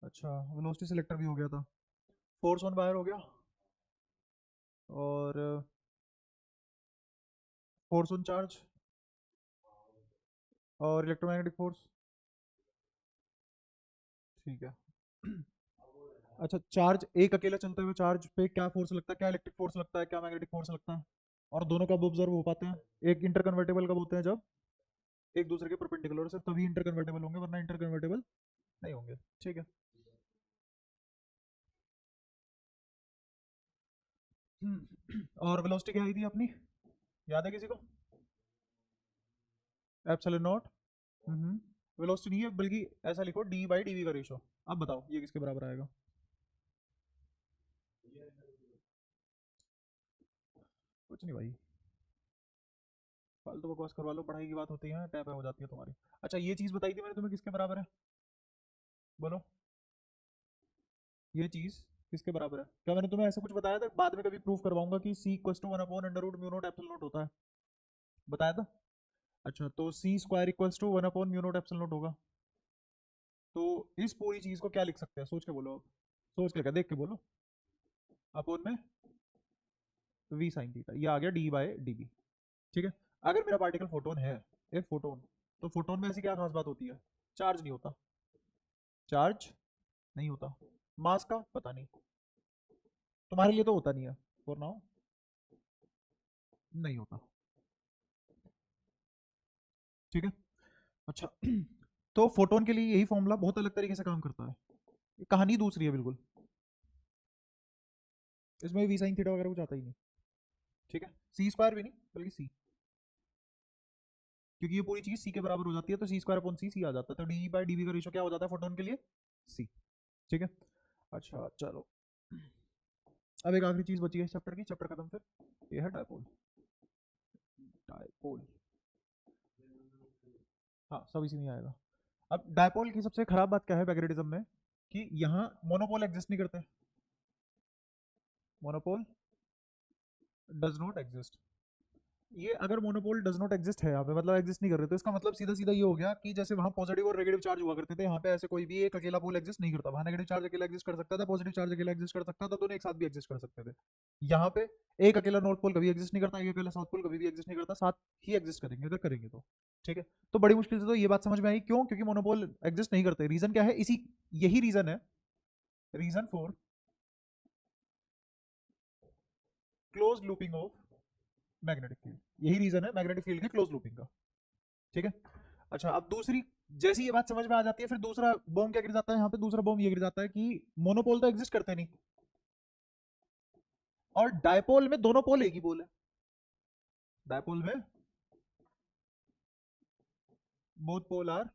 अच्छा, velocity selector भी हो गया था, फोर्स ऑन वायर हो गया, और फोर्स ऑन चार्ज, और इलेक्ट्रोमैग्नेटिक फोर्स। ठीक है। अच्छा, चार्ज एक अकेला चलते हुए चार्ज पे क्या फोर्स लगता है, क्या इलेक्ट्रिक फोर्स लगता है, क्या मैग्नेटिक फोर्स लगता है, और दोनों कब ऑब्जर्व हो पाते हैं? एक इंटर कन्वर्टेबल कब होते हैं? जब एक दूसरे के परपेंडिकुलर से, तभी इंटर कन्वर्टेबल होंगे, वरना इंटर कन्वर्टेबल नहीं होंगे। ठीक है। और वेलोसिटी क्या आई थी अपनी, याद है किसी को? Epsilon not. वेलोसिटी नहीं है, बल्कि ऐसा लिखो डी बाई डी वी का रेशो। अब बताओ ये किसके बराबर आएगा? कुछ नहीं भाई, फालतू बकवास करवा लो, पढ़ाई की बात होती है टैप हो जाती है तुम्हारी। अच्छा, ये चीज बताई थी मैंने तुम्हें, किसके बराबर है? बोलो, ये चीज किसके बराबर है? क्या मैंने तुम्हें ऐसा कुछ बताया था? बाद में कभी प्रूफ करवाऊंगा कि c equal to one upon under root mu not epsilon not होता है, बताया था? अच्छा, तो c square equals to one upon mu not epsilon not होगा। तो इस पूरी चीज को क्या लिख सकते हैं, सोच के बोलो अब। सोच के क्या, देख के बोलो। अपॉन में वी साइन थीटा, ये आ गया डी बाय डी बी। ठीक है। अगर मेरा पार्टिकल फोटोन है, एक फोटोन, तो फोटोन में ऐसी क्या खास बात होती है? चार्ज नहीं होता, चार्ज नहीं होता। मास का पता नहीं, तुम्हारे लिए तो होता नहीं है, फॉर नाउ नहीं होता। ठीक है। अच्छा, तो फोटोन के लिए यही फॉर्मूला बहुत अलग तरीके से काम करता है, ये कहानी दूसरी है बिल्कुल, इसमें वी साइन थीटा वगैरह कुछ आता ही नहीं। ठीक है, सी स्क्वायर भी नहीं, बल्कि सी, क्योंकि ये पूरी चीज सी के बराबर हो जाती है, तो सी स्क्वायर अपॉन सी आ जाता है, तो डी बाई डी का रेशो क्या हो जाता है फोटोन के लिए? सी। ठीक है। अच्छा चलो, अब एक आखिरी चीज बची है इस चैप्टर की, चैप्टर खत्म फिर। ये है डायपोल। डायपोल, हाँ सब इसी में आएगा। अब डायपोल की सबसे खराब बात क्या है मैग्नेटिज्म में, कि यहाँ मोनोपोल एग्जिस्ट नहीं करते। Monopole does not exist. ये अगर मोनोपोल डज नॉट एग्जिस्ट है यहाँ पे, मतलब एग्जिस्ट नहीं कर रहे, तो इसका मतलब सीधा सीधा ये हो गया कि जैसे वहाँ पॉजिटिव और नेगेटिव चार्ज हुआ करते थे, यहाँ पे ऐसे कोई भी एक अकेला पोल एग्जिस्ट नहीं करता। वहाँ नेगेटिव चार्ज अकेला एग्जिस्ट कर सकता था, पॉजिटिव चार्ज अकेला एग्जिस्ट कर सकता था, दोनों एक साथ भी एग्जिस्ट कर सकते थे। यहाँ पे एक अकेला नॉर्थ पोल कभी एग्जिस्ट नहीं करता, एक अकेला साउथ पोल कभी भी एग्जिस्ट नहीं करता, साथ ही एग्जिस्ट करेंगे अगर करेंगे तो। ठीक है। तो बड़ी मुश्किल से तो ये बात समझ में आई, क्यों? क्योंकि मोनोपोल एग्जिस्ट नहीं करते। रीजन क्या है? इसी, यही रीजन है, reason for close looping of magnetic field, यही रीजन है मैग्नेटिक फील्ड के क्लोज लूपिंग का। ठीक है। अच्छा, अब दूसरी, जैसी ये बात समझ में आ जाती है, फिर दूसरा बॉम्ब क्या गिर जाता है यहाँ पे? दूसरा बॉम्ब ये गिर जाता है कि मोनोपोल तो एग्जिस्ट करते नहीं, और डायपोल में दोनों पोल एक ही पोल है। डायपोल में both pole are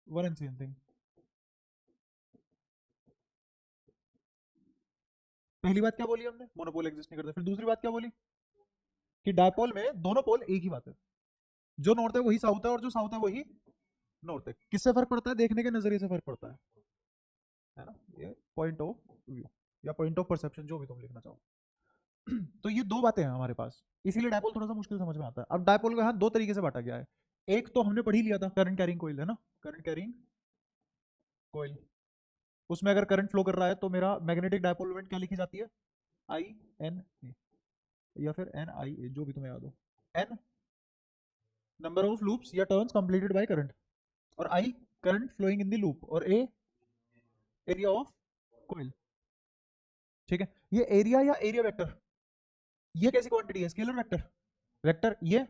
one and same thing. पहली बात क्या बोली हमने? मोनोपोल एग्जिस्ट नहीं करता। फिर दूसरी बात क्या बोली? कि डायपोल में दोनों पोल एक ही बात है, जो नॉर्थ है वही साउथ है, और जो साउथ है वही नॉर्थ है। किससे फर्क पड़ता है? देखने के नजरिए से फर्क पड़ता है ना? ये पॉइंट ऑफ व्यू या पॉइंट ऑफ परसेप्शन, जो भी तुम लिखना चाहो। तो ये दो बातें हैं हमारे पास, इसीलिए डायपोल थोड़ा सा मुश्किल समझ में आता है। अब डायपोल को यहाँ दो तरीके से बांटा गया है। एक तो हमने पढ़ ही लिया था, करंट कैरिंग कोइल, है ना? करंट कैरिंग कोइल, उसमें अगर करंट फ्लो कर रहा है तो मेरा मैग्नेटिक डायपोल मोमेंट क्या लिखी जाती है? आई एन ए, या फिर एन आई ए, जो भी तुम्हें याद हो। एन नंबर ऑफ लूप्स या टर्न्स कंप्लीटेड बाय करंट, और I current flowing in the loop, और ए एरिया ऑफ कोइल। ठीक है। ये एरिया या एरिया वेक्टर, ये कैसी क्वांटिटी है? Scalar vector. वेक्टर ये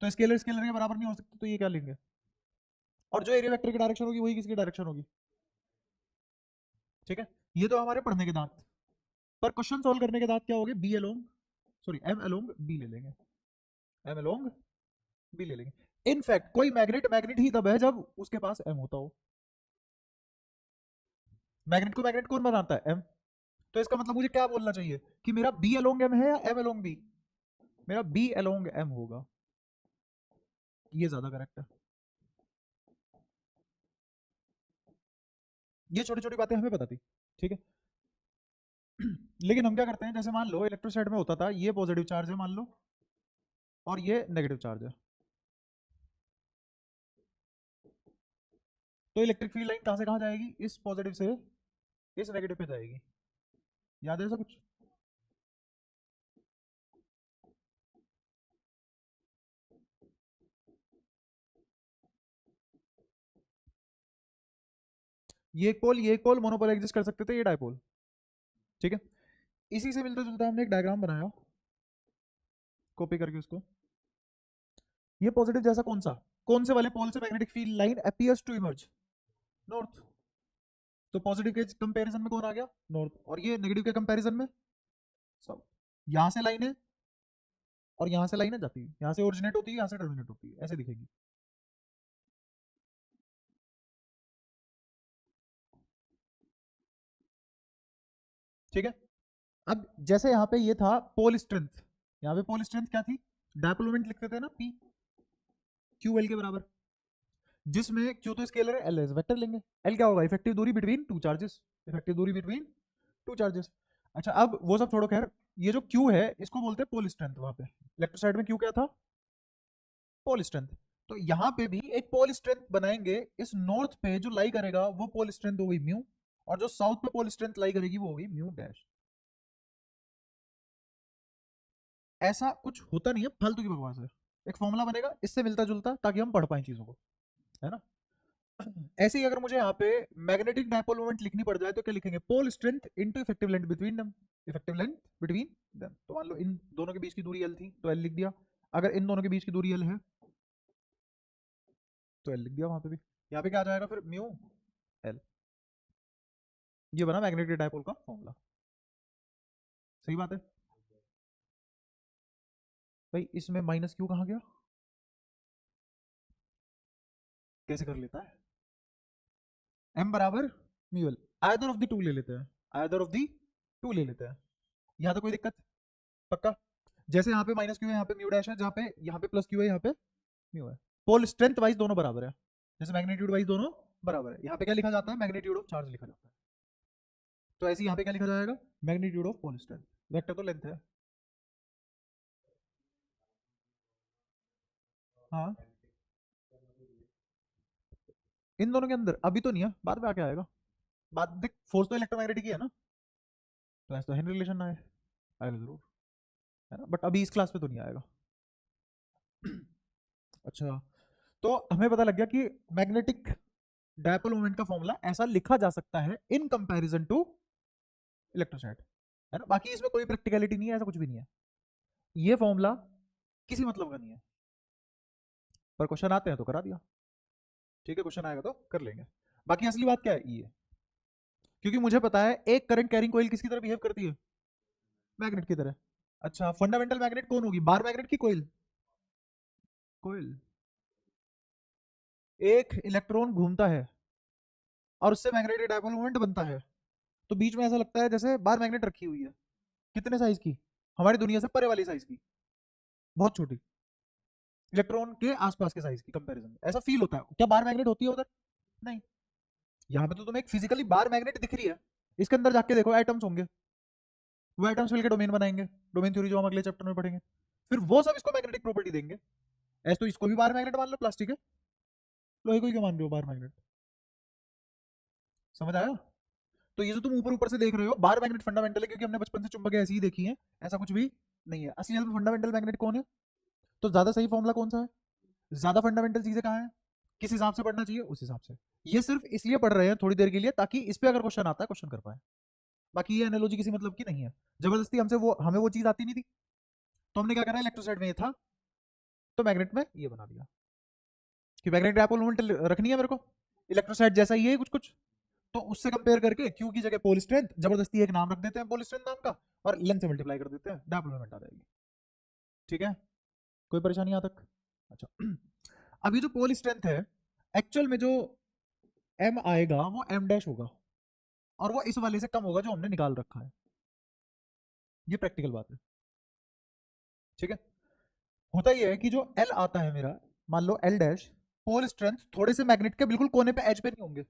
तो स्केलर स्केलर के बराबर नहीं हो सकते, तो ये क्या लेंगे? और जो एरिया वेक्टर की डायरेक्शन होगी वही किसकी डायरेक्शन होगी? ठीक है। ये तो हमारे पढ़ने के दांत, पर क्वेश्चन सॉल्व करने के दांत क्या होंगे? B along, sorry M along B ले लेंगे, एम अलोंग बी ले लेंगे। इनफैक्ट कोई मैग्नेट मैग्नेट ही तब है जब उसके पास एम होता हो। मैग्नेट को मैग्नेट कौन बनाता है? एम। तो इसका मतलब मुझे क्या बोलना चाहिए, कि मेरा बी अलोंग एम है या एम अलोंग बी? मेरा बी अलोंग एम होगा, ये ज्यादा करेक्ट है। ये छोटी छोटी बातें हमें पता थी। ठीक है। लेकिन हम क्या करते हैं, जैसे मान लो इलेक्ट्रोस्टैट में होता था, ये पॉजिटिव चार्ज है मान लो, और ये नेगेटिव चार्ज है, तो इलेक्ट्रिक फील्ड लाइन कहां से कहां जाएगी? इस पॉजिटिव से इस नेगेटिव पे जाएगी। याद है ऐसा कुछ? ये एक पोल मोनोपोल एग्जिस्ट कर सकते थे, ये डायपोल। ठीक है, इसी से मिलता जुलता हमने एक डायग्राम बनाया, कॉपी करके उसको। ये पॉजिटिव जैसा कौन से वाले पोल से magnetic field line appears to emerge? North. तो पॉजिटिव के कंपैरिजन में कौन आ गया? नॉर्थ। और ये नेगेटिव के कंपैरिजन में साउथ। यहां से लाइनें और यहां से लाइनें जाती है, यहां से ओरिजिनेट होती है, यहां से टर्मिनेट होती है, ऐसे दिखेगी। ठीक है, अब जैसे यहाँ पे ये था पोल स्ट्रेंथ, यहाँ पे पोल स्ट्रेंथ क्या थी? डायपोल मोमेंट लिखते थे ना, पी क्यू एल के बराबर, जिसमें क्यू तो स्केलर है, एल एज वेक्टर लेंगे। एल क्या होगा? इफेक्टिव दूरी बिटवीन टू चार्जेस, इफेक्टिव दूरी बिटवीन टू चार्जेस। अच्छा, अब वो सब छोड़ो, खैर ये जो क्यू है इसको बोलते हैं पोल स्ट्रेंथ। वहां पे इलेक्ट्रोसाइड में क्यू क्या था? Pole strength. तो यहाँ पे भी एक पोल स्ट्रेंथ बनाएंगे, इस नॉर्थ पे जो लाई करेगा वो पोल स्ट्रेंथ होगी म्यू, और जो साउथ पे पोल स्ट्रेंथ लाई करेगी वो होगी म्यू डैश। ऐसा कुछ होता नहीं है, फालतू की बकवास है। एक फॉर्मूला बनेगा इससे मिलता जुलता, ताकि हम पढ़ पाए चीजों को, है ना। ऐसे ही अगर मुझे यहाँ पे मैग्नेटिक डायपोल मोमेंट लिखनी पड़ जाए तो क्या लिखेंगे? Pole strength into effective length between them, effective length between them. तो मान लो इन दोनों के बीच की दूरी एल थी तो एल लिख दिया, अगर इन दोनों के बीच की दूरी एल है तो एल लिख दिया वहां पे भी। यहाँ पे क्या आ जाएगा फिर? Mu L. ये बना मैग्नेटिक डायपोल का फॉर्मूला। सही बात है भाई, इसमें माइनस क्यू कहाँ गया? कैसे कर लेता है? एम बराबर mu L, either of the two ले लेते हैं, आइदर ऑफ द टू ले लेते हैं। यहाँ तो कोई दिक्कत? पक्का? जैसे यहाँ पे माइनस क्यू है, यहाँ पे म्यू डैश है, जहाँ पे यहाँ पे प्लस क्यू है, यहाँ पे म्यू है। पोल स्ट्रेंथ वाइज दोनों बराबर है, जैसे मैग्नीट्यूड वाइज दोनों बराबर है। यहाँ पे क्या लिखा जाता है? मैग्नीट्यूड ऑफ चार्ज लिखा जाता है। तो ऐसे यहाँ पे क्या लिखा जाएगा? Magnitude of pole strength. Vector तो लेंथ है। हाँ, इन दोनों के अंदर अभी तो नहीं है, बाद में आके आएगा। बाद देख, फोर्स तो इलेक्ट्रोमैग्नेटिक ही है ना, तो ऐसा तो रिलेशन आए, आएगा जरूर, है ना, बट अभी इस क्लास पे तो नहीं आएगा। अच्छा, तो हमें पता लग गया कि मैग्नेटिक डायपोल मोमेंट का फॉर्मूला ऐसा लिखा जा सकता है इन कंपैरिजन टू इलेक्ट्रोस्टैट, है ना। बाकी इसमें कोई प्रैक्टिकलिटी नहीं है, ऐसा कुछ भी नहीं है, ये फॉर्मूला किसी मतलब का नहीं है, पर क्वेश्चन आते हैं तो करा दिया। ठीक है, क्वेश्चन आएगा तो कर लेंगे। बाकी असली बात क्या है? ये क्योंकि मुझे पता है एक करंट कैरिंग कोयल किसकी तरह बिहेव करती है? मैग्नेट की तरह। अच्छा, फंडामेंटल मैग्नेट कौन होगी? बार मैग्नेट की कोयल? कोयल। एक इलेक्ट्रॉन घूमता है और उससे मैग्नेटिक डायपोल मोमेंट बनता है, तो बीच में ऐसा लगता है जैसे बार मैग्नेट रखी हुई है। कितने साइज की? हमारी दुनिया से परे वाली साइज की, बहुत छोटी, इलेक्ट्रॉन के आसपास के साइज की कंपैरिजन में ऐसा फील होता है। क्या बार मैग्नेट होती है उधर? नहीं। यहाँ पे तो तुम्हें एक फिजिकली बार मैग्नेट दिख रही है, इसके अंदर जाके देखो एटम्स होंगे, वो एटम्स मिलकर डोमेन बनाएंगे, डोमेन थ्योरी जो हम अगले चैप्टर में पढ़ेंगे, फिर वो सब इसको मैग्नेटिक प्रॉपर्टी देंगे। ऐसे तो इसको भी बार मैग्नेट मान लो, प्लास्टिक है, लोहे को ही क्यों मान रहे हो बार मैग्नेट? समझ आया? तो ये जो तुम ऊपर ऊपर से देख रहे हो बार मैग्नेट फंडामेंटल है, क्योंकि हमने बचपन से चुंबक ऐसी ही देखी है, ऐसा कुछ भी नहीं है। असली में फंडामेंटल मैग्नेट कौन है? तो ज्यादा सही फॉर्मूला कौन सा है? ज्यादा फंडामेंटल चीजें कहाँ है, किस हिसाब से पढ़ना चाहिए उस हिसाब से। ये सिर्फ इसलिए पढ़ रहे हैं थोड़ी देर के लिए, ताकि इस पे अगर क्वेश्चन आता है क्वेश्चन कर पाए। बाकी ये एनालॉजी किसी मतलब की नहीं है, जबरदस्ती हमसे वो हमें वो चीज आती नहीं थी, तो हमने क्या करा, इलेक्ट्रोसाइड में ये था तो मैग्नेट में ये बना दिया कि मैग्नेट डायपोल मोमेंट रखनी है मेरे को, इलेक्ट्रोसाइड जैसा ही है कुछ कुछ, तो उससे कंपेयर करके क्यू की जगह पोल स्ट्रेंथ जबरदस्ती एक नाम रख देते हैं पोल स्ट्रेंथ नाम का, और लेंथ से मल्टीप्लाई कर देते हैं, डायपोल मोमेंट आ जाएगी। ठीक है, कोई परेशानी यहाँ तक? अच्छा, अभी जो पोल स्ट्रेंथ है, एक्चुअल में जो एम आएगा वो एम डैश होगा, और वो इस वाले से कम होगा जो हमने निकाल रखा है, ये प्रैक्टिकल बात है। ठीक है, होता ही है कि जो एल आता है मेरा, मान लो एल डैश, पोल स्ट्रेंथ थोड़े से मैग्नेट के बिल्कुल कोने पे एज पे नहीं होंगे,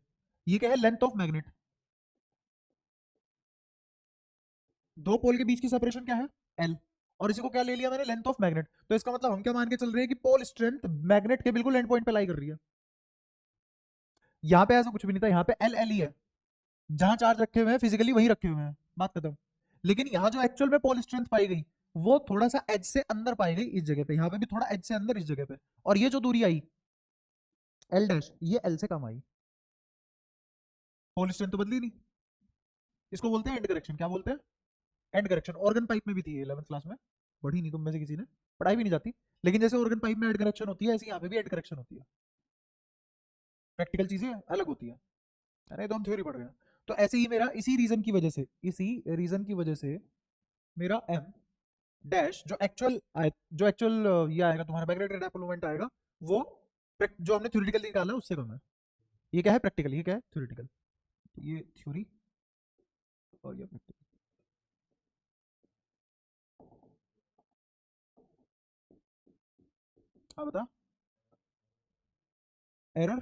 ये क्या है? Length of magnet. दो पोल के बीच की सेपरेशन क्या है? एल, और इसी को क्या ले लिया मैंने? Length of magnet. तो इसका मतलब हम क्या मान के चल रहे हैं कि पोल स्ट्रेंथ मैग्नेट के बिल्कुल एंड पॉइंट पे लाई कर रही है। यहाँ पे ऐसा कुछ भी नहीं था, यहाँ पे एल एल ही है, जहां चार्ज रखे हुए हैं फिजिकली वही रखे हुए हैं, बात खत्म। लेकिन यहाँ जो एक्चुअल में पोल स्ट्रेंथ पाई गई वो थोड़ा सा एज से अंदर पाई गई इस जगह पे, यहाँ पे भी थोड़ा एज से अंदर इस जगह पे, और ये जो दूरी आई एल डैश ये एल से कम आई, पोल स्ट्रेंथ तो बदली नहीं। इसको बोलते हैं एंड करेक्शन। क्या बोलते हैं? And correction. ऑर्गन पाइप में भी थी 11th क्लास में, पढ़ी नहीं तुम में से किसी ने, पढ़ाई भी नहीं जाती, लेकिन जैसे ऑर्गन पाइप में एंड करेक्शन होती है ऐसे यहाँ पे भी एंड करेक्शन होती है, प्रैक्टिकल चीजें अलग होती है। अरे तो हम थ्योरी पढ़ रहे हैं। तो ऐसे ही मेरा इसी रीजन की वजह से, इसी रीजन की वजह से मेरा एम डैश जो एक्चुअल ये आएगा तुम्हारा मैग्नेटिक डायपोल मोमेंट आएगा, वो जो हमने थ्योरेटिकल निकाला है उससे कम है। ये क्या है? प्रैक्टिकल। ये क्या है? थ्योरेटिकल। ये थ्योरी और ये प्रैक्टिकल। हाँ बता। एरर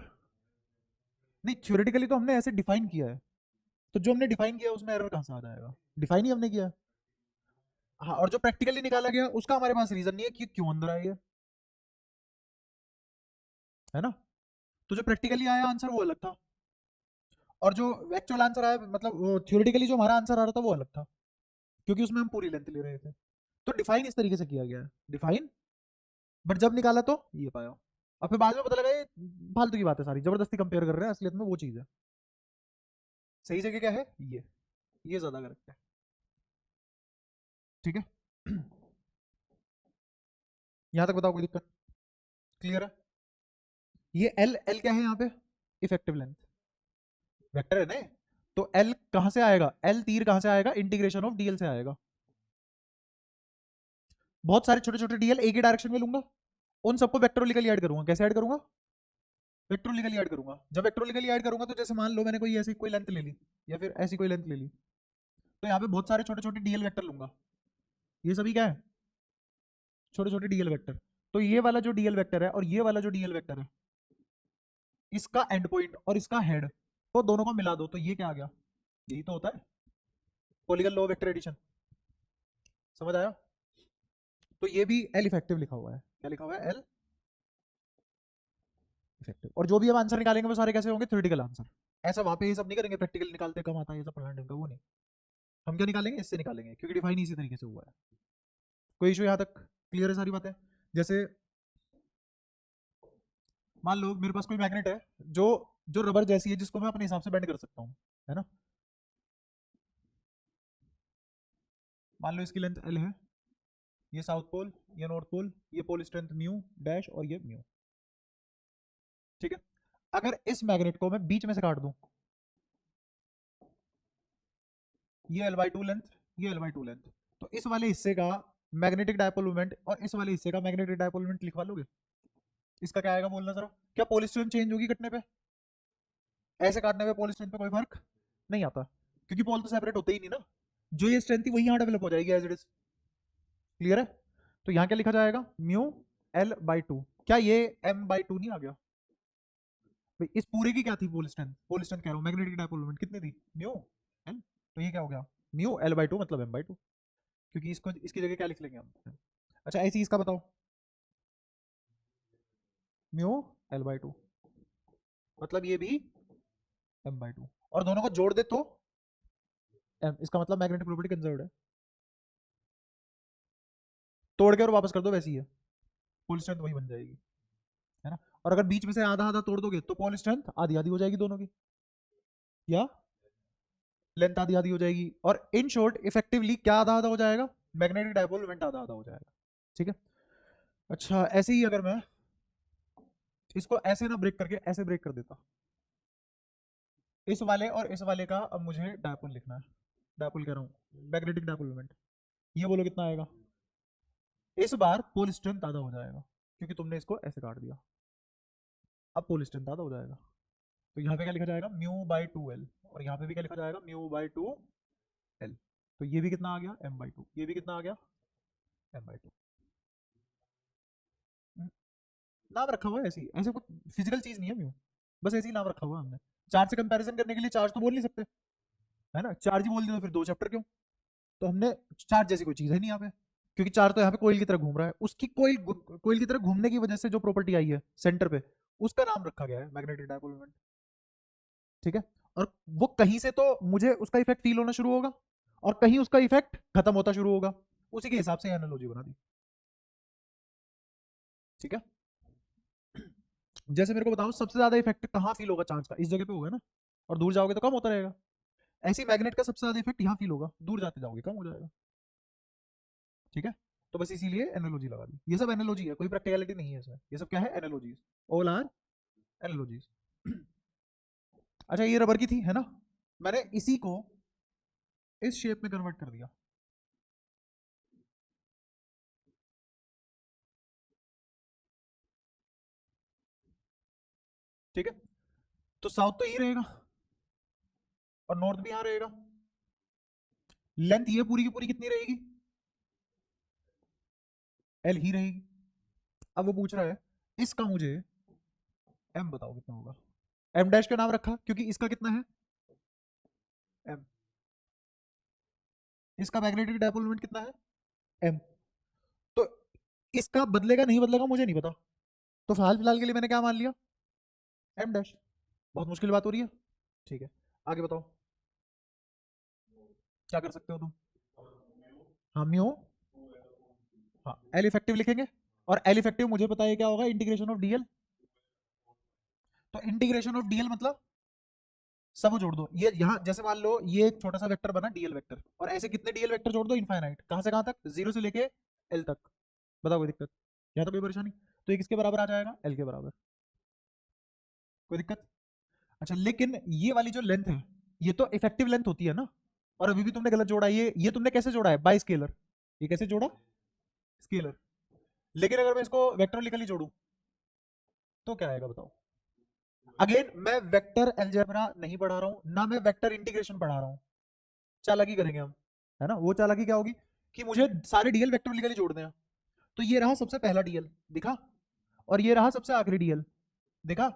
नहीं, थ्योरेटिकली तो हमने ऐसे डिफाइन किया है, तो जो हमने डिफाइन किया उसमें एरर कहाँ से आ जाएगा? डिफाइन ही हमने किया है। हाँ, और जो प्रैक्टिकली निकाला गया उसका हमारे पास रीजन नहीं है कि क्यों अंदर आई है ना? तो जो प्रैक्टिकली आया आंसर वो अलग था, और जो एक्चुअल आंसर आया मतलब थ्योरेटिकली जो हमारा आंसर आ रहा था वो अलग था, क्योंकि उसमें हम पूरी लेंथ ले रहे थे। तो डिफाइन इस तरीके से किया गया है, डिफाइन, बट जब निकाला तो ये पाया, और फिर बाद में पता लगा ये फालतू की बात है सारी, जबरदस्ती कंपेयर कर रहे हैं, असलियत में वो चीज है। सही जगह क्या है? ये ज्यादा करेक्ट है। ठीक है। यहां तक बताओ कोई दिक्कत? क्लियर है? ये एल एल क्या है यहाँ पे? इफेक्टिव लेंथ, वेक्टर है ना? तो एल कहां से आएगा? एल तीर कहां से आएगा? इंटीग्रेशन ऑफ डीएल से आएगा। बहुत सारे छोटे छोटे डीएल एक ही डायरेक्शन में लूंगा, उन सबको वेक्टोरिकली ऐड करूंगा। कैसे ऐड करूंगा? वेक्टोरिकली ऐड करूंगा। जब वेक्टोरिकली ऐड करूंगा तो जैसे मान लो मैंने कोई ऐसी कोई लेंथ ले ली, या फिर ऐसी कोई लेंथ ले ली, तो यहाँ पे बहुत सारे छोटे छोटे डीएल वेक्टर लूंगा। ये सभी क्या है? छोटे छोटे डीएल वेक्टर। तो ये वाला जो डीएल वेक्टर है और ये वाला जो डीएल वेक्टर है, इसका एंड पॉइंट और इसका हेड, तो दोनों को मिला दो तो ये क्या आ गया? यही तो होता है पॉलीगन लॉ वेक्टर एडिशन। समझ आया? तो ये भी एल इफेक्टिव लिखा हुआ है। क्या लिखा हुआ है? L effective. और जो भी हम आंसर निकालेंगे वो सारे कैसे होंगे? Theoretical answer. ऐसा वहां पे ये सब नहीं करेंगे प्रैक्टिकल निकालते कम आता है ये सब पढ़ाने का, वो नहीं। हम क्या निकालेंगे? इससे निकालेंगे, क्योंकि डिफाइन इसी तरीके से हुआ है। कोई इशू यहाँ तक? क्लियर है सारी बातें? जैसे मान लो मेरे पास कोई मैग्नेट है जो जो रबर जैसी है, जिसको मैं अपने हिसाब से बेंड कर सकता हूँ, है ना? मान लो इसकी लेंथ एल है, ये साउथ पोल, ये नॉर्थ पोल, ये पोल स्ट्रेंथ म्यू डैश और ये म्यू। ठीक है। अगर इस मैग्नेट को मैं बीच में से काट दूं, ये एल बाई टू लेंथ, ये एल बाई टू लेंथ, तो इस वाले हिस्से का मैग्नेटिक डायपोल मोमेंट और इस वाले हिस्से का मैग्नेटिक डायपोल मोमेंट लिखवा लोगे? इसका क्या आएगा बोलना जरा? क्या पोल स्ट्रेंथ चेंज होगी कटने पे? ऐसे काटने पे पोल स्ट्रेंथ पे कोई फर्क नहीं आता, क्योंकि पोल तो सेपरेट होते ही नहीं ना। जो ये स्ट्रेंथ थी वही यहाँ डेवलप हो जाएगी एज इट इज। क्लियर है? तो यहाँ क्या लिखा जाएगा? Mu L by two. क्या ये एम बाई टू नहीं आ गया भाई? इस पूरे की क्या थी पोल स्ट्रेंथ? पोल स्ट्रेंथ कह रहा हूँ, मैग्नेटिक डायपोल मोमेंट कितनी थी? Mu L. तो ये क्या हो गया? म्यू एल बाई टू मतलब एम बाई टू, क्योंकि इसको इसकी जगह क्या लिख लेंगे हम? अच्छा ऐसे ही इसका बताओ, म्यू एल बाई टू मतलब ये भी एम बाई टू, और दोनों को जोड़ दे तो एम, इसका मतलब मैग्नेटिक प्रॉपर्टी कंजर्व्ड है। तोड़ के और वापस कर दो वैसी है, पोल स्ट्रेंथ वही बन जाएगी, है ना? और अगर बीच में से आधा आधा तोड़ दोगे तो पोल स्ट्रेंथ आधी आधी हो जाएगी दोनों की, या लेंथ आधी आधी हो जाएगी। और इन शॉर्ट इफेक्टिवली क्या आधा आधा हो जाएगा? मैग्नेटिक डायपोल मोमेंट आधा आधा हो जाएगा। ठीक है। अच्छा ऐसे ही अगर मैं इसको ऐसे ना ब्रेक करके ऐसे ब्रेक कर देता, इस वाले और इस वाले का अब मुझे डायपोल लिखना है, डायपोल कह रहा हूँ मैग्नेटिक डायपोल मोमेंट, ये बोलो कितना आएगा? इस बार पोल स्ट्रेंथ आधा हो जाएगा, क्योंकि तुमने इसको ऐसे काट दिया, अब पोल स्ट्रेंथ आधा हो जाएगा। तो यहाँ पे क्या लिखा जाएगा? म्यू बाई टू एल, और यहाँ पे भी क्या लिखा जाएगा? Mu by two L. तो ये भी कितना आ गया? M by two. ये भी कितना आ गया? M by two. नाम रखा हुआ है ऐसे ही, ऐसे कुछ फिजिकल चीज नहीं है म्यू, बस ऐसे ही नाम रखा हुआ है हमने। चार्ज से कंपैरिजन करने के लिए चार्ज तो बोल नहीं सकते, है ना? चार्ज ही बोल दिया तो फिर दो चैप्टर क्यों? तो हमने चार्ज जैसी कोई चीज है नहीं यहाँ पे, क्योंकि चार्ज तो यहाँ पे कोयल की तरह घूम रहा है, उसकी कोयल कोयल की तरह घूमने की वजह से जो प्रॉपर्टी आई है सेंटर पे, उसका नाम रखा गया है मैग्नेटिक डायपोल मोमेंट। ठीक है, और वो कहीं से तो मुझे उसका इफेक्ट फील होना शुरू होगा और कहीं उसका इफेक्ट खत्म होता शुरू होगा, उसी के हिसाब से एनालॉजी बना दी। ठीक है, जैसे मेरे को बताओ सबसे ज्यादा इफेक्ट कहाँ फील होगा चांस का, इस जगह पे होगा ना, और दूर जाओगे तो कम होता रहेगा। ऐसे ही मैग्नेट का सबसे ज्यादा इफेक्ट यहाँ फील होगा, दूर जाते जाओगे कम हो जाएगा। ठीक है, तो बस इसीलिए एनालॉजी लगा दी। ये सब एनालॉजी है, कोई प्रैक्टिकलिटी नहीं है इसमें, ये सब क्या है, एनालॉजीज, ऑल आर एनालॉजीज। अच्छा ये रबर की थी है ना, मैंने इसी को इस शेप में कन्वर्ट कर दिया। ठीक है, तो साउथ तो यही रहेगा और नॉर्थ भी यहां रहेगा। लेंथ ये पूरी की पूरी कितनी रहेगी, एल ही रहेगी। अब वो पूछ रहा है इसका मुझे एम बताओ कितना होगा। एम डैश का नाम रखा क्योंकि इसका कितना है, एम। इसका मैग्नेटिक डायपोल मोमेंट कितना है, एम। तो इसका बदलेगा नहीं बदलेगा मुझे नहीं पता, तो फिलहाल फिलहाल के लिए मैंने क्या मान लिया, एम डैश। बहुत मुश्किल बात हो रही है। ठीक है, आगे बताओ क्या कर सकते हो तुम। हाँ म्यू, हाँ एल इफेक्टिव लिखेंगे, और एल इफेक्टिव मुझे पता है क्या होगा, इंटीग्रेशन ऑफ डीएल। तो इंटीग्रेशन ऑफ डीएल मतलब सब जोड़ दो, ये यहाँ जैसे मान लो ये एक छोटा सा वेक्टर बना डीएल वेक्टर, और ऐसे कितने डीएल वेक्टर जोड़ दो, इनफाइनाइट, कहां से कहां तक, जीरो से लेके एल तक। बताओ कोई दिक्कत, या तो कोई परेशानी। तो ये किसके बराबर आ जाएगा, एल के बराबर, कोई दिक्कत। अच्छा लेकिन ये वाली जो लेंथ है ये तो इफेक्टिव लेंथ होती है ना, और अभी भी तुमने गलत जोड़ा, ये तुमने कैसे जोड़ा है, बाय स्केलर। ये कैसे जोड़ा, स्केलर। लेकिन अगर मैं इसको वेक्टोरिकली जोड़ू तो क्या आएगा बताओ। अगेन मैं वेक्टर अलजेब्रा नहीं पढ़ा रहा हूं ना, मैं वेक्टर इंटीग्रेशन पढ़ा रहा हूं, चालाकी करेंगे हम, है ना। वो चालाकी क्या होगी कि मुझे सारे डीएल वेक्टोरिकली जोड़ने हैं। तो ये रहा सबसे पहला डीएल दिखा, और ये रहा सबसे आखिरी डीएल देखा,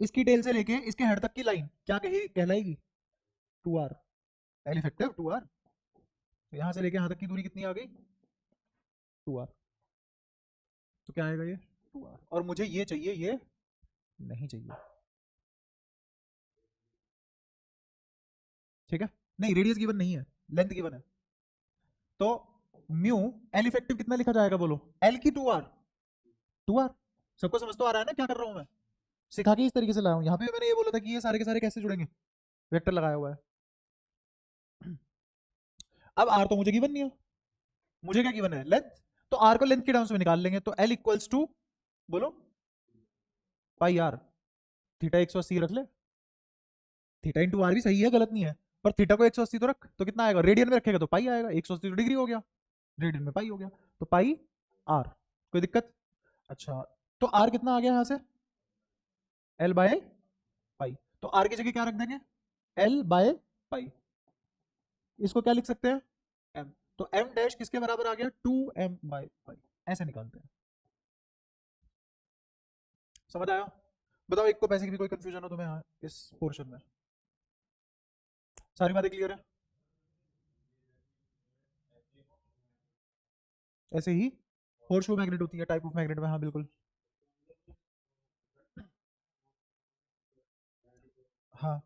इसकी टेल से लेके इसके हेड तक की लाइन क्या कही कहलाएगी, 2r, एल इफेक्टिव 2r। तो यहां से लेके यहां तक की दूरी कितनी आ गई, 2r। तो क्या आएगा ये, 2r, और मुझे ये चाहिए, ये नहीं चाहिए। ठीक है, नहीं रेडियस गिवन नहीं है, लेंथ गिवन है। तो म्यू एल इफेक्टिव कितना लिखा जाएगा बोलो, एल की 2r, 2r। सबको समझ तो आ रहा है ना क्या कर रहा हूं मैं, सिखा के इस तरीके से लाया हूं। यहाँ पे मैंने ये बोला था कि ये सारे के सारे कैसे जुड़ेंगे, वेक्टर लगाया हुआ है। अब आर तो मुझे गिवन नहीं है, मुझे क्या गिवन है, लेंथ। तो आर को लेंथ के टर्म्स में निकाल लेंगे, तो एल इक्वल्स टू बोलो पाई आर, थीटा 180 रख ले, थीटा इंटू आर भी सही है, गलत नहीं है, पर थीटा को 180 तो रख, तो कितना आएगा, रेडियन में रखेगा तो पाई आएगा, 180 तो डिग्री हो गया, रेडियन में पाई हो गया, तो पाई आर, कोई दिक्कत। अच्छा तो आर कितना आ गया यहाँ से, एल बाय पाई। तो आर की जगह क्या रख देंगे, एल बाय पाई। इसको क्या लिख सकते हैं, एम। तो एम डैश किसके बराबर आ गया, 2m बाय पाई, ऐसे निकालते हैं। समझ आया। बताओ एक को पैसे की भी कोई कंफ्यूजन हो तुम्हें, हाँ इस पोर्शन में सारी बातें क्लियर है। ऐसे ही हॉर्सशू मैग्नेट होती है, टाइप ऑफ मैग्नेट में, हाँ बिल्कुल। हाँ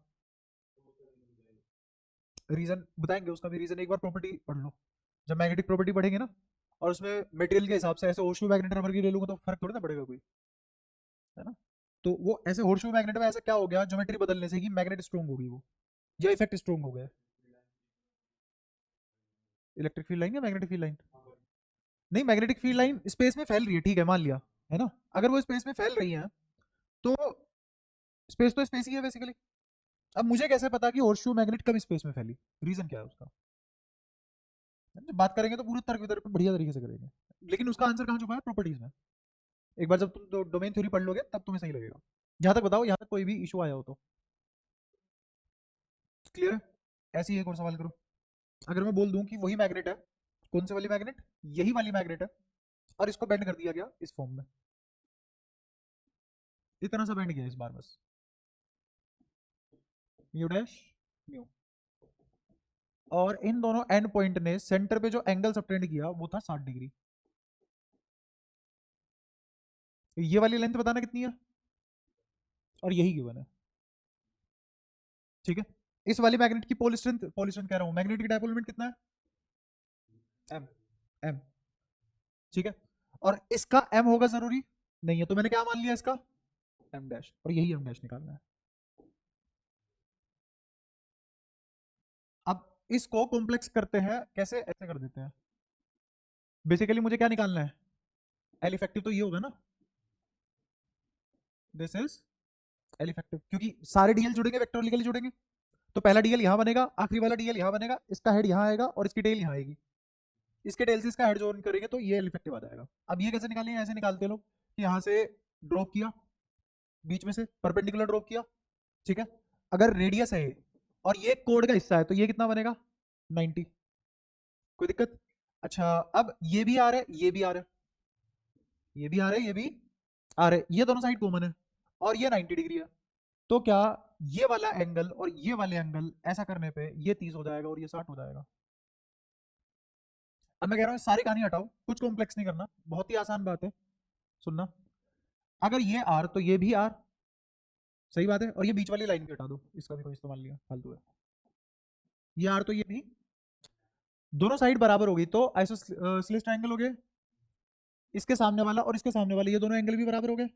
रीजन बताएंगे उसका भी, रीजन एक बार प्रॉपर्टी पढ़ लो, जब मैग्नेटिक प्रॉपर्टी पढ़ेंगे ना, और उसमें मटेरियल के हिसाब से ऐसे हॉर्सशू मैग्नेट रबर की ले लूंगा तो फर्क थोड़ी ना पड़ेगा कोई, है ना। तो वो ऐसे हॉर्सशू मैग्नेट में ऐसा क्या हो गया, ज्योमेट्री बदलने से ही मैग्नेट स्ट्रॉन्ग होगी वो, या इफेक्ट स्ट्रॉन्ग हो गया। इलेक्ट्रिक फील्ड लाइन या मैग्नेटिक फील्ड लाइन, नहीं मैग्नेटिक फील्ड लाइन स्पेस में फैल रही है, ठीक है मान लिया, है ना। अगर वो स्पेस में फैल रही है तो स्पेस तो स्पेस ही है बेसिकली। अब मुझे कैसे पता कि हॉर्सशू मैग्नेट कम स्पेस में फैली, रीजन क्या है उसका। जब बात करेंगे तो पूरे तर्क वितर्क पे बढ़िया तरीके से करेंगे, लेकिन उसका आंसर कहाँ छुपा है, प्रॉपर्टीज में। एक बार जब तुम डोमेन थ्योरी पढ़ लोगे तब तुम्हें सही लगेगा। यहाँ तक बताओ, यहाँ तक कोई भी इशू आया हो तो क्लियर है। ऐसे ही एक और सवाल करो, अगर मैं बोल दूं कि वही मैग्नेट है, कौन से वाली मैग्नेट, यही वाली मैग्नेट है, और इसको बेंड कर दिया गया इस फॉर्म में, इतना सा बेंड किया इस बार बस, म्यू डैश म्यू, और इन दोनों एंड पॉइंट ने सेंटर पे जो एंगल सबटेंड किया वो था 60 डिग्री। ये वाली लेंथ बताना कितनी है, और यही गिवन है। ठीक है, इस वाली मैग्नेट की पोल स्ट्रेंथ कह रहा हूं, मैग्नेटिक डायपोल मोमेंट कितना है, एम, एम, ठीक है, और इसका एम होगा जरूरी नहीं है, तो मैंने क्या मान लिया इसका एम डैश, और यही एम डैश निकालना है। अब इसको कॉम्प्लेक्स करते हैं कैसे, ऐसे कर देते हैं, बेसिकली मुझे क्या निकालना है, एल इफेक्टिव तो ये होगा ना, दिस इज एल इफेक्टिव, क्योंकि सारे डीएल जुड़ेंगे वेक्टोरिकली जुड़ेंगे, तो पहला डीएल यहां बनेगा, आखिरी वाला डीएल यहां बनेगा, इसका हेड यहां आएगा और इसकी टेल यहां आएगी, इसके टेल से इसका हेड जॉइन करेंगे तो ये एल इफेक्टिव आ जाएगा। अब ये कैसे निकालेंगे, ऐसे निकालते हैं लोग कि यहां से ड्रॉप किया, बीच में से परपेंडिकुलर ड्रॉप किया, ठीक है, अगर रेडियस है और ये कोड का हिस्सा है तो ये कितना बनेगा 90, कोई दिक्कत। अच्छा अब ये भी आ रहा है, ये भी आ रहा है, ये भी आ रहा है, ये भी आ रहा है, ये दोनों साइड कॉमन है और ये 90 डिग्री है, तो क्या ये वाला एंगल और ये वाले एंगल ऐसा करने पे ये 30 हो जाएगा और ये 60 हो जाएगा। अब मैं कह रहा हूँ सारी कहानी हटाओ, कुछ कॉम्प्लेक्स नहीं करना, बहुत ही आसान बात है, सुनना, अगर ये आर तो ये भी आर, सही बात है, और ये बीच वाली लाइन भी हटा दो, इसका भी कोई इस्तेमाल नहीं है, फालतू है, ये आर तो ये भी, दोनों साइड बराबर हो गई तो आइसोसेलेस ट्रायंगल हो गए, इसके सामने वाला और इसके सामने वाला ये दोनों एंगल भी बराबर हो गए,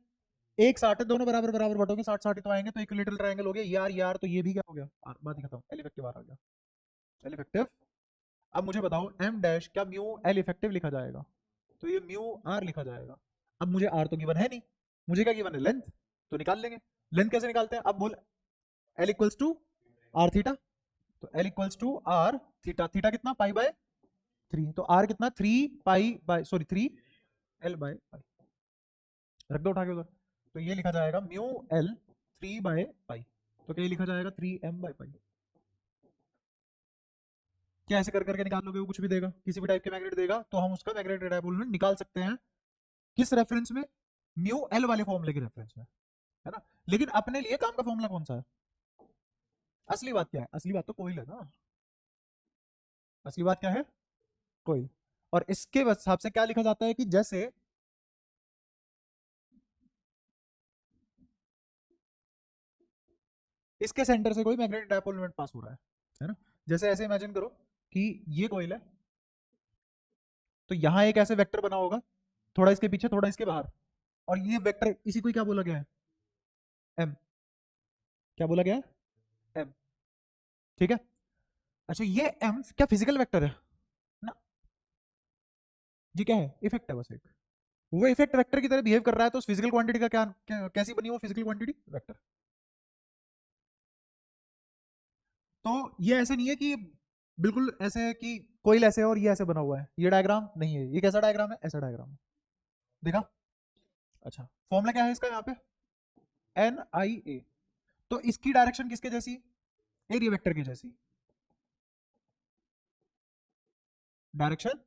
एक 60 है, दोनों बराबर बराबर बटोगे, 60 तो आएंगे, तो इक्विलेटरल ट्रायंगल हो गया, यार तो ये भी क्या हो गया, बात ही खत्म, एल इफेक्टिव आ गया, एल इफेक्टिव। अब मुझे बताओ एम डैश क्या म्यू एल इफेक्टिव लिखा जाएगा, तो ये म्यू आर लिखा जाएगा। अब मुझे आर तो गिवन है नहीं, मुझे क्या गिवन है, लेंथ, तो निकाल लेंगे, लेंथ कैसे निकालते हैं, अब बोल L equals to r theta, तो L equals to r theta, theta कितना पाई बाय 3, तो आर कितना 3 pi by sorry 3 L by pi, रख दो उठा के उधर, तो ये लिखा जाएगा म्यू एल 3 बाय पाई, तो क्या लिखा जाएगा 3 एम बाय पाई। क्या ऐसे कर करके निकाल लोगे, वो कुछ भी देगा, किसी भी टाइप के मैग्नेट देगा तो हम उसका मैग्नेटिक डायपोल मोमेंट निकाल सकते हैं, किस रेफरेंस में, म्यू एल वाले फॉर्मूले के रेफरेंस में, है ना। लेकिन अपने लिए काम का फॉर्मूला कौन सा है, असली बात क्या है, असली बात तो कोई है ना, असली बात क्या है, कोई, और इसके हिसाब से क्या लिखा जाता है कि जैसे इसके सेंटर से कोई मैग्नेटिक डायपोल मोमेंट पास हो रहा है ना, जैसे ऐसे इमेजिन करो कि ये कोइल है, तो यहां एक ऐसे वेक्टर बना होगा, थोड़ा इसके पीछे थोड़ा इसके बाहर, और ये वेक्टर इसी को क्या बोला गया है, एम, क्या बोला गया है, एम, ठीक है। अच्छा ये एम क्या फिजिकल वेक्टर है ना, ये क्या है, इफेक्ट है बस एक, वो इफेक्ट वेक्टर की तरह बिहेव कर रहा है, तो उस फिजिकल क्वांटिटी का कैसी बनी वो फिजिकल क्वांटिटी वेक्टर। तो ये ऐसे नहीं है कि बिल्कुल ऐसे है कि कोई ऐसे है और ये ऐसे बना हुआ है, ये डायग्राम नहीं है, ये कैसा डायग्राम है, ऐसा डायग्राम है, देखा। अच्छा फॉर्मूला क्या है इसका यहाँ पे, एन आई ए, तो इसकी डायरेक्शन किसके जैसी, एरिया वेक्टर की जैसी, डायरेक्शन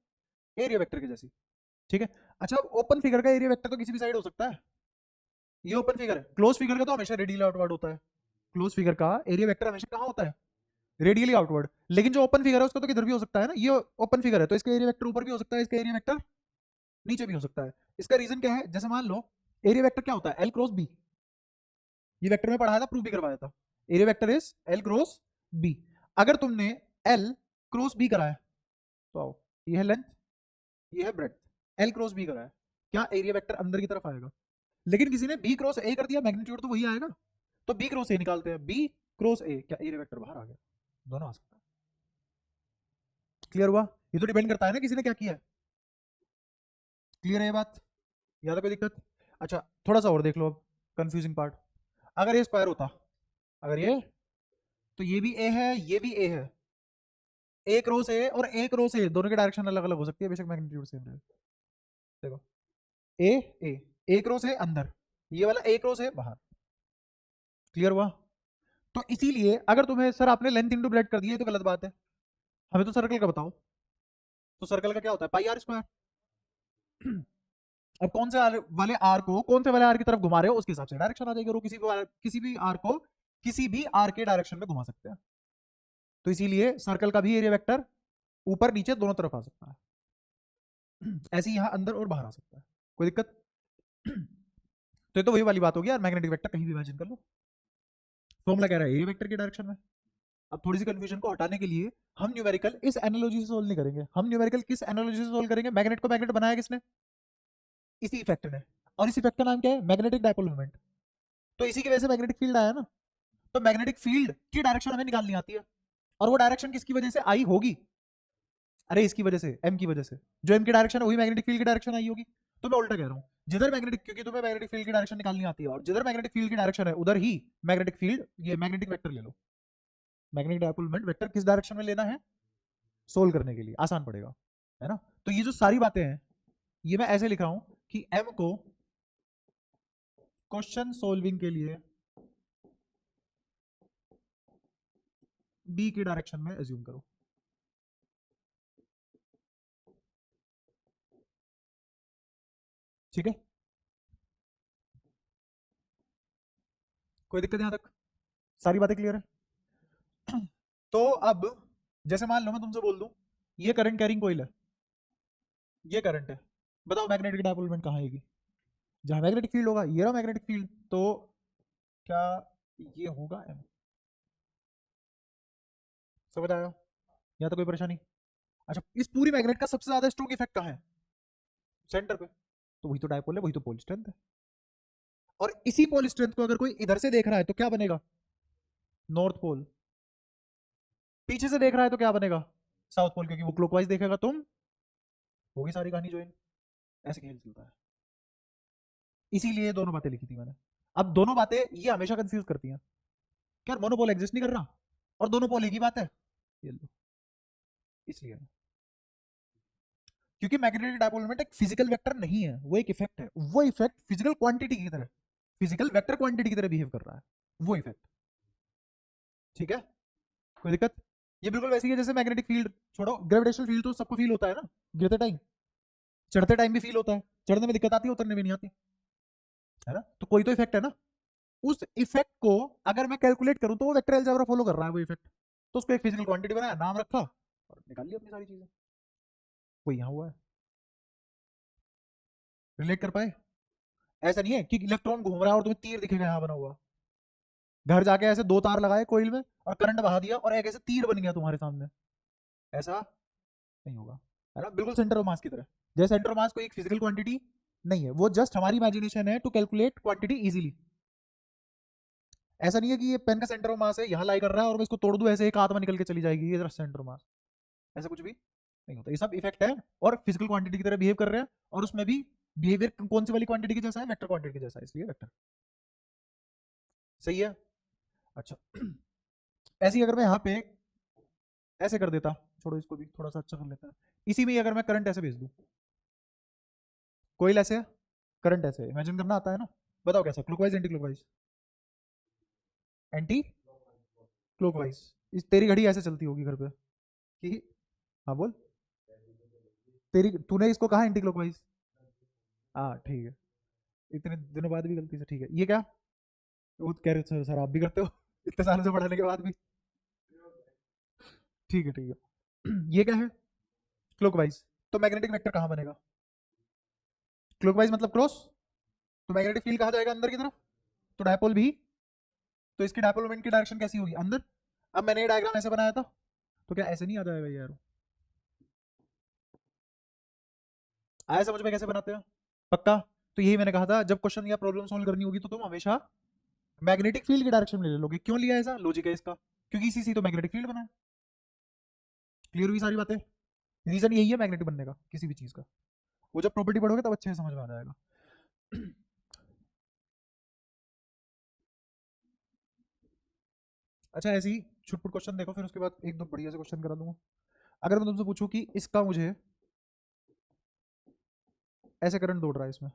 एरिया वेक्टर की जैसी, ठीक है। अच्छा अब ओपन फिगर का एरिया वेक्टर तो किसी भी साइड हो सकता है, ये ओपन फिगर है, क्लोज फिगर का तो हमेशा रेडियली आउटवर्ड होता है, क्लोज फिगर का एरिया वेक्टर हमेशा कहाँ होता है, रेडियली आउटवर्ड, लेकिन जो ओपन फिगर है उसका तो किधर भी हो सकता है ना, ये ओपन फिगर है तो इसका एरिया वेक्टर ऊपर भी हो सकता है, इसका एरिया वेक्टर नीचे भी हो सकता है। इसका रीजन क्या है, जैसे मान लो एरिया वेक्टर क्या होता है, एल क्रॉस बी, ये वेक्टर में पढ़ाया था, प्रूव भी करवाया था, area vector is L cross B, अगर तुमने एल क्रॉस बी कराया तो आओ, ये है लेंथ, ये है ब्रेड्थ, एल क्रॉस बी कराया, क्या एरिया वेक्टर अंदर की तरफ आएगा, लेकिन किसी ने बी क्रॉस ए कर दिया, मैग्नीट्यूड तो वही आएगा, तो बी क्रॉस ए निकालते हैं, बी क्रॉस ए, क्या एरिया वेक्टर बाहर आ गया, दोनों आ सकता है, क्लियर हुआ, ये तो डिपेंड करता है ना किसी ने क्या किया है, क्लियर है ये बात, याद है कोई दिक्कत। अच्छा थोड़ा सा और देख लो अब, कंफ्यूजिंग पार्ट, अगर ये स्क्वायर होता, अगर ये, तो ये भी ए है ये भी ए है, एक रो से और एक रो से दोनों की डायरेक्शन अलग अलग हो सकती है, बेशक मैग्नीट्यूड सेम रहे, देखो ए ए, एक रो से अंदर, ये वाला एक रो से बाहर, क्लियर हुआ। तो इसीलिए अगर तुम्हें सर आपने लेंथ इंटू ब्रेड कर दिया तो गलत बात है, हमें तो सर्कल का बताओ, तो सर्कल का क्या होता है पाई आर स्क्वायर, अब कौन से वाले आर को कौन से वाले आर की तरफ घुमा रहे हो उसके हिसाब से डायरेक्शन आ जाएगी, और किसी भी आर को किसी भी आर के डायरेक्शन में घुमा सकते हैं, तो इसीलिए सर्कल का भी एरिया वेक्टर ऊपर नीचे दोनों तरफ आ सकता है, ऐसे ही यहां अंदर और बाहर आ सकता है, कोई दिक्कत। तो ये तो वही वाली बात होगी यार, मैग्नेटिक वेक्टर कहीं भी इमेजिन कर लो, फॉर्मूला कह रहा है ए वेक्टर की डायरेक्शन में। अब थोड़ी सी कंफ्यूजन को हटाने के लिए हम न्यूमेरिकल इस एनालॉजी से सोल्व नहीं करेंगे। हम न्यूमेरिकल किस एनालॉजी से सोल्व करेंगे? मैग्नेट को मैग्नेट बनाया किसने? इसी इफेक्ट ने। और इस इफेक्ट का नाम क्या है? Magnetic dipole moment. तो इसी की वजह से मैग्नेटिक फील्ड आया ना। तो मैग्नेटिक फील्ड की डायरेक्शन हमें निकालनी आती है, और वो डायरेक्शन किसकी वजह से आई होगी? अरे इसकी वजह से, एम की वजह से। जो एम की डायरेक्शन है वही मैग्नेटिक फील्ड की डायरेक्शन आई होगी। तो मैं उल्टा कह रहा हूँ, जिधर मैग्नेटिक, क्योंकि तुम्हें मैग्नेटिक फील्ड की डायरेक्शन निकालनी आती है, और जिधर मैग्नेटिक फील्ड की डायरेक्शन है उधर ही मैग्नेटिक फील्ड, ये मैग्नेटिक वेक्टर ले लो। मैग्नेटिक डायपोल मोमेंट वेक्टर किस डायरेक्शन में लेना है सोल्व करने के लिए, आसान पड़ेगा, है ना। तो ये जो सारी बातें हैं ये मैं ऐसे लिख रहा हूं कि एम को क्वेश्चन सोल्विंग के लिए बी की डायरेक्शन में एज्यूम करो। ठीक है, कोई दिक्कत यहां तक? सारी बातें क्लियर है? तो अब जैसे मान लो मैं तुमसे बोल दूं ये करंट कैरिंग कोइल है, ये करंट है, बताओ मैग्नेटिक डायपोल मोमेंट कहां आएगी? जहां मैग्नेटिक फील्ड होगा, ये रहा मैग्नेटिक फील्ड, तो क्या ये होगा एम? समझ आया? या तो कोई परेशानी? अच्छा, इस पूरी मैग्नेट का सबसे ज्यादा स्ट्रॉन्ग इफेक्ट कहां है? सेंटर पे। तो वही तो डायपोल है, वही तो पोल स्ट्रेंथ है। और इसी पोल स्ट्रेंथ को अगर कोई इधर से देख रहा है तो क्या बनेगा? North pole. पीछे से देख रहा है तो क्या बनेगा? साउथ पोल, क्योंकि वो क्लॉकवाइज देखेगा, तुम होगी सारी कहानी ज्वाइन। ऐसे खेल चलता है, इसीलिए ये दोनों बातें लिखी थी मैंने। अब दोनों बातें ये हमेशा कंफ्यूज करती हैं, क्या मोनोपोल एग्जिस्ट नहीं कर रहा और दोनों पोल एक ही बात है? ये लो, इसलिए। क्योंकि मैग्नेटिक डायपोल मोमेंट एक फिजिकल वेक्टर नहीं है, वो एक इफेक्ट है। वो इफेक्ट फिजिकल क्वांटिटी की तरह, फिजिकल वेक्टर क्वांटिटी की तरह बिहेव कर रहा है, वो इफेक्ट। ठीक है, कोई दिक्कत? ये बिल्कुल वैसी है जैसे मैग्नेटिक फील्ड, छोड़ो ग्रेविटेशनल फील्ड तो सबको फील होता है ना, गिरते टाइम, चढ़ते टाइम भी फील होता है, चढ़ने में दिक्कत आती है, उतरने में नहीं आती, है ना। तो कोई तो इफेक्ट है ना। उस इफेक्ट को अगर मैं कैलकुलेट करूं तो वो वेक्टर अलजेब्रा फॉलो कर रहा है वो इफेक्ट। तो उसको एक फिजिकल क्वांटिटी बनाया, नाम रखा और निकाल लिया अपनी सारी चीजें। वो यहाँ हुआ है, रिलेट कर पाए? ऐसा नहीं है कि इलेक्ट्रॉन घूम रहा है और तुम्हें तीर दिखेगा यहाँ बना हुआ, घर जाके ऐसे दो तार लगाए कोइल में और करंट बहा दिया और एक ऐसे तीर बन गया तुम्हारे सामने, ऐसा नहीं होगा, है ना। बिल्कुल सेंटर ऑफ मास की तरह। जैसे सेंटर ऑफ मास कोई एक फिजिकल क्वांटिटी नहीं है, वो जस्ट हमारी इमेजिनेशन है टू कैलकुलेट क्वांटिटी इजीली। ऐसा नहीं है कि ये पेन का सेंटर ऑफ मास है, यहाँ लाई कर रहा है और मैं इसको तोड़ दूं ऐसे एक आत्मा निकल के चली जाएगी, ये सेंटर ऑफ मास, ऐसा कुछ भी नहीं होता। ये सब इफेक्ट है और फिजिकल क्वांटिटी की तरह बिहेव कर रहे हैं, और उसमें भी बिहेवियर कौन सी वाली क्वांटिटी की जैसा है? वेक्टर क्वांटिटी की जैसा है, इसलिए वेक्टर। सही है। अच्छा, ऐसे ही अगर मैं यहाँ पे ऐसे कर देता, छोड़ो इसको भी थोड़ा सा अच्छा कर लेता है, इसी में अगर मैं करंट ऐसे भेज दूं, कोई ऐसे है, करंट ऐसे, इमेजिन करना आता है ना, बताओ कैसा? Clockwise anti clockwise? Anti clockwise. इस तेरी घड़ी ऐसे चलती होगी घर पे कि, हाँ बोल, तेरी तूने इसको कहा एंटी क्लॉकवाइज? हाँ ठीक है, इतने दिनों बाद भी गलती से, ठीक है। ये क्या? वो कह रहे सर आप भी करते हो इतने सालों से पढ़ाने के बाद भी? ठीक है ठीक है। ये क्या है? क्लॉकवाइज। तो मैग्नेटिक वेक्टर कहाँ बनेगा? क्लॉकवाइज मतलब क्रॉस, तो मैग्नेटिक फील्ड कहाँ जाएगा? अंदर की तरफ। तो डायपोल भी, तो इसकी डायपोल मोमेंट की डायरेक्शन कैसी होगी? अंदर। अब मैंने ये डायग्राम ऐसे बनाया था, तो क्या ऐसे नहीं आ जाएगा यार? आया समझ में कैसे बनाते हैं? पक्का? तो यही मैंने कहा था, जब क्वेश्चन या प्रॉब्लम सॉल्व करनी होगी तो तुम हमेशा मैग्नेटिक फील्ड की डायरेक्शन में ले लोगे। क्यों लिया ऐसा? लॉजिक है इसका, क्योंकि इसी से तो मैग्नेटिक फील्ड बना है। क्लियर हुई सारी बातें? रीजन यही है मैग्नेटिक बनने का किसी भी चीज का। वो जब प्रॉपर्टी पढ़ोगे तब अच्छे से समझ में आ जाएगा। अच्छा, ऐसे ही छुटपुट क्वेश्चन देखो, फिर उसके बाद एक दो बढ़िया से क्वेश्चन करा दूंगा। अगर मैं तुमसे पूछूं कि इसका मुझे ऐसे करंट दौड़ रहा है इसमें,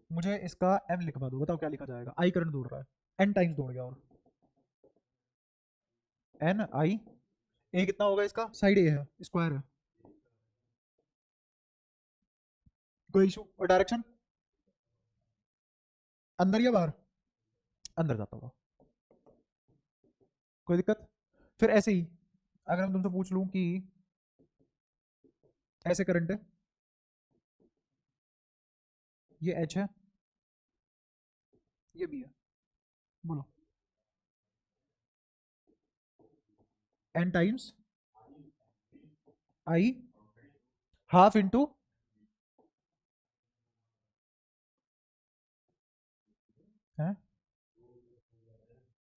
मुझे इसका एम लिखवा दो, बताओ क्या लिखा जाएगा? आई करंट दौड़ रहा है, एन टाइम्स दौड़ गया, और एन आई, ए कितना होगा इसका? साइड ए है, स्क्वायर है, कोई इशू? और डायरेक्शन अंदर या बाहर? अंदर जाता होगा, कोई दिक्कत? फिर ऐसे ही अगर मैं तुमसे पूछ लूं कि ऐसे करंट है, ये एच है, ये बी है, बोलो। n times I half into है,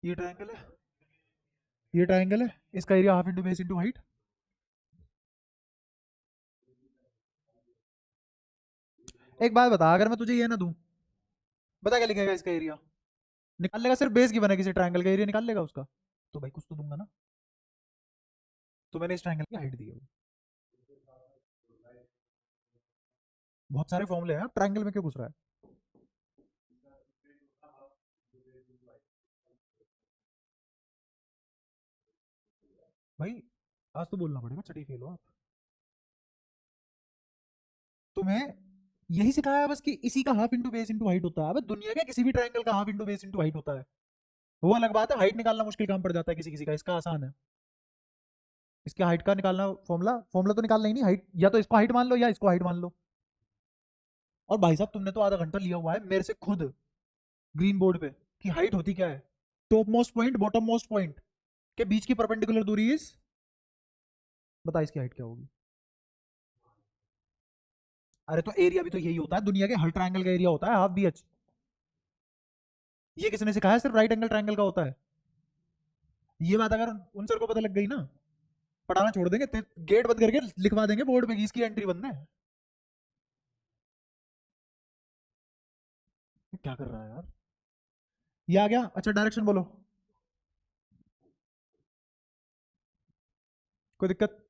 ये ट्रायंगल है, ये ट्रायंगल है, इसका area half into base into height. एक बात बता, अगर मैं तुझे ये ना दूं, बता क्या लिखेगा इसका एरिया? निकाल लेगा, सिर्फ बेस गिवन है किसी ट्रायंगल का, एरिया निकाल लेगा उसका? तो भाई कुछ तो दूंगा ना। तो मैंने इस ट्रायंगल की हाइट दी है। बहुत सारे फॉर्मूले हैं, ट्रायंगल में क्यों घुस रहा है? भाई आज तो बोलना पड़ेगा, चटी फेल हो आप। तुम्हें यही सिखाया है बस कि इसी का half into base into height होता है। अब दुनिया के किसी भी ट्रायंगल का half into base into height होता है। वो अलग बात है, हाइट निकालना मुश्किल काम पड़ जाता है किसी किसी का, इसका आसान है। इसके हाइट का निकालना फॉर्मूला, फॉर्मूला तो निकालना ही नहीं, हाइट या तो इसको हाइट मान लो या इसको हाइट मान लो। और भाई साहब तुमने तो आधा घंटा लिया हुआ है मेरे से खुद ग्रीन बोर्ड पे कि हाइट होती क्या है, top most point bottom most point के बीच की परपेंडिकुलर दूरी इस, बता इसकी हाइट क्या होगी? अरे तो एरिया भी तो यही होता है, दुनिया के हर ट्रायंगल का एरिया होता है हाफ बी एच। ये किसने सिखाया? सिर्फ राइट एंगल ट्रायंगल का होता है। ये बात अगर उन सर को पता लग गई ना, पढ़ाना छोड़ देंगे, गेट बंद करके लिखवा देंगे बोर्ड पे कि इसकी एंट्री बंद है। क्या कर रहा है यार? ये आ गया, अच्छा डायरेक्शन बोलो, कोई दिक्कत?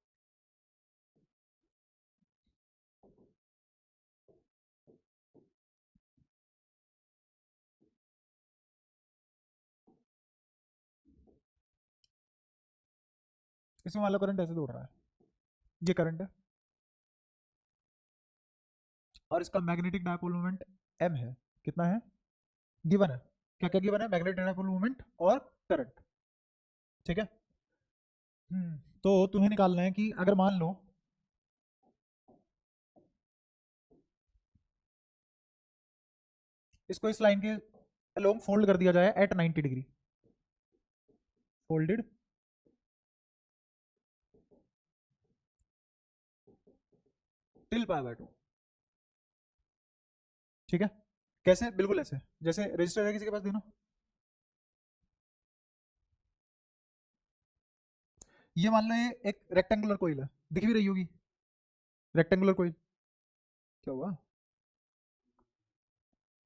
इसमें वाला करंट ऐसे दौड़ रहा है, ये करंट है, और इसका मैग्नेटिक डायपोल मोमेंट m है। कितना है? गिवन है। क्या क्या गिवन है? मैग्नेटिक डायपोल मोमेंट और करंट। ठीक है। तो तुम्हें निकालना है कि अगर मान लो इसको इस लाइन के अलोंग फोल्ड कर दिया जाए at 90 degree, folded till pi by 2। ठीक है। कैसे? बिल्कुल ऐसे जैसे रजिस्टर है किसी के पास, देना। ये मान लो ये एक रेक्टेंगुलर कोइल है, दिख भी रही होगी, रेक्टेंगुलर कोइल। क्या हुआ?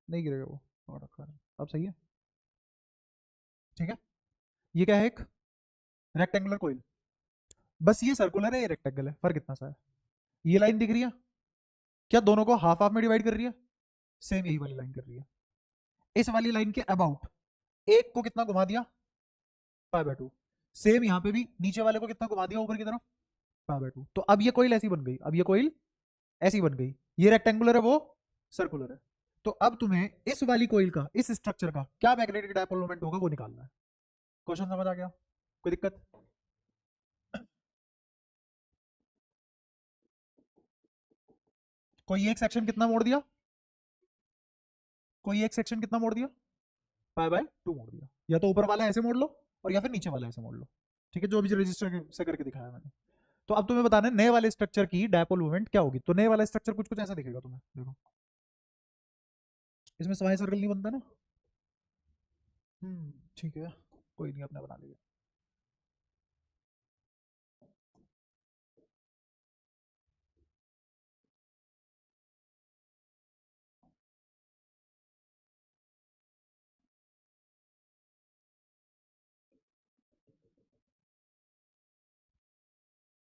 नहीं गिरेगा वो, और रखा है अब सही है। ठीक है। ये क्या है? एक रेक्टेंगुलर कोइल, बस ये सर्कुलर है, ये रेक्टेंगल है, फर्क इतना सा है। ये लाइन दिख रही है, क्या दोनों को हाफ हाफ में डिवाइड कर रही है? सेम यही वाली लाइन कर रही है। इस वाली लाइन के अबाउट एक को कितना घुमा दिया? पाई बाय 2। सेम यहाँ पे भी नीचे वाले को कितना घुमा दिया ऊपर की तरफ? पाई बाय 2। तो अब ये कोइल ऐसी बन गई, अब ये कोइल ऐसी बन गई, ये रेक्टेंगुलर है, वो सर्कुलर है। तो अब तुम्हें इस वाली कोइल का, इस स्ट्रक्चर का क्या मैग्नेटिक डायपोल मोमेंट होगा वो निकालना है। क्वेश्चन समझ आ गया? कोई दिक्कत? कोई एक सेक्शन कितना मोड़ दिया? कोई एक सेक्शन कितना मोड़ दिया? पाई बाय 2 मोड़ दिया। या तो ऊपर वाला ऐसे मोड़ लो, और या फिर नीचे वाला ऐसे मोड़ लो। ठीक है, जो अभी रजिस्टर से करके दिखाया मैंने। तो अब तुम्हें बताना है नए वाले स्ट्रक्चर की डायपोल मोमेंट क्या होगी। तो नए वाला स्ट्रक्चर कुछ कुछ ऐसा दिखेगा तुम्हें, देखो। इसमें सवाई सर्कल नहीं बनता ना। ठीक है, कोई नहीं, अपने बना लिया।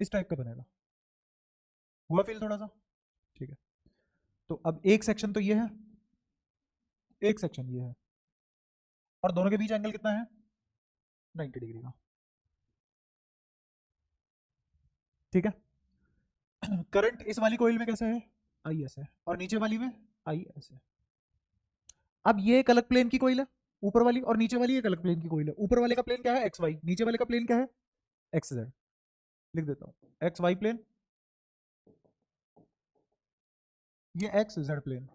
इस टाइप का बनेगा, हुआ फील थोड़ा सा? ठीक है। तो अब एक सेक्शन तो ये है, एक सेक्शन ये है, और दोनों के बीच एंगल कितना है? 90 डिग्री का। ठीक है। करंट इस वाली कोइल में कैसे है? आई एस है, और नीचे वाली में आई एस है। अब ये एक अलग प्लेन की कोइल है ऊपर वाली, और नीचे वाली एक अलग प्लेन की कोइल है। ऊपर वाले का प्लेन क्या है? X Y. नीचे वाले का प्लेन क्या है? X Z. लिख देता हूं, एक्स वाई प्लेन, ये एक्स जेड प्लेन।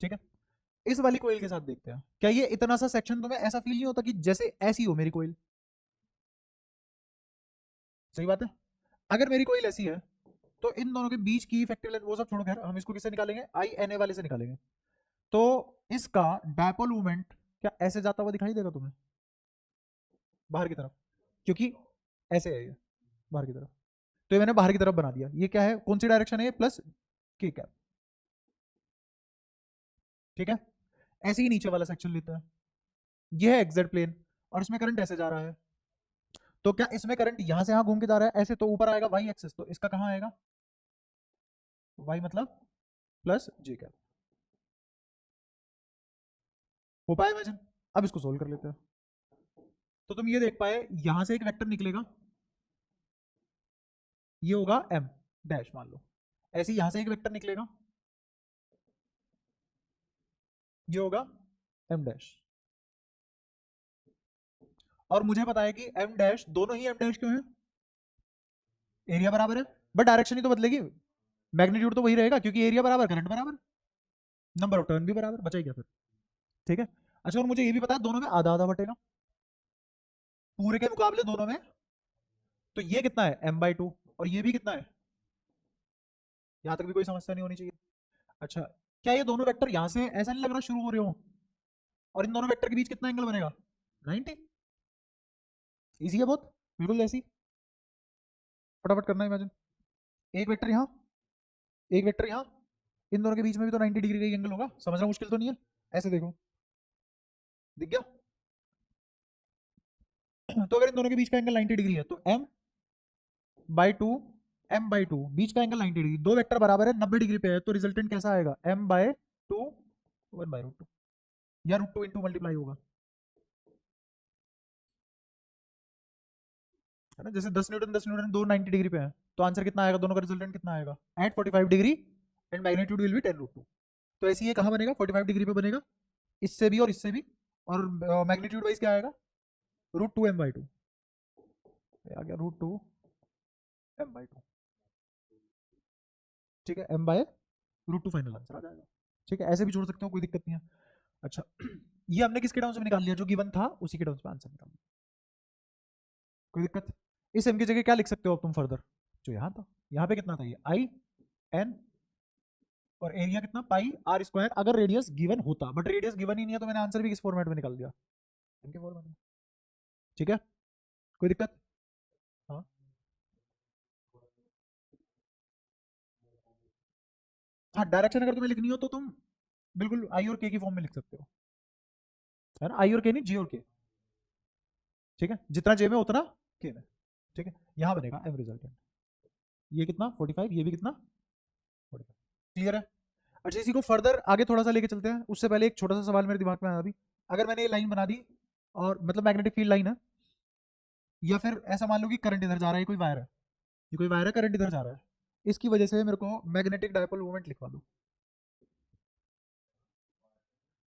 ठीक है। इस वाली कोयल के साथ देखते हैं, क्या ये इतना सा सेक्शन तुम्हें ऐसा फील नहीं होता कि जैसे ऐसी हो मेरी कोयल? सही बात है। अगर मेरी कोयल ऐसी है तो इन दोनों के बीच की इफेक्टिव लेंथ वो सब छोड़ो, खैर हम इसको किससे निकालेंगे, आई एन ए वाले से निकालेंगे। तो इसका डायपोल मूवमेंट क्या ऐसे जाता हुआ दिखाई देगा तुम्हें बाहर की तरफ, क्योंकि ऐसे है ये बाहर की तरफ, तो ये मैंने बाहर की तरफ बना दिया। ये क्या है, कौन सी डायरेक्शन है, प्लस के कैप। ठीक है, ऐसे ही नीचे वाला सेक्शन लेता है, ये है एक्जेड प्लेन, और इसमें करंट ऐसे जा रहा है। तो क्या इसमें करंट यहां से यहां घूम के जा रहा है ऐसे, तो ऊपर आएगा वाई एक्सिस, तो इसका कहां आएगा, वाई मतलब प्लस जे कैप। हो पाया इमेजिन? अब इसको सोल्व कर लेते हैं। तो तुम ये देख पाए यहां से एक वेक्टर निकलेगा, ये होगा एम डैश मान लो, ऐसे ही यहां से एक वेक्टर निकलेगा, ये होगा एम डैश। और मुझे पता है कि एम डैश, दोनों ही एम डैश क्यों है, एरिया बराबर है, बट डायरेक्शन ही तो बदलेगी, मैग्नीट्यूड तो वही रहेगा, क्योंकि एरिया बराबर करंट बराबर, नंबर ऑफ टर्न भी बराबर, बचा ही क्या फिर। ठीक है। अच्छा, और मुझे ये भी पता है दोनों में आधा आधा बटेगा, पूरे के मुकाबले दोनों में। तो ये कितना है, एम बाई टू, और ये भी कितना है, यहां तक भी कोई समस्या नहीं होनी चाहिए। अच्छा, क्या ये दोनों वेक्टर यहां से ऐसा नहीं लग रहा शुरू हो रहे हो, और इन दोनों वेक्टर के बीच कितना एंगल बनेगा, 90। इजी है बहुत, बिल्कुल ऐसी, फटाफट करना है इमेजिन। एक वेक्टर यहाँ, एक वेक्टर यहाँ, इन दोनों के बीच में भी तो 90 डिग्री का एंगल होगा, समझना मुश्किल तो नहीं है। ऐसे देखो, दिख गया? तो अगर इन दोनों के बीच का एंगल 90 डिग्री है तो m by two, m by two, बीच का एंगल 90 डिग्री, दो वेक्टर बराबर है 90 डिग्री पे है, तो रिजल्टेंट कैसा आएगा, m बाय टू, 1/√2, या √2 इंटू मल्टीप्लाई होगा, है ना, जैसे 10 न्यूटन 10 न्यूटन, दो 90 डिग्री पे हैं, तो आंसर कितना आएगा, दोनों का रिजल्टेंट कितना आएगा at 45 degree, and magnitude will be 10√2। तो ऐसे ये कहाँ बनेगा, 45 डिग्री पे बनेगा, इससे भी और इससे भी, और मैग्नीट्यूड वाइज क्या आएगा, √2 m/2, आ गया √2 m/2। ठीक है, m/√2 फाइनल आंसर आ जाएगा। ठीक है, ऐसे भी छोड़ सकते हो, कोई दिक्कत नहीं है। अच्छा, ये हमने किसके टर्म्स में निकाल लिया, जो गिवन था उसी के टर्म्स में आंसर निकाल लिया, कोई दिक्कत? इस m की जगह क्या लिख सकते हो अब तुम फर्दर, जो यहाँ था, यहाँ पे कितना था ये, आई एन, और एरिया कितना, पाई आर स्क्वायर, अगर रेडियस गिवन होता, बट रेडियस गिवन ही नहीं है, तो मैंने आंसर भी किस फॉर्मेट में निकाल दिया, इनके फॉर्मेट में। ठीक है, कोई दिक्कत? हाँ, हाँ, डायरेक्शन अगर तुम्हें लिखनी हो तो तुम बिल्कुल आई और के की फॉर्म में लिख सकते हो, है ना, आई और के नहीं, जी और के। ठीक है, जितना जे में उतना के में। ठीक है, यहाँ बनेगा एम रिजल्टेंट, ये कितना 45, ये भी कितना 45। क्लियर है? अच्छा, इसी को फर्दर आगे थोड़ा सा लेके चलते हैं, उससे पहले एक छोटा सा सवाल मेरे दिमाग में आया अभी। अगर मैंने ये लाइन बना दी, और मतलब मैग्नेटिक फील्ड लाइन है, या फिर ऐसा मान लो कि करंट इधर जा रहा है, कोई वायर है, ये कोई वायर है, करंट इधर जा रहा है, इसकी वजह से मेरे को मैग्नेटिक डायपोल मोमेंट लिखवा दो।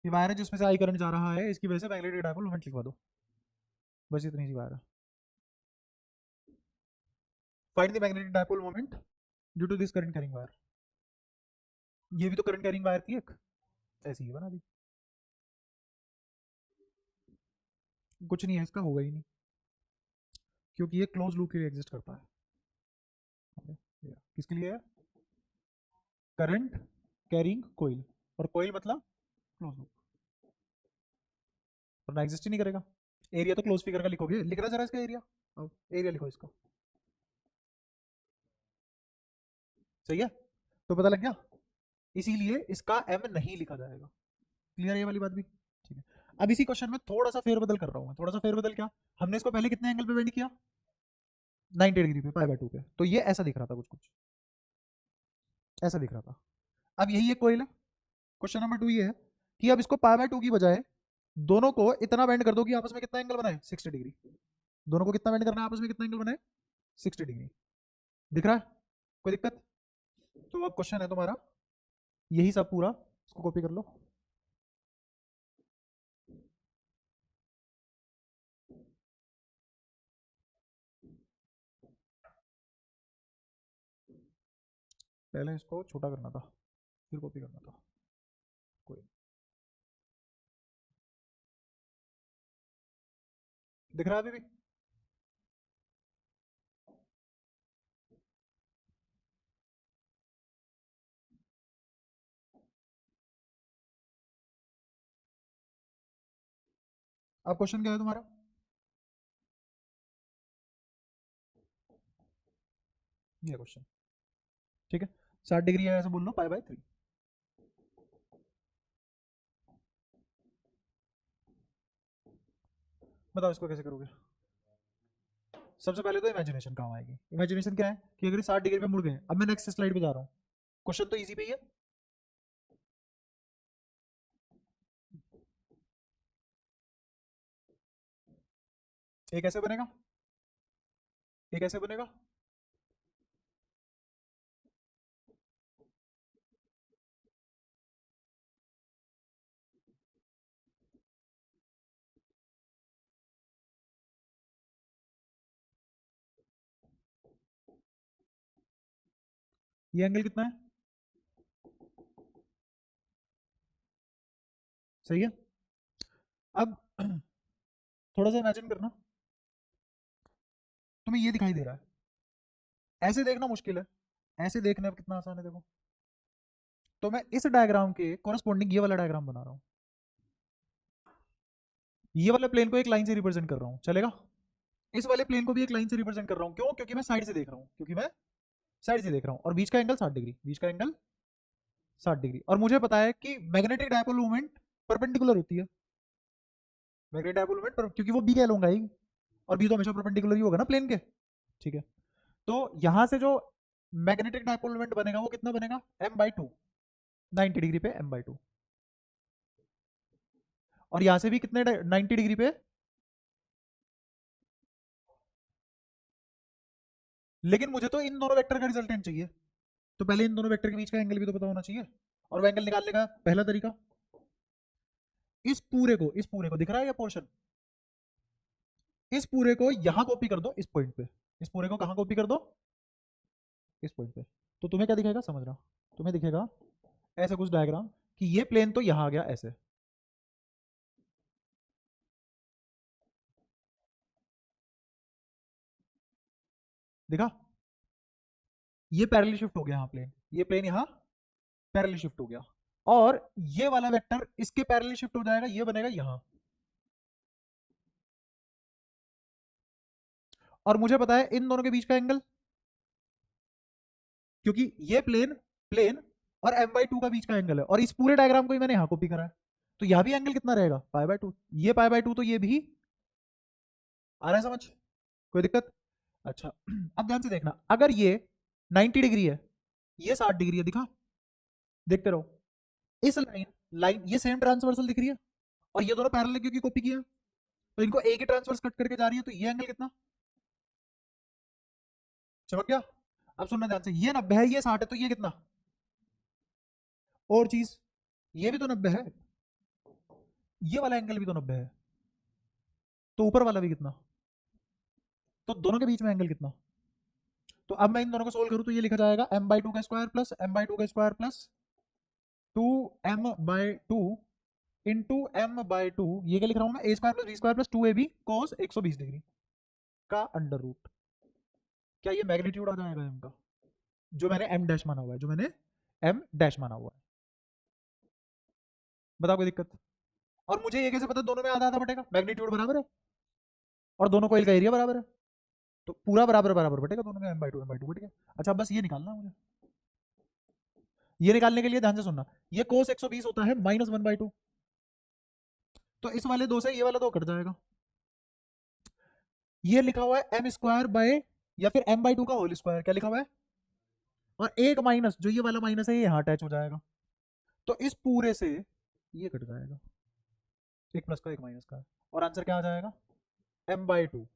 ये वायर है जिसमें से आई करंट जा रहा है, इसकी वजह से मैग्नेटिक डायपोल मोमेंट लिखवा दो, बस इतनी सी वायर है। Find the magnetic dipole moment due to this current carrying wire. ये भी तो करंट कैरिंग वायर थी एक, ऐसी ही बना दी, कुछ नहीं है इसका, होगा ही नहीं, क्योंकि ये क्लोज लूप के लिए एग्जिस्ट करता है। किसके लिए है, करंट कैरिंग कोइल, और कोइल मतलब क्लोज लूप, वरना एग्जिस्ट ही नहीं करेगा। एरिया तो क्लोज फिगर का लिखोगे, लिखना जरा इसका एरिया, एरिया लिखो इसका, सही है, तो पता लग गया, इसीलिए इसका एम नहीं लिखा जाएगा। क्लियर है ये वाली बात भी? ठीक है, अब इसी क्वेश्चन में थोड़ा सा फेरबदल कर रहा हूँ मैं, थोड़ा सा फेरबदल क्या, हमने इसको पहले कितने एंगल पे बेंड किया, 90 डिग्री पे, π/2 पे, तो ये ऐसा दिख रहा था, कुछ कुछ ऐसा दिख रहा था। अब यही एक कोइल है, क्वेश्चन नंबर 2 ये है कि अब इसको π/2 की बजाय दोनों को इतना बेंड कर दो कि आपस में कितना एंगल बनाए, 60 डिग्री। दोनों को कितना बेंड करना है, आपस में कितना एंगल बनाए, 60 डिग्री। दिख रहा है, कोई दिक्कत? तो अब क्वेश्चन है तुम्हारा यही सब पूरा, इसको कॉपी कर लो। पहले इसको छोटा करना था, फिर कॉपी करना था, कोई दिख रहा है अभी भी? अब क्वेश्चन क्या है तुम्हारा? ये क्वेश्चन, ठीक है। 60 डिग्री है ऐसे बोल लो, पाई/3। बताओ इसको कैसे करोगे? सबसे पहले तो इमेजिनेशन काम आएगी। इमेजिनेशन क्या है कि अगर 60 डिग्री पे मुड़ गए, अब मैं नेक्स्ट स्लाइड पे जा रहा हूँ। क्वेश्चन तो इजी पे ही है। एक ऐसे बनेगा, एक ऐसे बनेगा, ये एंगल कितना है? सही है। अब थोड़ा सा इमेजिन करना, तुम्हें ये दिखाई दे रहा है, ऐसे देखना मुश्किल है, ऐसे देखने में कितना आसान है देखो। तो मैं इस डायग्राम के कोरस्पॉन्डिंग ये वाला डायग्राम बना रहा हूँ, ये वाले प्लेन को एक लाइन से रिप्रेजेंट कर रहा हूँ, चलेगा? इस वाले प्लेन को भी एक लाइन से रिप्रेजेंट कर रहा हूँ, क्यों? क्योंकि मैं साइड से देख रहा हूँ, क्योंकि मैं साइड से देख रहा हूँ, और बीच का एंगल 60 डिग्री, बीच का एंगल 60 डिग्री। और मुझे पता है कि मैग्नेटिक डायपोल मूवमेंट परपेंडिकुलर होती है। मैग्नेटिक डायपोल मूवमेंट क्योंकि वो बी का एलोंग आएगी, और बी तो हमेशा परपेंडिकुलर ही होगा ना प्लेन के, ठीक है। तो यहां से जो मैग्नेटिक डायपोल मोमेंट बनेगा वो कितना बनेगा? m/2, 90 डिग्री पे m/2। और यहां से भी कितने 90 डिग्री पे? लेकिन मुझे तो इन दोनों वेक्टर का रिजल्टेंट चाहिए, तो पहले इन दोनों वेक्टर के बीच का एंगल भी तो पता होना चाहिए। और वो एंगल निकालने का पहला तरीका, इस पूरे को दिख रहा है ये पोर्शन, इस पूरे को यहां कॉपी कर दो, इस पॉइंट पे। इस पूरे को कहां कॉपी कर दो? इस पॉइंट पे। तो तुम्हें क्या दिखेगा समझ रहा? तुम्हें दिखेगा ऐसा कुछ डायग्राम कि ये प्लेन तो यहां आ गया ऐसे, दिखा? ये पैरेलल शिफ्ट हो गया यहाँ प्लेन, ये प्लेन यहाँ पैरेलल शिफ्ट हो गया, और ये वाला वेक्टर इसके पैरेलल शिफ्ट हो जाएगा, ये बनेगा यहाँ। और मुझे पता है इन दोनों के बीच का एंगल, क्योंकि ये प्लेन प्लेन और m/2 का बीच का एंगल है, और इस पूरे डायग्राम को ही मैंने यहाँ कॉपी करा है। तो यहाँ भी एंगल कितना रहेगा? पाई/2। ये पाई/2 तो ये भी आ रहा है समझ? कोई दिक्कत? अच्छा अब ध्यान से देखना, अगर ये 90 डिग्री है, ये 60 डिग्री है, दिखा? देखते रहो, इस लाइन लाइन ये सेम ट्रांसवर्सल दिख रही है, और ये दोनों पैरेलल क्योंकि कॉपी किया, तो इनको एक ही ट्रांसवर्स कट करके जा रही है, तो ये एंगल कितना? चमक गया? अब सुनना ध्यान से, ये 90 है, ये 60 है, तो ये कितना? और चीज, ये भी तो 90 है, ये वाला एंगल भी तो 90 है, तो ऊपर वाला भी कितना? तो दोनों के बीच में एंगल कितना? तो अब मैं इन दोनों को सोल्व करूं तो ये लिखा जाएगा m/2 का स्क्वायर प्लस m/2 का square plus 2m/2 into m/2, ये क्या लिख रहा हूं मैं? a square plus b square plus 2ab cos 120 degree का अंडर रूट। क्या ये मैग्नीट्यूड आ जाएगा m का, जो मैंने m डैश माना हुआ है, जो मैंने m डैश माना हुआ है? बताओ कोई दिक्कत? और मुझे ये कैसे पता दोनों में आधा आधा बटेगा? मैग्नीट्यूड बराबर है, और दोनों कोइल का एरिया बराबर है, तो पूरा बराबर बराबर बटेगा दोनों में, m/2 बट गया। अच्छा बस ये निकालना है मुझे, ये निकालने के लिए ध्यान से सुनना, ये cos 120 होता है -1/2, तो इस वाले दो से ये वाला दो कट जाएगा, ये लिखा हुआ है m स्क्वायर बाय, या फिर m/2 का होल स्क्वायर, क्या लिखा हुआ है? और एक माइनस, जो ये वाला माइनस है ये यहाँ अटैच हो जाएगा, तो इस पूरे से ये कट जाएगा, एक प्लस का एक माइनस का, और आंसर क्या आ जाएगा? m/2।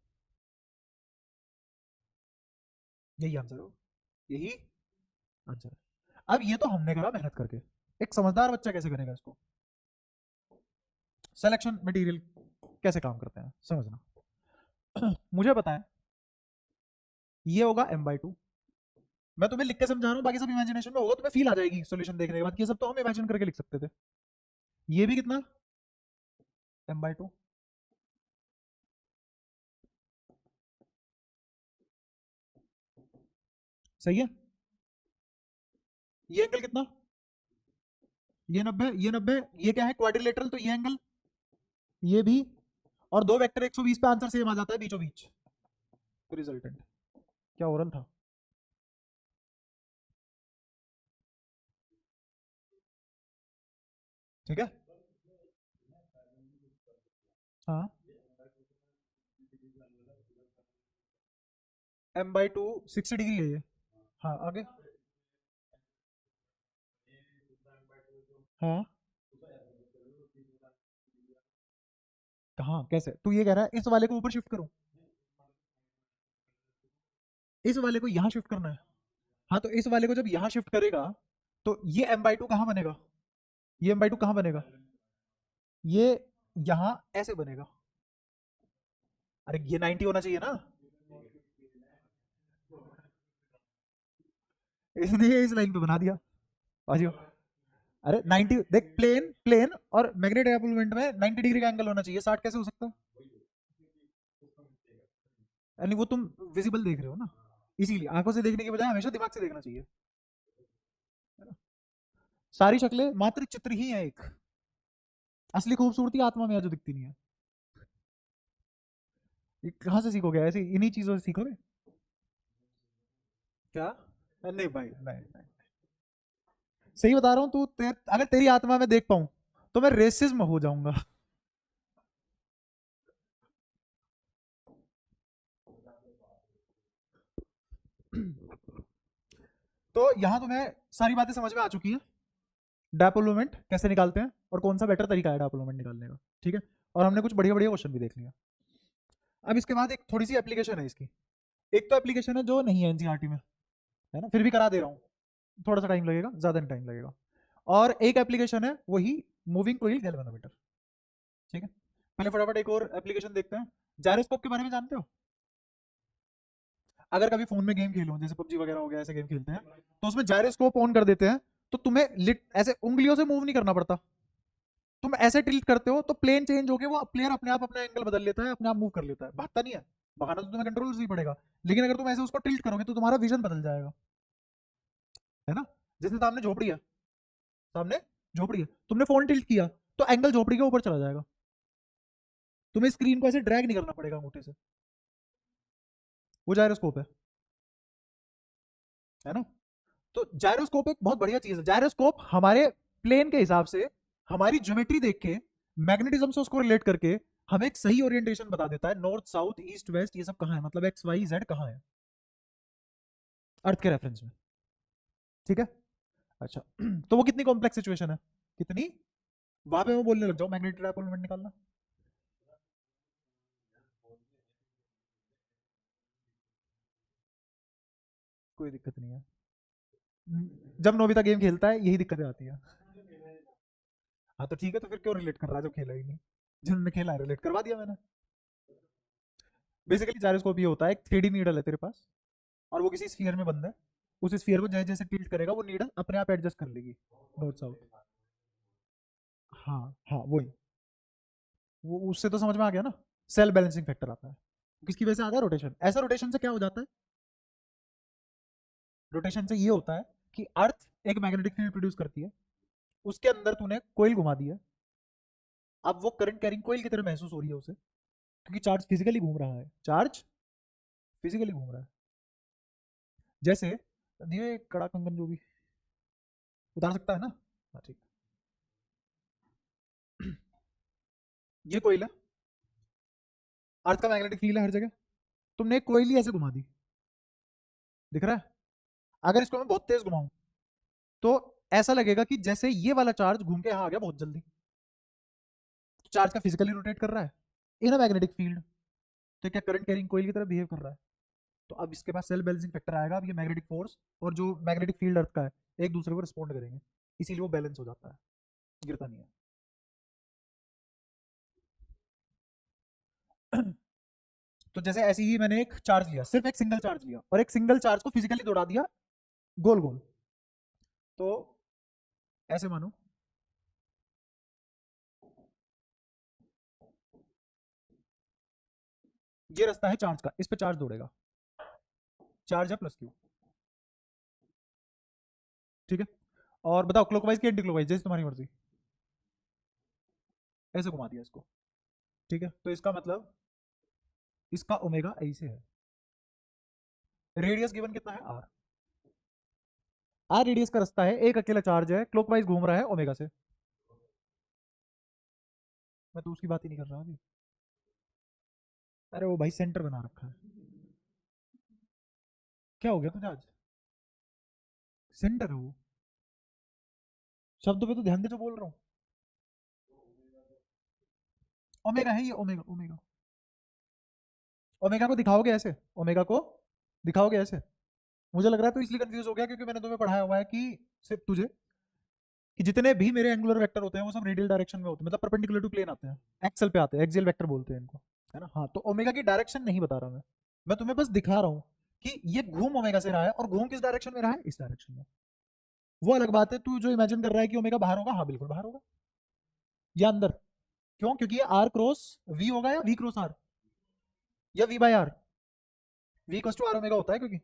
यही आंसर हो, यही आंसर। अब ये तो हमने करा मेहनत करके, एक समझदार बच्चा कैसे करेगा इसको? सिलेक्शन मटेरियल कैसे काम करते हैं समझना। मुझे पता है ये होगा m/2, मैं तुम्हें लिख के समझा रहा हूँ, बाकी सब इमेजिनेशन में होगा, तुम्हें फील आ जाएगी सॉल्यूशन देखने के बाद कि ये सब तो हम इमेजिन करके लिख सकते थे। ये भी कितना? m/2, सही है। ये एंगल कितना, ये 90, ये 90, ये क्या है क्वाड्रिलेटरल, तो ये एंगल, ये भी, और दो वेक्टर 120 पे आंसर सेम आ जाता है बीचों बीच, तो रिजल्टेंट क्या ओरल था। ठीक है। हाँ, m/2 60 डिग्री है ये। हाँ आगे। हाँ, कहाँ कैसे, तू ये कह रहा है इस वाले को ऊपर शिफ्ट करूं, इस वाले को यहाँ शिफ्ट करना है। हाँ, तो इस वाले को जब यहाँ शिफ्ट करेगा तो ये m/2 कहाँ बनेगा, ये m/2 कहाँ बनेगा, ये यहाँ ऐसे बनेगा। अरे ये 90 होना चाहिए ना, इसने ये इस लाइन पे बना दिया। आ जाओ। अरे 90 देख, प्लेन प्लेन और मैग्नेटिक एनवेलपमेंट में 90 डिग्री का एंगल होना चाहिए, 60 कैसे हो सकता है, यानी वो तुम विजिबल देख रहे हो ना, इसीलिए आंखों से देखने के बजाय हमेशा दिमाग से देखना चाहिए, है ना? सारी शक्लें मात्र चित्र ही है एक, असली खूबसूरती आत्मा में है जो दिखती नहीं है। ये कहाँ से सीखोगे, ऐसे इन्हीं चीजों से सीखोगे क्या, नहीं भाई नहीं, नहीं। सही बता रहा हूँ, अगर तेरी आत्मा में देख पाऊं तो मैं रेसिज्म हो जाऊंगा। तो यहां तुम्हें सारी बातें समझ में आ चुकी हैं, डायपोल मोमेंट कैसे निकालते हैं और कौन सा बेटर तरीका है डायपोल मोमेंट निकालने का, ठीक है। और हमने कुछ बढ़िया बढ़िया क्वेश्चन भी देख लिया। अब इसके बाद एक थोड़ी सी एप्लीकेशन है इसकी, एक तो एप्लीकेशन है जो नहीं है एनसीईआरटी में, है ना, फिर भी करा दे रहा हूँ, थोड़ा सा टाइम लगेगा, ज़्यादा नहीं टाइम लगेगा। और एक एप्लीकेशन है वही मूविंग कोइल गैल्वेनोमीटर, ठीक है। पहले फटाफट एक और एप्लीकेशन देखते हैं। जायरोस्कोप के बारे में जानते हो, अगर कभी फोन में गेम खेलो जैसे पबजी वगैरह हो गया, ऐसे गेम खेलते हैं तो उसमें जायरोस्कोप ऑन कर देते हैं, तो तुम्हें ऐसे उंगलियों से मूव नहीं करना पड़ता, तुम ऐसे टिल्ट करते हो तो प्लेन चेंज होके वो प्लेयर अपने आप अपना एंगल बदल लेता है, अपने आप मूव कर लेता है, भागता नहीं है, भागना तो तुम्हें कंट्रोल से ही पड़ेगा, लेकिन अगर तुम ऐसे उसको टिल्ट करोगे तो तुम्हारा विजन बदल जाएगा, है ना। जैसे सामने झोपड़ी है, सामने झोपड़ी है, तुमने फोन टिल्ट किया तो एंगल झोपड़ी के ऊपर चला जाएगा, तुम्हें स्क्रीन को ऐसे ड्रैग नहीं करना पड़ेगा अंगूठे से, वो जायरोस्कोप है ना। तो जायरोस्कोप एक बहुत बढ़िया चीज है, जायरोस्कोप हमारे प्लेन के हिसाब से हमारी ज्योमेट्री देख के मैग्नेटिज्म से उसको रिलेट करके हमें एक सही ओरिएंटेशन बता देता है, नॉर्थ साउथ ईस्ट वेस्ट ये सब कहाँ है, मतलब एक्स वाई जेड कहाँ है अर्थ के रेफरेंस में, ठीक है। अच्छा तो वो कितनी कॉम्प्लेक्स सिचुएशन है, कितनी, वहां पे मैं बोलने लग जाऊं मैग्नेटिक डायपोल मोमेंट निकालना, कोई दिक्कत नहीं है। जब नोबिता गेम खेलता है यही दिक्कतें आती है। हाँ तो ठीक है, तो फिर क्यों रिलेट कर रहा है जब खेला ही नहीं, जिन्होंने खेला है रिलेट करवा दिया मैंने। बेसिकली जायरोस्कोप ये होता है, एक 3D नीडल है तेरे पास और वो किसी स्फीयर में बंद है, उस स्फीयर को जैसे जैसे टिल्ट करेगा वो नीडल अपने आप एडजस्ट कर लेगी नॉर्थ साउथ। हाँ हाँ वही, वो उससे तो समझ में आ गया ना, सेल बैलेंसिंग फैक्टर आता है, किसकी वजह से आता है, रोटेशन, ऐसा रोटेशन से क्या हो जाता है, रोटेशन से ये होता है कि अर्थ एक मैग्नेटिक फील्ड प्रोड्यूस करती है, उसके अंदर तूने कोयल घुमा दी है, अब वो करंट कैरिंग कोयल की तरह महसूस हो रही है उसे, क्योंकि चार्ज फिजिकली घूम रहा है, चार्ज फिजिकली घूम रहा है। जैसे ये कड़ा कंगन जो भी उतार सकता है ना, हाँ ठीक, ये कोयल है, अर्थ का मैग्नेटिक फील्ड है हर जगह, तुमने एक कोयल ही ऐसे घुमा दी, दिख रहा है, अगर इसको मैं बहुत तेज घुमाऊं तो ऐसा लगेगा कि जैसे ये वाला चार्ज घूम के यहाँ आ गया बहुत जल्दी, चार्ज का फिजिकली रोटेट कर रहा है इन अ मैग्नेटिक फील्ड, तो क्या करंट कैरिंग कोयल की तरह बिहेव कर रहा है। तो अब इसके पास सेल बैलेंसिंग फैक्टर आएगा, अब ये मैग्नेटिक फोर्स और जो मैग्नेटिक फील्ड अर्थ का है एक दूसरे को रिस्पॉन्ड करेंगे, इसीलिए वो बैलेंस हो जाता है, गिरता नहीं है। तो जैसे ऐसे ही मैंने एक चार्ज लिया, सिर्फ एक सिंगल चार्ज लिया और एक सिंगल चार्ज को फिजिकली दौड़ा दिया गोल गोल, तो ऐसे मानो ये रास्ता है चार्ज का, इस पे चार्ज दौड़ेगा, चार्ज है प्लस क्यू, ठीक है, और बताओ क्लॉकवाइज की एंटी क्लॉकवाइज, जैसे तुम्हारी मर्जी, ऐसे घुमा दिया इसको। ठीक है, तो इसका मतलब इसका ओमेगा ऐसे है। रेडियस गिवन कितना है आर, आर रेडियस का रास्ता है, एक अकेला चार्ज है, क्लॉकवाइज घूम रहा है ओमेगा से। मैं तो उसकी बात ही नहीं कर रहा अभी। अरे वो भाई सेंटर बना रखा है। क्या हो गया तुझे आज? सेंटर है वो, शब्द पे तो ध्यान दे जो बोल रहा हूँ। ओमेगा है ये, ओमेगा ओमेगा। ओमेगा को दिखाओगे ऐसे, ओमेगा को दिखाओगे ऐसे। मुझे लग रहा है तो इसलिए कंफ्यूज हो गया क्योंकि मैंने तुम्हें पढ़ाया हुआ है कि सिर्फ तुझे कि जितने भी मेरे एंगुलर वेक्टर होते हैं वो सब रेडियल डायरेक्शन में होते हैं, मतलब परपेंडिकुलर टू प्लेन आते हैं, एक्सल पे आते हैं, एक्सियल वेक्टर बोलते हैं इनको, है ना। हाँ, तो ओमेगा की डायरेक्शन नहीं बता रहा मैं तुम्हें बस दिखा रहा हूँ कि ये घूम ओमेगा से रहा है, और घूम किस डायरेक्शन में रहा है, इस डायरेक्शन में। वो अलग बात है, तू जो इमेजिन कर रहा है कि ओमेगा बाहर होगा, हाँ बिल्कुल बाहर होगा, या अंदर। क्यों? क्योंकि ये आर क्रॉस वी होगा, या वी क्रॉस आर, या V by R, V equal to R omega होता है क्योंकि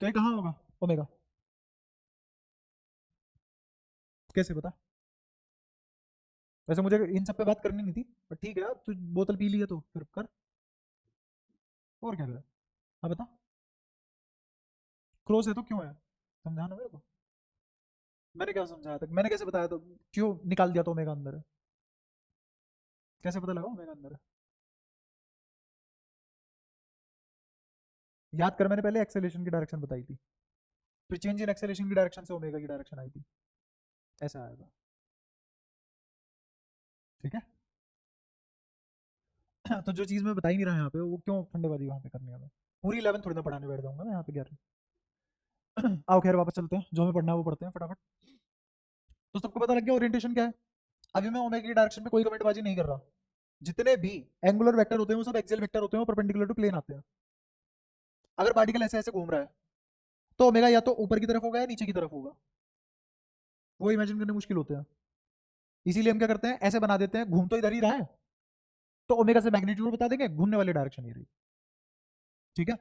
तो ये कहाँ होगा ओमेगा, कैसे पता? वैसे मुझे इन सब पे बात करनी नहीं थी, पर ठीक है, तू बोतल पी ली है तो फिर कर, और क्या करे। हाँ बता, क्रॉस है तो क्यों है, समझाना मेरे को। मैंने क्या समझाया था, मैंने कैसे बताया था, क्यों निकाल दिया तो ओमेगा अंदर है, कैसे पता लगा ओमेगा अंदर है? याद कर, मैंने पहले एक्सेलेरेशन की डायरेक्शन बताई थी, फिर चेंज इन एक्सेलेरेशन की डायरेक्शन से ओमेगा की डायरेक्शन आई थी, ऐसा आएगा। ठीक है। तो जो चीज़ मैं बता ही नहीं रहा यहाँ पे, वो क्यों फंडेबाजी वहाँ पे करनी है हमें, पूरी 11 थोड़ी ना पढ़ाने बैठ जाऊंगा मैं यहाँ पे 11। आओ खैर वापस चलते हैं, जो हमें पढ़ना है वो पढ़ते हैं फटाफट। तो सबको पता लग गया ओरिएंटेशन क्या है। अभी मैं ओमेगा की डायरेक्शन में कोई कमेंटबाजी नहीं कर रहा, जितने भी एंगुलर वेक्टर होते हैं वो सब एक्सियल वेक्टर होते हैं, वो परपेंडिकुलर टू प्लेन आते हैं। अगर पार्टिकल ऐसे ऐसे घूम रहा है तो ओमेगा या तो ऊपर की तरफ होगा या नीचे की तरफ होगा, वो इमेजिन करने मुश्किल होते हैं। इसीलिए हम क्या करते हैं, ऐसे बना देते हैं, घूम तो इधर ही रहा है, तो ओमेगा से मैग्नीट्यूड बता देंगे, घूमने वाली डायरेक्शन ये रही। ठीक है,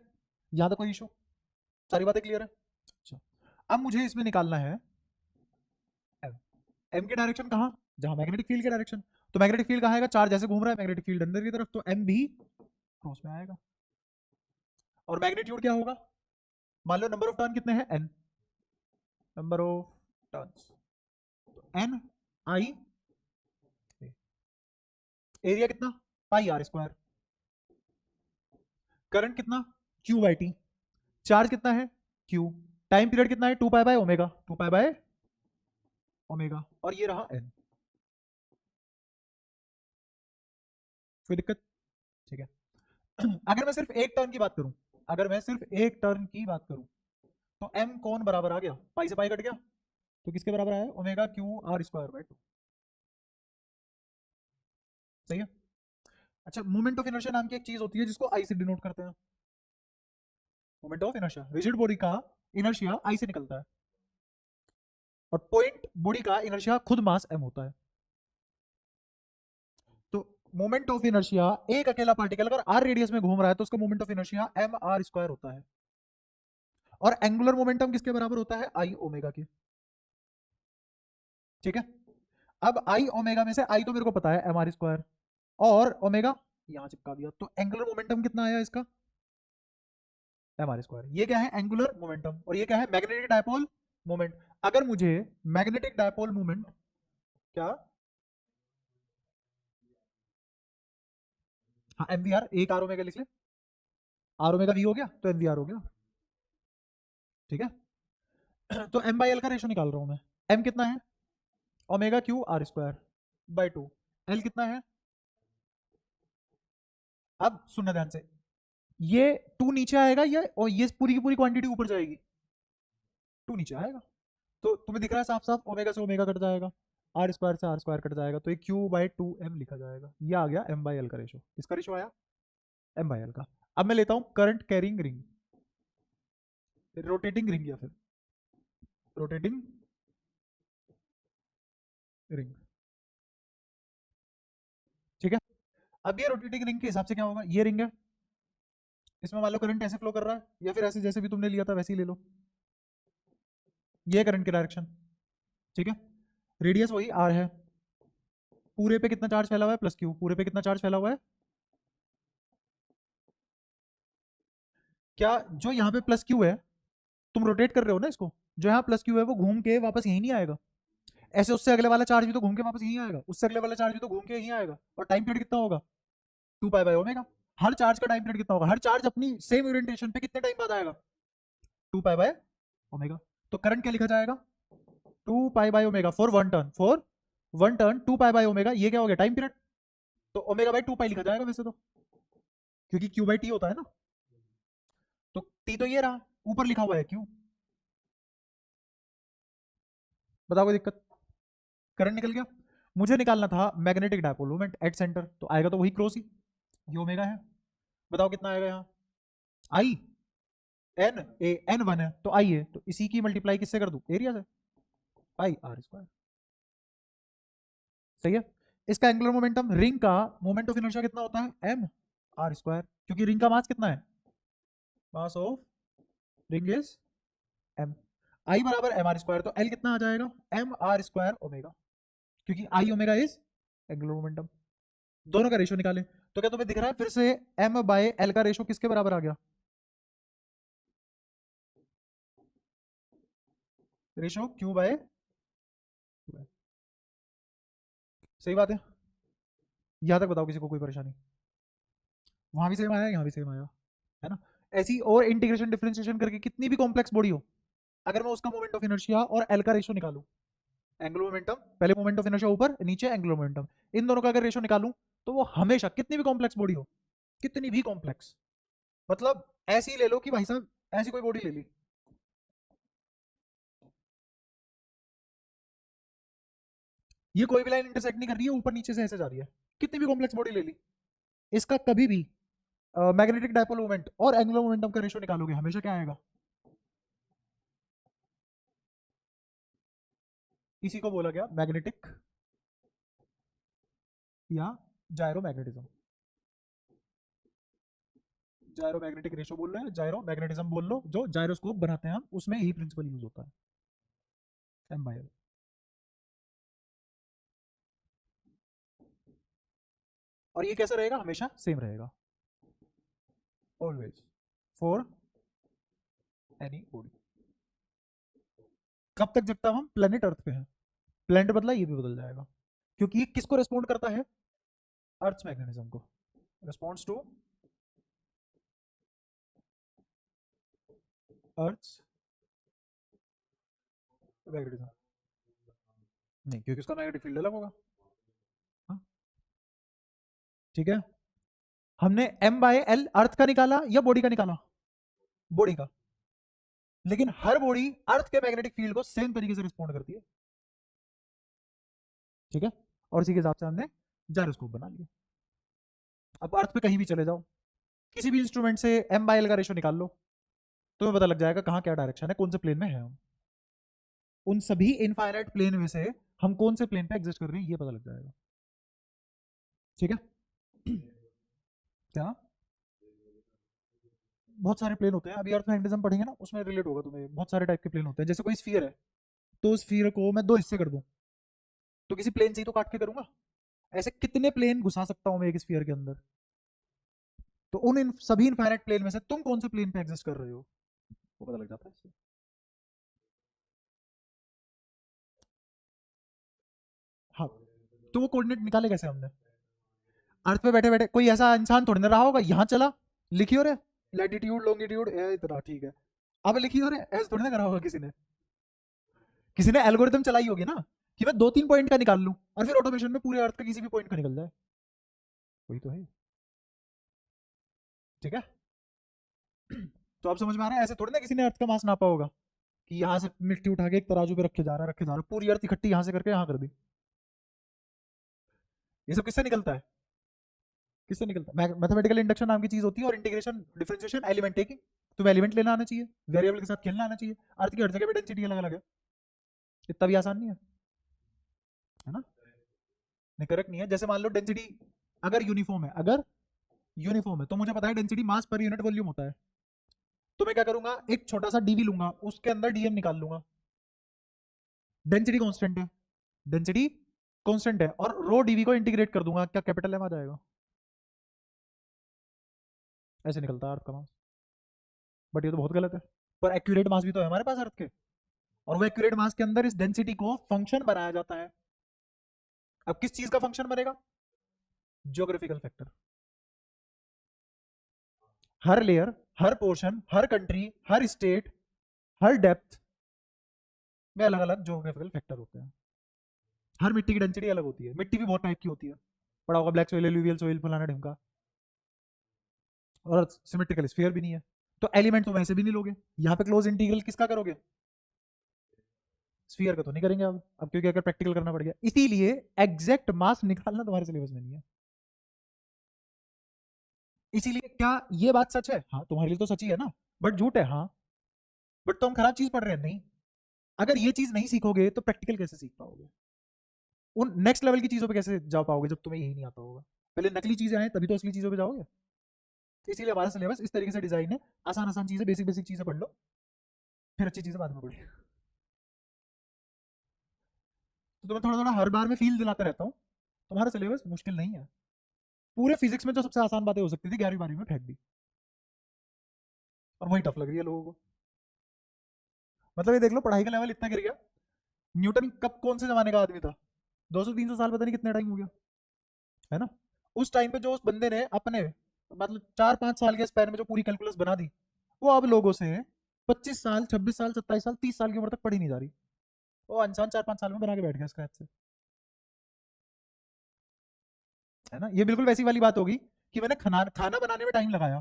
यहां तक कोई इशू, सारी बातें क्लियर है। अच्छा, अब मुझे इसमें निकालना है एम। एम की डायरेक्शन कहाँ, जहां मैग्नेटिक फील्ड की डायरेक्शन, तो मैग्नेटिक फील्ड कहाँ आएगा, चार्ज जैसे घूम रहा है, मैग्नेटिक फील्ड अंदर की तरफ, तो एम भी क्रॉस में आएगा। और मैग्नीट्यूड क्या होगा, मान लो नंबर ऑफ टर्न कितने हैं, N, number of turns, N I, area कितना, पाई आर स्क्वायर, करंट कितना, क्यू बाई टी, चार्ज कितना है, क्यू, टाइम पीरियड कितना है, 2 pi by omega, 2 pi by omega, और ये रहा एन। कोई दिक्कत? ठीक है। अगर मैं सिर्फ एक टर्न की बात करूं, अगर मैं सिर्फ एक टर्न की बात करूं, तो एम कौन बराबर आ गया, पाई से पाई कट गया, तो किसके बराबर आया, omega Q R square by 2। सही है। अच्छा, मोमेंट ऑफ इनर्शिया नाम की एक चीज होती है जिसको आई से डिनोट करते हैं, moment of inertia, rigid body का इनर्शिया आई से निकलता है, और पॉइंट बॉडी का इनर्शिया खुद मास एम होता है। तो मोमेंट ऑफ इनर्शिया, एक अकेला पार्टिकल अगर आर रेडियस में घूम रहा है तो उसका moment of inertia M are square होता है, और एंगुलर मोमेंटम किसके बराबर होता है, आई ओमेगा के। ठीक है, अब आई ओमेगा में से आई तो मेरे को पता है एम आर स्क्वायर, और ओमेगा यहां चिपका दिया, तो एंगुलर मोमेंटम कितना आया इसका, एम आर स्क्वायर। ये क्या है, एंगुलर मोमेंटम, और ये क्या है, मैग्नेटिक डायपोल मोमेंट। अगर मुझे मैग्नेटिक डायपोल मोमेंट, क्या, हाँ एम वी आर, एक आर ओमेगा लिख ले, आर ओमेगा वी हो गया तो एम वी आर हो गया। ठीक है। तो एम बाई एल का रेशो निकाल रहा हूं मैं, एम कितना है, omega Q R square by 2, L कितना है, अब सुनना ध्यान से, ये 2 नीचे आएगा, ये और ये पूरी की पूरी क्वांटिटी ऊपर जाएगी, 2 नीचे आएगा, तो तुम्हें दिख रहा है साफ साफ, ओमेगा से ओमेगा कट जाएगा, आर स्क्वायर से आर स्क्वायर कट जाएगा, तो ये क्यू बाई 2 एम लिखा जाएगा। ये आ गया एम बाई एल का रेशो, किसका रेशो आया, एम बाई एल का। अब मैं लेता हूं current carrying ring, rotating ring, या फिर रोटेटिंग रिंग। ठीक है, अब ये रोटेटिंग रिंग के हिसाब से क्या होगा, ये रिंग है, इसमें मान लो करंट ऐसे फ्लो कर रहा है, या फिर ऐसे जैसे भी तुमने लिया था वैसे ही ले लो, ये करंट की डायरेक्शन, ठीक है। रेडियस वही आर है, पूरे पे कितना चार्ज फैला हुआ है, प्लस क्यू, पूरे पे कितना चार्ज फैला हुआ है, क्या जो यहाँ पे प्लस क्यू है, तुम रोटेट कर रहे हो ना इसको, जो यहाँ प्लस क्यू है वो घूम के वापस यहीं नहीं आएगा, ऐसे उससे अगले वाला चार्ज भी तो घूम के वापस यहीं आएगा, उससे अगले वाला चार्ज भी तो घूम के यहीं आएगा, और टाइम पीरियड कितना होगा, 2 pi by omega. Her charge का टाइम पीरियड कितना होगा, हर चार्ज अपनी सेम ओरिएंटेशन पे कितने टाइम बाद आएगा, 2 पाई बाय ओमेगा। तो करंट क्या लिखा जाएगा, 2 pi by omega for one turn 2 pi by omega, ये क्या हो गया, टाइम पीरियड, तो ओमेगा बाय 2 पाई लिखा जाएगा वैसे तो, क्योंकि क्यू बाई टी होता है ना, तो टी तो ये रहा, ऊपर लिखा हुआ है क्यू। बताओ कोई दिक्कत, करंट निकल गया। मुझे निकालना था magnetic dipole moment at centre, तो आएगा तो वही क्रॉस ही, ये ओमेगा है। बताओ कितना आएगा यहाँ, आई एन ए एन 1 है तो आई है, तो इसी की मल्टीप्लाई किससे कर दूं, एरिया से, पाई आर स्क्वायर, सही है। इसका एंगुलर मोमेंटम, रिंग का मोमेंट ऑफ इनर्शिया कितना होता है, एम आर स्क्वायर, क्योंकि रिंग का मास कितना है, mass of ring is m, I बराबर एम आर स्क्वायर, तो एल कितना आ जाएगा, एम आर स्क्वायर ओमेगा, क्योंकि I omega is angular momentum. दोनों का रेशियो निकालें, तो क्या तुम्हें दिख रहा है फिर से एम बाय एल का रेशियो किसके बराबर आ गया, रेशियो क्यू बाय, सही बात है। यहां तक बताओ किसी को कोई परेशानी, वहां भी सेम आया यहाँ भी सेम आया, है ना। ऐसी और इंटीग्रेशन डिफरेंशिएशन करके कितनी भी कॉम्प्लेक्स बॉडी हो, अगर मैं उसका मोमेंट ऑफ इनर्शिया और एल का रेशियो निकालूं, एंगुलर मोमेंटम पहले, मोमेंट ऑफ इनर्शिया ऊपर नीचे एंगुलर मोमेंटम, इन दोनों का अगर रेशियो निकालूं, तो वो हमेशा कितनी भी कॉम्प्लेक्स बॉडी हो, कितनी भी कॉम्प्लेक्स, मतलब ऐसी ले लो कि भाई साहब ऐसी कोई बॉडी ले ली, ये कोई भी लाइन इंटरसेक्ट नहीं कर रही है, ऊपर नीचे से ऐसे जा रही है, कितनी भी कॉम्प्लेक्स बॉडी ले ली, इसका कभी भी मैग्नेटिक डायपोल मोमेंट और एंगुलर मोमेंटम का रेशियो निकालोगे, हमेशा क्या आएगा, इसी को बोला गया मैग्नेटिक या जायरो मैग्नेटिज्म, जायरो मैग्नेटिक रेशियो बोल रहे हैं, जायरो मैग्नेटिज्म बोल लो, जो जायरोस्कोप बनाते हैं हम, उसमें यही प्रिंसिपल यूज होता है, एम बाय एल। और ये कैसा रहेगा, हमेशा सेम रहेगा, ऑलवेज, फॉर एनी बॉडी। कब तक, जब तक हम प्लेनेट अर्थ पे हैं, प्लेनेट बदला ये भी बदल जाएगा, क्योंकि ये किसको रिस्पॉन्ड करता है, अर्थ मैग्नेटिज्म को, रिस्पॉन्स टू अर्थ मैग्नेटिज्म, नहीं क्योंकि उसका मैग्नेटिक फील्ड अलग होगा, हाँ? ठीक है, हमने एम बाय एल अर्थ का निकाला या बॉडी का निकाला, बॉडी का, लेकिन हर बॉडी अर्थ के मैग्नेटिक फील्ड को सेम तरीके से रिस्पॉन्ड करती है, ठीक है, और इसी के हिसाब से हमने जायरोस्कोप बना लिया। अब अर्थ पे कहीं भी चले जाओ, किसी भी इंस्ट्रूमेंट से एम बाय एल का रेशियो निकाल लो, तुम्हें पता लग जाएगा कहाँ क्या डायरेक्शन है, कौन से प्लेन में है हम, उन सभी इनफाइनाइट प्लेन में से हम कौन से प्लेन पे एग्जिस्ट कर रहे हैं ये पता लग जाएगा, ठीक है। क्या, बहुत सारे प्लेन होते हैं, अभी अर्थ मैग्नेटिज्म पढ़ेंगे ना उसमें रिलेट होगा तुम्हें, बहुत सारे टाइप के प्लेन होते हैं, जैसे कोई स्फीयर है, तो स्फीयर को मैं 2 हिस्से कर दूं, तो किसी प्लेन से ही तो काट के करूंगा, ऐसे कितने प्लेन घुसा सकता हूं मैं एक स्फीयर के अंदर, तो उन सभी इनफाइनाइट प्लेन में से तुम कौन से प्लेन पे एग्जिस्ट कर रहे हो वो पता लग जाता है इससे। हाँ, तो वो कोऑर्डिनेट निकाले कैसे हमने, अर्थ पे बैठे बैठे कोई ऐसा इंसान थोड़ी ना रहा होगा, यहाँ चला लिखियो रे लैटिट्यूड लॉन्गिट्यूड इतना, ठीक है, अब लिखियो रे, ऐसे थोड़ी ना करा होगा किसी ने, किसी ने एल्गोरिथम चलाई होगी ना, कि मैं 2-3 पॉइंट का निकाल लूं और फिर ऑटोमेशन में पूरे अर्थ का किसी भी पॉइंट का निकल जाए, वही तो है, ठीक है। तो आप समझ में आ रहा है, ऐसे थोड़ी ना किसी ने अर्थ का मास नापा होगा, कि यहाँ से मिट्टी उठा के एक तराजू पे रखे जा रहा पूरी अर्थ इकट्ठी यहाँ से करके यहाँ कर दी, ये सब किससे निकलता है, किससे निकलता है, मैथमेटिकल इंडक्शन नाम की चीज होती है, और इंटीग्रेशन डिफरेंशिएशन एलिमेंट टेकिंग, तुम्हें एलिमेंट लेना आना चाहिए, वेरिएबल के साथ खेलना आना चाहिए, अर्थ की हर जगह पे डेंसिटी अलग अलग है, इतना भी आसान नहीं है ना, नहीं करेक्ट नहीं है, जैसे मान लो डेंसिटी अगर यूनिफॉर्म है, अगर यूनिफॉर्म है, तो मुझे पता है density mass per unit volume होता है। तो मैं क्या करूंगा, एक छोटा सा डीवी लूंगा, उसके अंदर डीएम निकाल लूंगा। डेंसिटी कांस्टेंट है, डेंसिटी कांस्टेंट है, और रो डीवी को इंटीग्रेट कर दूंगा, क्या कैपिटल एम आ जाएगा, ऐसे निकलता है अर्थ का मास। बट ये तो बहुत गलत है, पर एक्यूरेट मास भी तो है हमारे पास अर्थ के, और वो एक्यूरेट मास के अंदर इस डेंसिटी को फंक्शन बनाया जाता है। अब किस चीज का फंक्शन बनेगा, ज्योग्राफिकल फैक्टर। हर लेयर, हर पोर्शन, हर कंट्री, हर स्टेट, हर डेप्थ में अलग अलग ज्योग्राफिकल फैक्टर होते हैं। हर मिट्टी की डेंसिटी अलग होती है, मिट्टी भी बहुत टाइप की होती है, पड़ा होगा ब्लैक सॉइल, एलुवियल सॉइल, फलाना ढिमका, और सिमेट्रिकल स्फीयर भी नहीं है। तो एलिमेंट तो वैसे भी नहीं लोगे, यहाँ पे क्लोज इंटीग्रल किसका करोगे, स्फीयर का तो नहीं करेंगे अब क्योंकि अगर प्रैक्टिकल करना पड़ गया, इसीलिए एग्जैक्ट मास निकालना तुम्हारे सिलेबस में नहीं है। इसीलिए क्या ये बात सच है, हाँ तुम्हारे लिए तो सच ही है ना, बट झूठ है, हाँ, बट तो हम खराब चीज पढ़ रहे हैं, नहीं। अगर ये चीज नहीं सीखोगे तो प्रैक्टिकल कैसे सीख पाओगे, उन नेक्स्ट लेवल की चीजों पे कैसे जा पाओगे जब तुम्हें यही नहीं आता होगा। पहले नकली चीजें आए तभी तो असली चीजों पे जाओगे। इसीलिए हमारा सिलेबस इस तरीके से डिजाइन है, आसान आसान चीजें, बेसिक बेसिक चीजें पढ़ लो, फिर अच्छी चीजें बाद में पढ़िए। तो तुम्हें थोड़ा थोड़ा हर बार में फील दिलाता रहता हूँ, तुम्हारा सिलेबस मुश्किल नहीं है। पूरे फिजिक्स में जो सबसे आसान बातें हो सकती थी 11वीं 12वीं में फेंक दी, और वही टफ लग रही है लोगों को। मतलब ये देख लो पढ़ाई का लेवल इतना गिर गया। न्यूटन कब कौन से जमाने का आदमी था, 200-300 साल, पता नहीं कितने टाइम हो गया, है ना। उस टाइम पे जो उस बंदे ने अपने मतलब 4-5 साल के स्पैन में जो पूरी कैलकुलस बना दी, वो अब लोगों से 25 साल, 26 साल, 27 साल, 30 साल की उम्र तक पढ़ी नहीं जा रही। वो इंसान 4-5 साल में बना के बैठ गया इसका से, है ना। ये बिल्कुल वैसी वाली बात होगी कि मैंने खाना खाना बनाने में टाइम लगाया,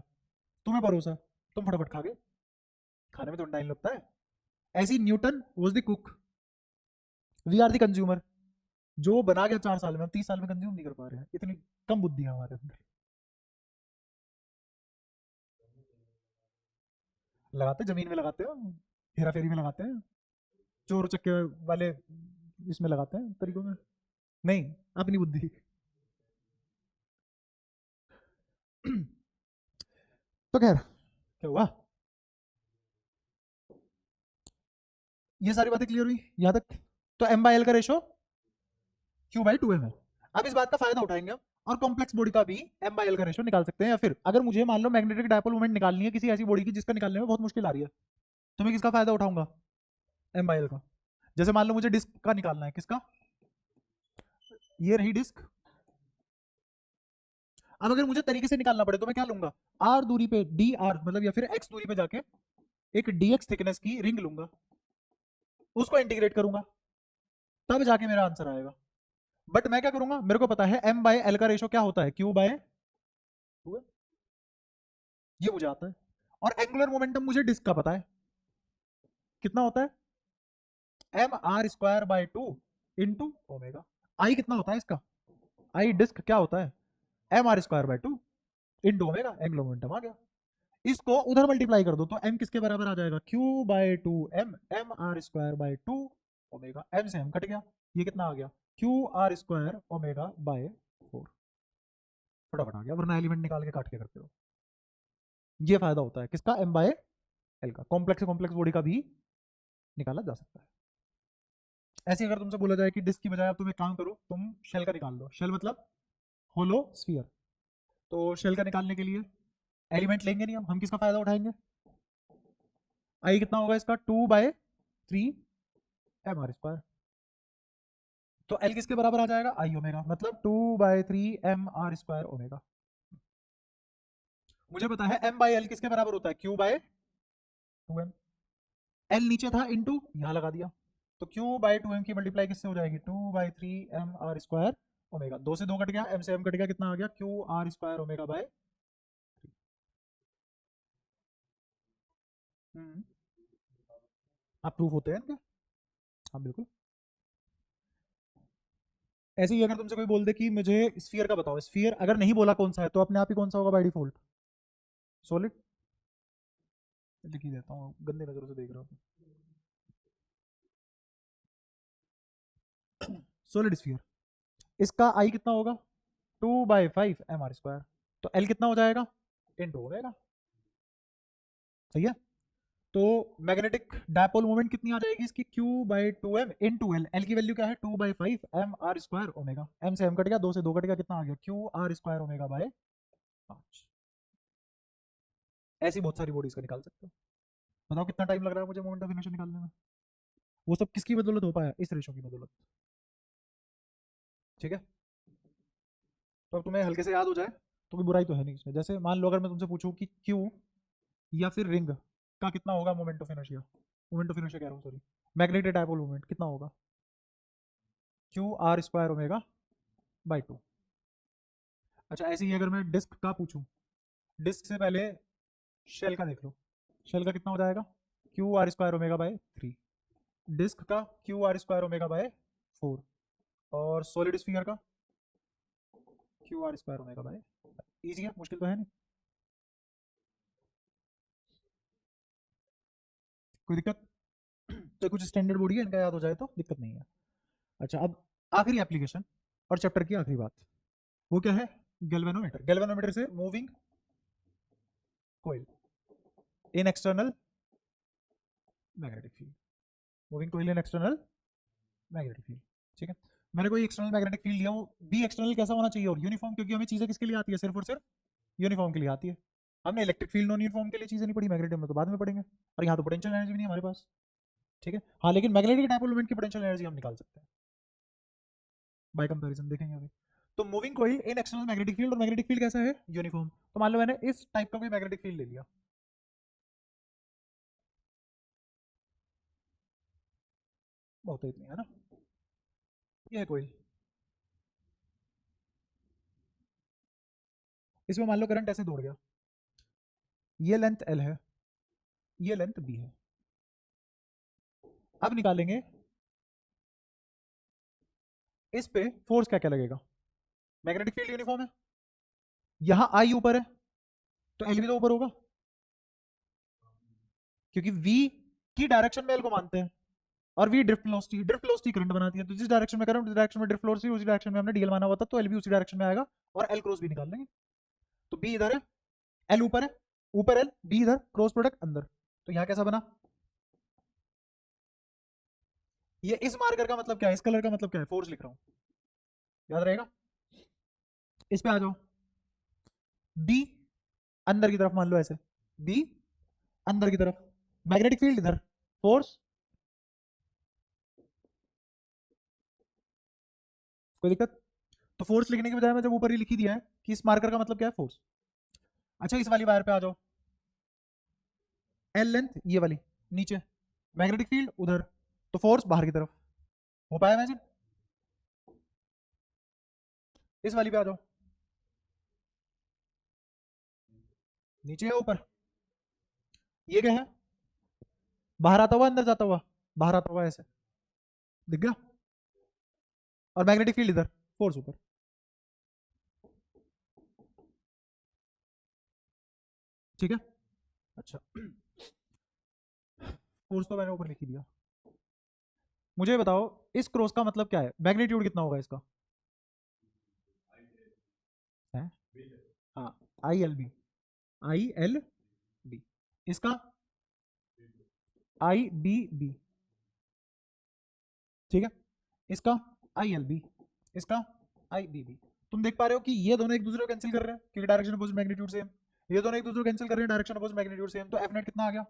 तुम्हें भरोसा, तुम फटाफट खा गए, खाने में तो टाइम लगता है। ऐसी Newton was the cook, we are the consumer. जो बना गया 4 साल में, हम 30 साल में कंज्यूम नहीं कर पा रहे हैं, इतनी कम बुद्धि है हमारे अंदर। लगाते जमीन में लगाते हो, हेरा फेरी में लगाते हैं, चोर चक्के वाले इसमें लगाते हैं तरीकों में, नहीं अपनी बुद्धि। तो खैर क्या हुआ, ये सारी बातें क्लियर हुई यहाँ तक। तो एम बाई एल का रेशो Q/2m है। अब इस बात का फायदा उठाएंगे हम, और कॉम्प्लेक्स बॉडी का भी एम बाई एल का रेशो निकाल सकते हैं। या फिर अगर मुझे मान लो मैग्नेटिक डायपोल मोमेंट निकालनी है किसी ऐसी बॉडी की जिसका निकालने में बहुत मुश्किल आ रही है, तो मैं किसका फायदा उठाऊंगा, एम बाई एल का। जैसे मान लो मुझे डिस्क का निकालना है, किसका, ये रही डिस्क। अब अगर मुझे तरीके से निकालना पड़े तो मैं क्या लूंगा, आर दूरी पे डी आर मतलब या फिर एक्स दूरी पे जाके एक dx थिकनेस की रिंग लूंगा, उसको इंटीग्रेट करूंगा, तब जाके मेरा आंसर आएगा। बट मैं क्या करूंगा, मेरे को पता है m बाय एल का रेशो क्या होता है, Q/2, ये मुझे आता है। और एंगुलर मोमेंटम मुझे डिस्क का पता है कितना होता है, mr²/2 इंटू ओमेगा। आई कितना होता है इसका, आई डिस्क क्या होता है, mr²/2 into omega, angular momentum आ गया। इसको उधर मल्टीप्लाई कर दो तो m किसके बराबर आ जाएगा, Q/2m mr²/2 ओमेगा, m से m कट गया, ये कितना आ गया, QR² ओमेगा/4। फटाफट आ गया, वरना एलिमेंट निकाल के काट के करते हो। ये फायदा होता है किसका, m बाय एल का। कॉम्प्लेक्स कॉम्प्लेक्स बॉडी का भी निकाला जा सकता है। ऐसे अगर तुमसे बोला जाए कि डिस्क की बजाय आप तुम एक काम करो, तुम शेल का निकाल दो, शेल मतलब होलो स्फीयर, तो शेल का निकालने के लिए एलिमेंट लेंगे नहीं हम किसका फायदा उठाएंगे, आई कितना होगा इसका, 2/3 mr²। तो एल किसके बराबर आ जाएगा, आई ओमेगा, मतलब 2/3 mr² ओमेगा। मुझे पता है m बाई एल किसके बराबर होता है, Q/2m। एल नीचे था इंटू यहाँ लगा दिया, तो Q/2m की मल्टीप्लाई किससे हो जाएगी, 2/3 mr² ओमेगा। 2 से 2 कट गया, m से m कट गया, कितना आ गया, QR² ओमेगा/। आप प्रूफ होते हैं इनके, हाँ बिल्कुल। ऐसे ही अगर तुमसे कोई बोल दे कि मुझे स्फीयर का बताओ, स्फीयर अगर नहीं बोला कौन सा है तो अपने आप ही कौन सा होगा बाय डिफॉल्ट, सॉलिड। लिख ही देता हूँ, गंदी नजरों से देख रहा हूँ, सॉलिड स्फीयर। इसका आई कितना होगा, 2/5 mr²। तो L कितना हो जाएगा, इनटू ओमेगा, सही है। तो मैग्नेटिक डायपोल मोमेंट कितनी आ जाएगी इसकी, Q by 2m into L। L की वैल्यू क्या है 2/5 m r square omega, m से m कट गया, 2 से 2 कट गया, कितना आ गया Q r square omega bye 5। ऐसी बहुत सारी बॉडीज का निकाल सकते हो। बताओ कितना टाइम लग रहा है मुझे मोमेंट ऑफ इनर्शिया निकालने में। वो सब किसकी बदौलत हो पाया, इस रेशो की बदौलत, ठीक है। तो अब तुम्हें हल्के से याद हो जाए तो कोई बुराई तो है नहीं इसमें। जैसे मान लो अगर मैं तुमसे पूछूं कि Q या फिर रिंग का कितना होगा moment of inertia, moment of inertia कह रहा हूँ सॉरी, मैग्नेटिक डायपोल मोमेंट कितना होगा, Q r square omega by 2। अच्छा ऐसे ही अगर मैं डिस्क का पूछूं, डिस्क से पहले शेल का देख लो, शेल का कितना हो जाएगा Q r square omega by 3, disk का Q r square omega by 4, और सॉलिड स्फीयर का Q r square omega by, easy है, मुश्किल तो है नहीं, कोई दिक्कत। तो कुछ स्टैंडर्ड बॉडी है, इनका याद हो जाए तो दिक्कत नहीं है। अच्छा अब आखिरी एप्लीकेशन और चैप्टर की आखिरी बात, वो क्या है, गैल्वेनोमीटर। गैल्वेनोमीटर से moving coil in external magnetic field, moving coil in external magnetic field, ठीक है। मैंने कोई एक्सटर्नल मैग्नेटिक फील्ड लिया, वो बी एक्सटर्नल कैसा होना चाहिए, और यूनिफॉर्म, क्योंकि हमें चीजें किसके लिए आती है, सिर्फ और सिर्फ यूनिफॉर्म के लिए आती है। हमने इलेक्ट्रिक फील्ड नॉन यूनिफॉर्म के लिए चीजें नहीं पढ़ी, मैग्नेटिक में तो बाद में पढ़ेंगे, और यहाँ तो पोटेंशियल एनर्जी भी नहीं हमारे पास, ठीक है। हाँ लेकिन मैग्नेटिक डायपोल मोमेंट की पोटेंशियल एनर्जी हम निकाल सकते हैं बाय कंपैरिजन, देखेंगे अभी। तो moving coil in external magnetic field, और मैग्नेटिक फील्ड कैसा है, यूनिफॉर्म। तो मान लो मैंने इस टाइप का कोई मैग्नेटिक फील्ड ले लिया, बहुत है इतनी, है ना, ये है कोइल, इसमें मान लो करंट ऐसे दौड़ गया, ये लेंथ L है, ये लेंथ B है। अब निकालेंगे इस पे फोर्स क्या क्या लगेगा, मैग्नेटिक फील्ड यूनिफॉर्म है, यहां I ऊपर है तो L भी तो ऊपर होगा, क्योंकि V की डायरेक्शन में L को मानते हैं, और V drift velocity, drift velocity current बनाती है, तो जिस डायरेक्शन में करंट, उस डायरेक्शन में ड्रिफ्ट वेलोसिटी, उसी डायरेक्शन में हमने डीएल माना हुआ था, तो L भी उसी डायरेक्शन में आएगा, और L क्रॉस भी निकाल लेंगे। तो B इधर है, L ऊपर है, ऊपर L, B इधर, क्रॉस प्रोडक्ट अंदर, तो यहां कैसा बना, ये इस मार्कर का मतलब क्या है, इस कलर का मतलब क्या है, फोर्स लिख रहा हूं, याद रहेगा। इस पे आ जाओ, B अंदर की तरफ मान लो ऐसे, B अंदर की तरफ, मैग्नेटिक फील्ड इधर, फोर्स, कोई दिक्कत। तो फोर्स लिखने के बजाय मैं जब ऊपर ही लिखी दिया है कि इस मार्कर का मतलब क्या है, फोर्स। अच्छा इस वाली वायर पे आ जाओ, एल लेंथ ये वाली नीचे, मैग्नेटिक फील्ड उधर, तो फोर्स बाहर की तरफ, हो पाया इमेजिन। इस वाली पे आ जाओ, नीचे है ऊपर, ये क्या है, बाहर आता हुआ अंदर जाता हुआ, बाहर आता हुआ ऐसे, दिख गया, और मैग्नेटिक फील्ड इधर, फोर्स ऊपर, ठीक है। अच्छा फोर्स तो मैंने ऊपर लिख ही दिया, मुझे बताओ इस क्रॉस का मतलब क्या है, मैग्नीट्यूड कितना होगा इसका, है हाँ, I L B, I L B, इसका आई बी बी, ठीक है, इसका आई एल बी, इसका आई बी बी। तुम देख पा रहे हो कि ये दोनों एक दूसरे को कैंसिल कर रहे हैं, क्योंकि डायरेक्शन अपोजिट मैग्नीट्यूड सेम, ये दोनों एक दूसरे को कैंसिल कर रहे हैं, डायरेक्शन अपोजिट मैग्नीट्यूड सेम, तो एफ नेट कितना आ गया,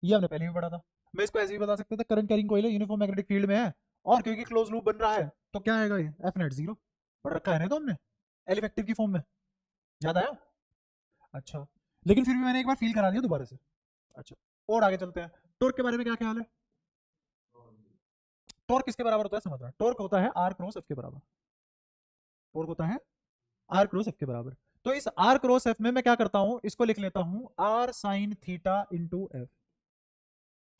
ये हमने पहले भी पढ़ा था। मैं इसको ऐसे भी बता सकता था, करंट कैरिंग कॉइल है, यूनिफॉर्म मैग्नेटिक फील्ड में है, और क्योंकि क्लोज लूप बन रहा है तो क्या आएगा, ये एफ नेट जीरो, पढ़ रखा है ना तो हमने एल इफेक्टिव की फॉर्म में, याद आया। अच्छा लेकिन फिर भी मैंने एक बार फील करा दिया दोबारा से। अच्छा और आगे चलते हैं, टॉर्क के बारे में क्या ख्याल है, टॉर्क किसके बराबर होता है समझ रहा है, टॉर्क होता है आर क्रॉस एफ के बराबर, टॉर्क होता है आर क्रॉस एफ के बराबर। तो इस आर क्रॉस एफ में मैं क्या करता हूं, इसको लिख लेता हूं R sine theta into F,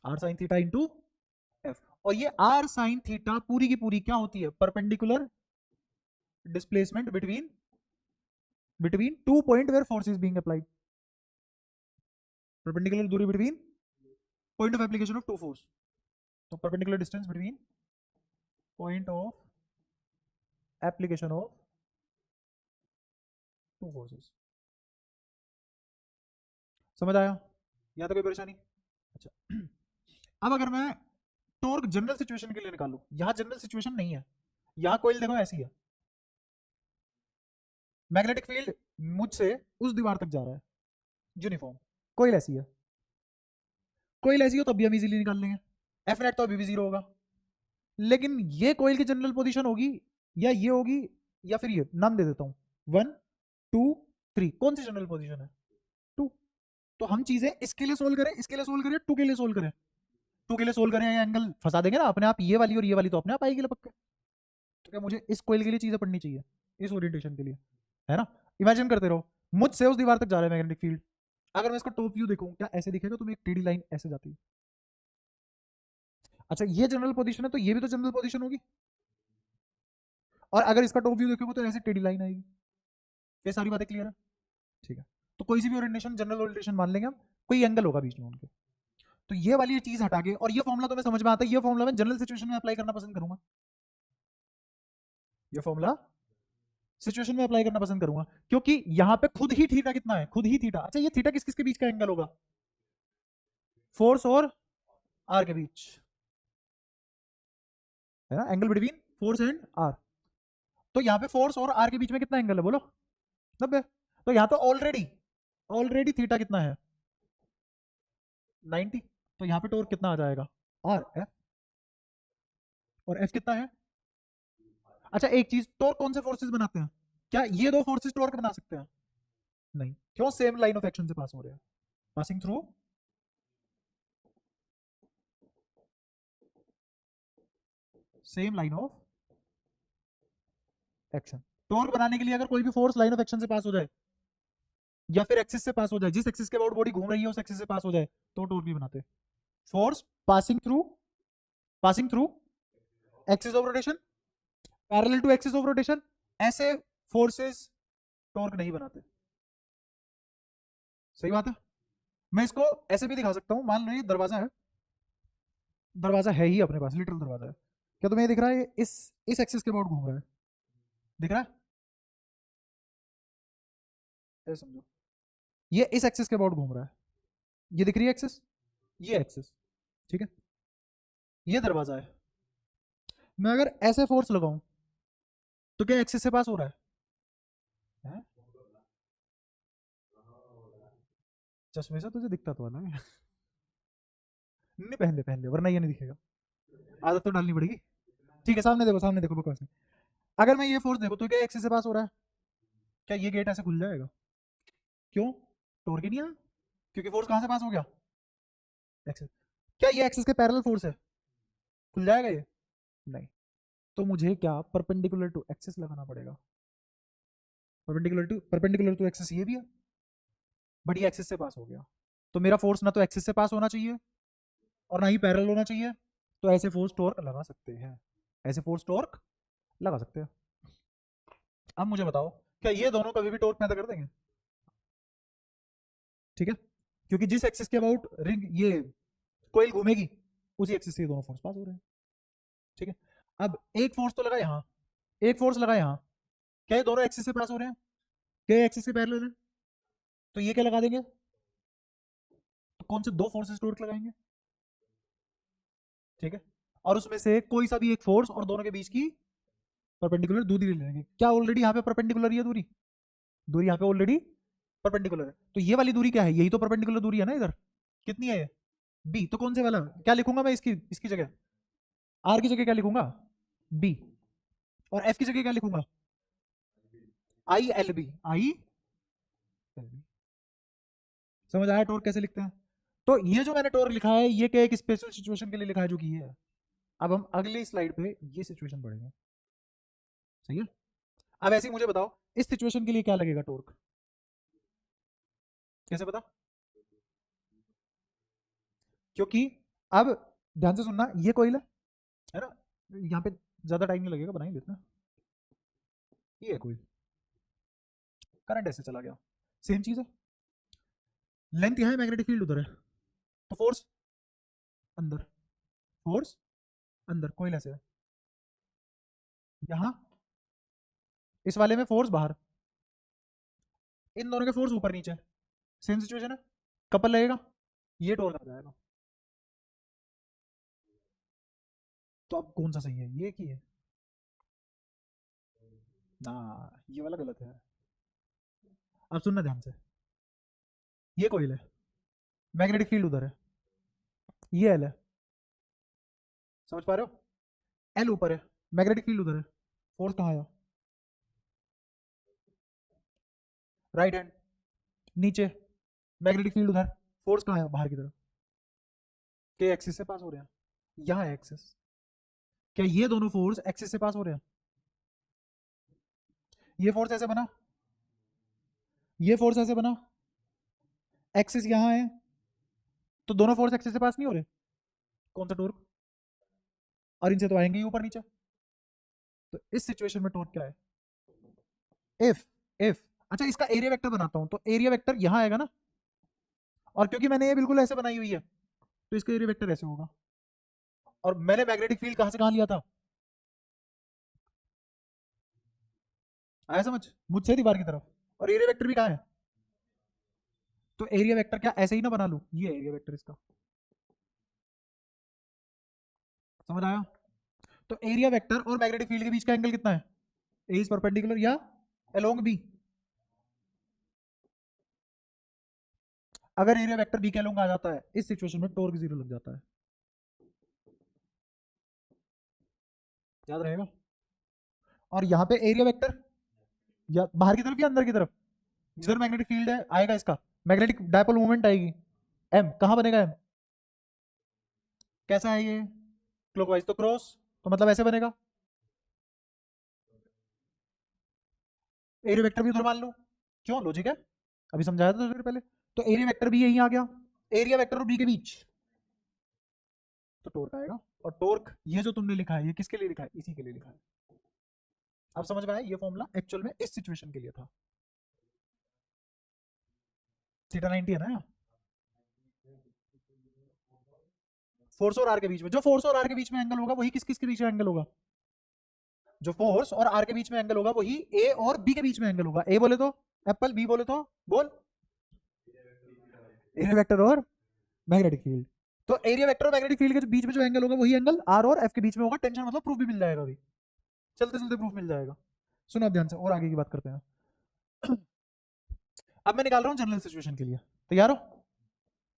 R sine theta into F, और ये आर साइन थीटा पूरी की पूरी क्या होती है, perpendicular displacement between two point where force is being applied, perpendicular दूरी between point of application of two force, तो perpendicular distance between point of application of two forces. समझ आया? या तो कोई परेशानी? अच्छा अब अगर मैं टॉर्क जनरल सिचुएशन के लिए निकालूं, यहां जनरल सिचुएशन नहीं है, यहां कोयल देखो ऐसी है, मैग्नेटिक फील्ड मुझसे उस दीवार तक जा रहा है यूनिफॉर्म, कोयल ऐसी है, कोयल ऐसी हो तो भी हम इजीली निकाल लेंगे, एफ नेट तो अभी भी जीरो होगा। लेकिन ये कोयल की जनरल पोजीशन होगी या ये होगी या फिर ये, नाम दे देता हूं 1 2 3, कौन सी जनरल पोजीशन है? 2। तो हम चीजें इसके लिए सोल्व करें, इसके लिए सोल्व करें, 2 के लिए सोल्व करें, 2 के लिए सोल्व करें, एंगल फंसा देंगे ना अपने आप, ये वाली और ये वाली तो अपने आप आएगी लपक के। तो क्या मुझे इस कोयल के लिए चीजें पढ़नी चाहिए, इस ओरिएंटेशन के लिए, है ना? इमेजिन करते रहो मुझसे उस दीवार तक जा रहा है मैग्नेटिक फील्ड, अगर मैं इसको टॉप व्यू देखूं क्या ऐसे दिखेगा, तुम्हें एक टेढ़ी लाइन ऐसे जाती है। अच्छा ये जनरल पोजीशन है तो ये भी तो जनरल पोजीशन होगी, और अगर इसका टॉप व्यू देखोगे तो ऐसे टेढ़ी लाइन आएगी। ये सारी बातें क्लियर है? ठीक है, तो कोई सी भी ओरिएंटेशन जनरल ओरिएंटेशन मान लेंगे हम, कोई एंगल होगा बीच में उनके, तो ये वाली चीज हटा के, और ये फॉर्मूला तुम्हें समझ में आता है, ये फॉर्मूला मैं जनरल सिचुएशन में अप्लाई करना पसंद करूंगा, ये फॉर्मूला सिचुएशन में अप्लाई करना पसंद करूंगा, क्योंकि यहां पे खुद ही थीटा कितना है, खुद ही थीटा। अच्छा ये थीटा किस किस के बीच का एंगल होगा? फोर्स और आर के बीच, है ना, angle between force and R. तो यहाँ पे फोर्स और आर के बीच में कितना एंगल है बोलो? 90। तो यहाँ तो ऑलरेडी ऑलरेडी थीटा कितना है? 90। तो यहाँ पे टॉर्क कितना आ जाएगा? आर एफ, और एफ कितना है? अच्छा एक चीज, टॉर्क कौन से फोर्सेस बनाते हैं? क्या ये दो फोर्सेस टॉर्क बना सकते हैं? नहीं, क्यों? सेम लाइन ऑफ एक्शन से पास हो रहे हैं, passing through same line of action. Torque बनाने के लिए अगर कोई भी फोर्स लाइन ऑफ एक्शन से पास हो जाए या फिर एक्सिस से पास हो जाए, जिस एक्सिस के अबाउट बॉडी घूम रही है उस एक्सिस से पास हो जाए, तो टॉर्क भी बनाते हैं। Force passing through axis of rotation, parallel to axis of rotation, ऐसे फोर्सेस टॉर्क नहीं बनाते। सही बात है? मैं इसको ऐसे भी दिखा सकता हूं, मान लो ये दरवाजा है, दरवाजा है ही अपने पास, लिटरल दरवाजा है, क्या तुम्हें ये दिख रहा है? इस एक्सिस के अबाउट घूम रहा है, दिख रहा है? ऐसे समझो, ये इस एक्सिस के अबाउट घूम रहा है, ये दिख रही है एक्सिस, ये एक्सिस, ठीक है, ये दरवाजा है। मैं अगर ऐसे फोर्स लगाऊं तो क्या एक्सिस से पास हो रहा है? चश्मे से तुझे दिखता तो वाला है नहीं, पहन ले वरना ये नहीं दिखेगा, आदत तो डालनी पड़ेगी। ठीक है, सामने देखो बकवास नहीं। अगर मैं ये फोर्स देखो तो क्या एक्सिस से पास हो रहा है? क्या ये गेट ऐसे खुल जाएगा? क्यों? टॉर्क ही नहीं है, क्योंकि फोर्स कहां से पास हो गया? एक्सिस। क्या ये एक्सिस के पैरेलल फोर्स है, खुल जाएगा ये? नहीं। तो मुझे क्या परपेंडिकुलर टू एक्सिस लगाना पड़ेगा, परपेंडिकुलर टू एक्सिस ये भी है, बट ये एक्सिस से पास हो गया, तो मेरा फोर्स ना तो एक्सिस से पास होना चाहिए और ना ही पैरेलल होना चाहिए, तो ऐसे फोर्स टॉर्क लगा सकते हैं, ऐसे फोर्स टॉर्क लगा सकते हैं। अब मुझे बताओ क्या ये दोनों कभी भी टॉर्क पैदा कर देंगे? ठीक है, क्योंकि जिस एक्सिस के अबाउट रिंग ये कोयल घूमेगी उसी एक्सिस से ये दोनों फोर्स पास हो रहे हैं। ठीक है, अब एक फोर्स तो लगा यहाँ, एक फोर्स लगा यहाँ, क्या ये दोनों एक्सिस से पास हो रहे हैं? क्या एक्सिस से पैरेलल है? तो ये क्या लगा देंगे? तो कौन से दो फोर्सेस टॉर्क लगाएंगे? ठीक है, और उसमें से कोई सा भी एक फोर्स और दोनों के बीच की परपेंडिकुलर दूरी ले लेंगे। क्या ऑलरेडी यहाँ पे परपेंडिकुलर ही है दूरी, दूरी यहाँ पे ऑलरेडी परपेंडिकुलर है, तो ये वाली दूरी क्या है? यही तो परपेंडिकुलर दूरी है ना इधर, कितनी है ये? बी। तो कौन से वाला क्या लिखूंगा मैं इसकी इसकी जगह? आर की जगह क्या लिखूंगा? बी। और एफ की जगह क्या लिखूंगा? I L B, I L B. समझ आया टोर कैसे लिखते हैं? तो ये जो मैंने टोर लिखा है ये क्या एक स्पेशल सिचुएशन के लिए लिखा है जो कि ये है। अब हम अगली स्लाइड पे ये सिचुएशन पढ़ेंगे, सही है? अब ऐसे ही मुझे बताओ इस सिचुएशन के लिए क्या लगेगा टॉर्क, कैसे पता? क्योंकि अब ध्यान से सुनना, ये कोयल है ना, यहाँ पे ज्यादा टाइम नहीं लगेगा, बना ही देते हैं। ये है कोयल, करंट ऐसे चला गया, सेम चीज है, लेंथ यहाँ है, मैग्नेटिक फील्ड उधर है, तो फोर्स अंदर, फोर्स अंदर, कोयल ऐसे है, यहाँ इस वाले में फोर्स बाहर, इन दोनों के फोर्स ऊपर नीचे है, सेम सिचुएशन है, कपल लगेगा, ये टॉर्क आ जाएगा। तो अब कौन सा सही है, ये की है ना, ये वाला गलत है। अब सुनना ध्यान से, ये कोयल है, मैग्नेटिक फील्ड उधर है, ये एल है, समझ पा रहे हो, एल ऊपर है, मैग्नेटिक फील्ड उधर है, फोर्स कहाँ आया, राइट हैंड नीचे, मैग्नेटिक फील्ड उधर, फोर्स कहाँ आया, बाहर की तरफ, के एक्सिस से पास हो रहे हैं, यहाँ है एक्सिस, क्या ये दोनों फोर्स एक्सिस से पास हो रहे हैं, ये फोर्स ऐसे बना, ये फोर्स ऐसे बना, एक्सिस यहाँ है, तो दोनों फोर्स एक्सिस से पास नहीं हो रहे, कौन सा टॉर्क, और इनसे तो आएंगे ही ऊपर नीचे, तो इस सिचुएशन में टॉर्क क्या है, इफ इफ अच्छा इसका एरिया वेक्टर बनाता हूं, तो एरिया वेक्टर यहां आएगा ना, और क्योंकि मैंने ये बिल्कुल ऐसे बनाई हुई है, तो इसका एरिया वेक्टर ऐसे होगा, और मैंने मैग्नेटिक फील्ड कहां से कहां लिया था, आया समझ, मुझसे दीवार की तरफ, और एरिया वेक्टर भी कहां है, तो एरिया वेक्टर क्या ऐसे ही ना बना लूं, ये एरिया वेक्टर इसका, समझ आया, तो एरिया वेक्टर और मैग्नेटिक फील्ड के बीच का एंगल कितना है, ए इज परपेंडिकुलर या अलोंग बी, अगर एरिया वेक्टर बी के अलोंग आ जाता है, इस सिचुएशन में टॉर्क जीरो लग जाता है, याद रहेगा, और यहां पे एरिया वेक्टर या बाहर की तरफ या अंदर की तरफ, जिधर मैग्नेटिक फील्ड है आएगा इसका मैग्नेटिक डायपोल मोमेंट आएगी, एम कहां बनेगा, एम कैसा है ये, क्लॉकवाइज, तो क्रॉस, तो मतलब ऐसे बनेगा, एरिया वेक्टर भी उधर मान लो, क्यों लॉजिक है, अभी समझाया था थोड़ी देर पहले, तो एरिया वेक्टर भी यहीं आ गया, एरिया वेक्टर और बी के बीच, तो टॉर्क आएगा, और टॉर्क ये जो तुमने लिखा है ये किसके लिए लिखा है, इसी के लिए लिखा है, अब समझ में आया, ये फॉर्मूला एक्चुअल में इस सिचुएशन के लिए था, थीटा 90 है ना, फोर्स और आर के बीच में, जो फोर्स और आर के बीच में एंगल होगा वही किस किस के बीच में एंगल होगा, जो फोर्स और आर के बीच में एंगल होगा वही ए और बी के बीच में एंगल होगा, ए बोले तो एप्पल, बी बोले तो बोल, एरिया वेक्टर और मैग्नेटिक फील्ड, तो एरिया वेक्टर और मैग्नेटिक फील्ड के बीच में जो एंगल होगा वही एंगल आर और एफ के बीच में होगा, टेंशन मतलब प्रूफ भी मिल जाएगा, अभी चलते चलते प्रूफ मिल जाएगा, सुनो अब ध्यान से और आगे की बात करते हैं। अब मैं निकाल रहा हूं जनरल सिचुएशन के लिए, तैयार हो,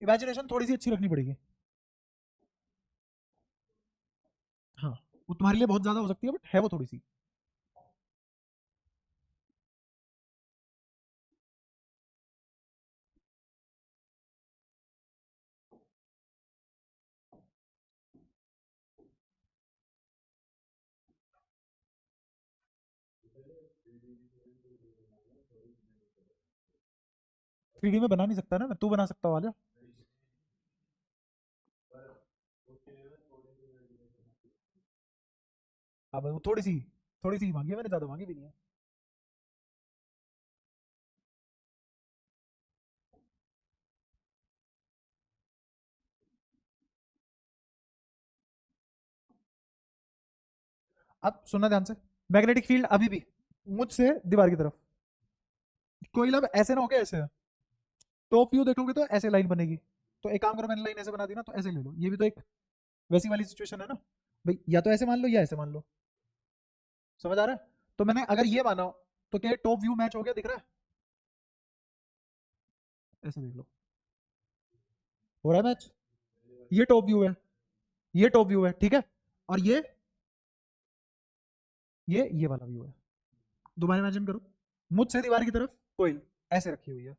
इमेजिनेशन थोड़ी सी अच्छी रखनी पड़ेगी, हाँ वो तुम्हारे लिए बहुत ज्यादा हो सकती है, बट है वो थोड़ी सी, थ्री में बना नहीं सकता ना मैं, तू बना सकता हूँ, आजा, अब वो थोड़ी सी मांगी है मैंने, ज्यादा मांगी भी नहीं है, अब सुनना ध्यान से, मैग्नेटिक फील्ड अभी भी मुझसे दीवार की तरफ, कोई लब ऐसे ना हो गया, ऐसे टॉप व्यू देखोगे तो ऐसे लाइन बनेगी, तो एक काम करो, मैंने लाइन ऐसे बना दी ना, तो ऐसे ले लो, ये भी तो एक वैसी वाली सिचुएशन है ना भाई, या तो ऐसे मान लो या ऐसे मान लो, समझ आ रहा है, तो मैंने अगर ये माना तो क्या टॉप व्यू मैच हो गया, दिख रहा है, ऐसे देख लो, हो रहा है मैच, ये टॉप व्यू है, ये टॉप व्यू है, ठीक है, और ये वाला व्यू है, दोबारा इमेजिन करो, मुझसे दीवार की तरफ कोई ऐसे रखी हुई है,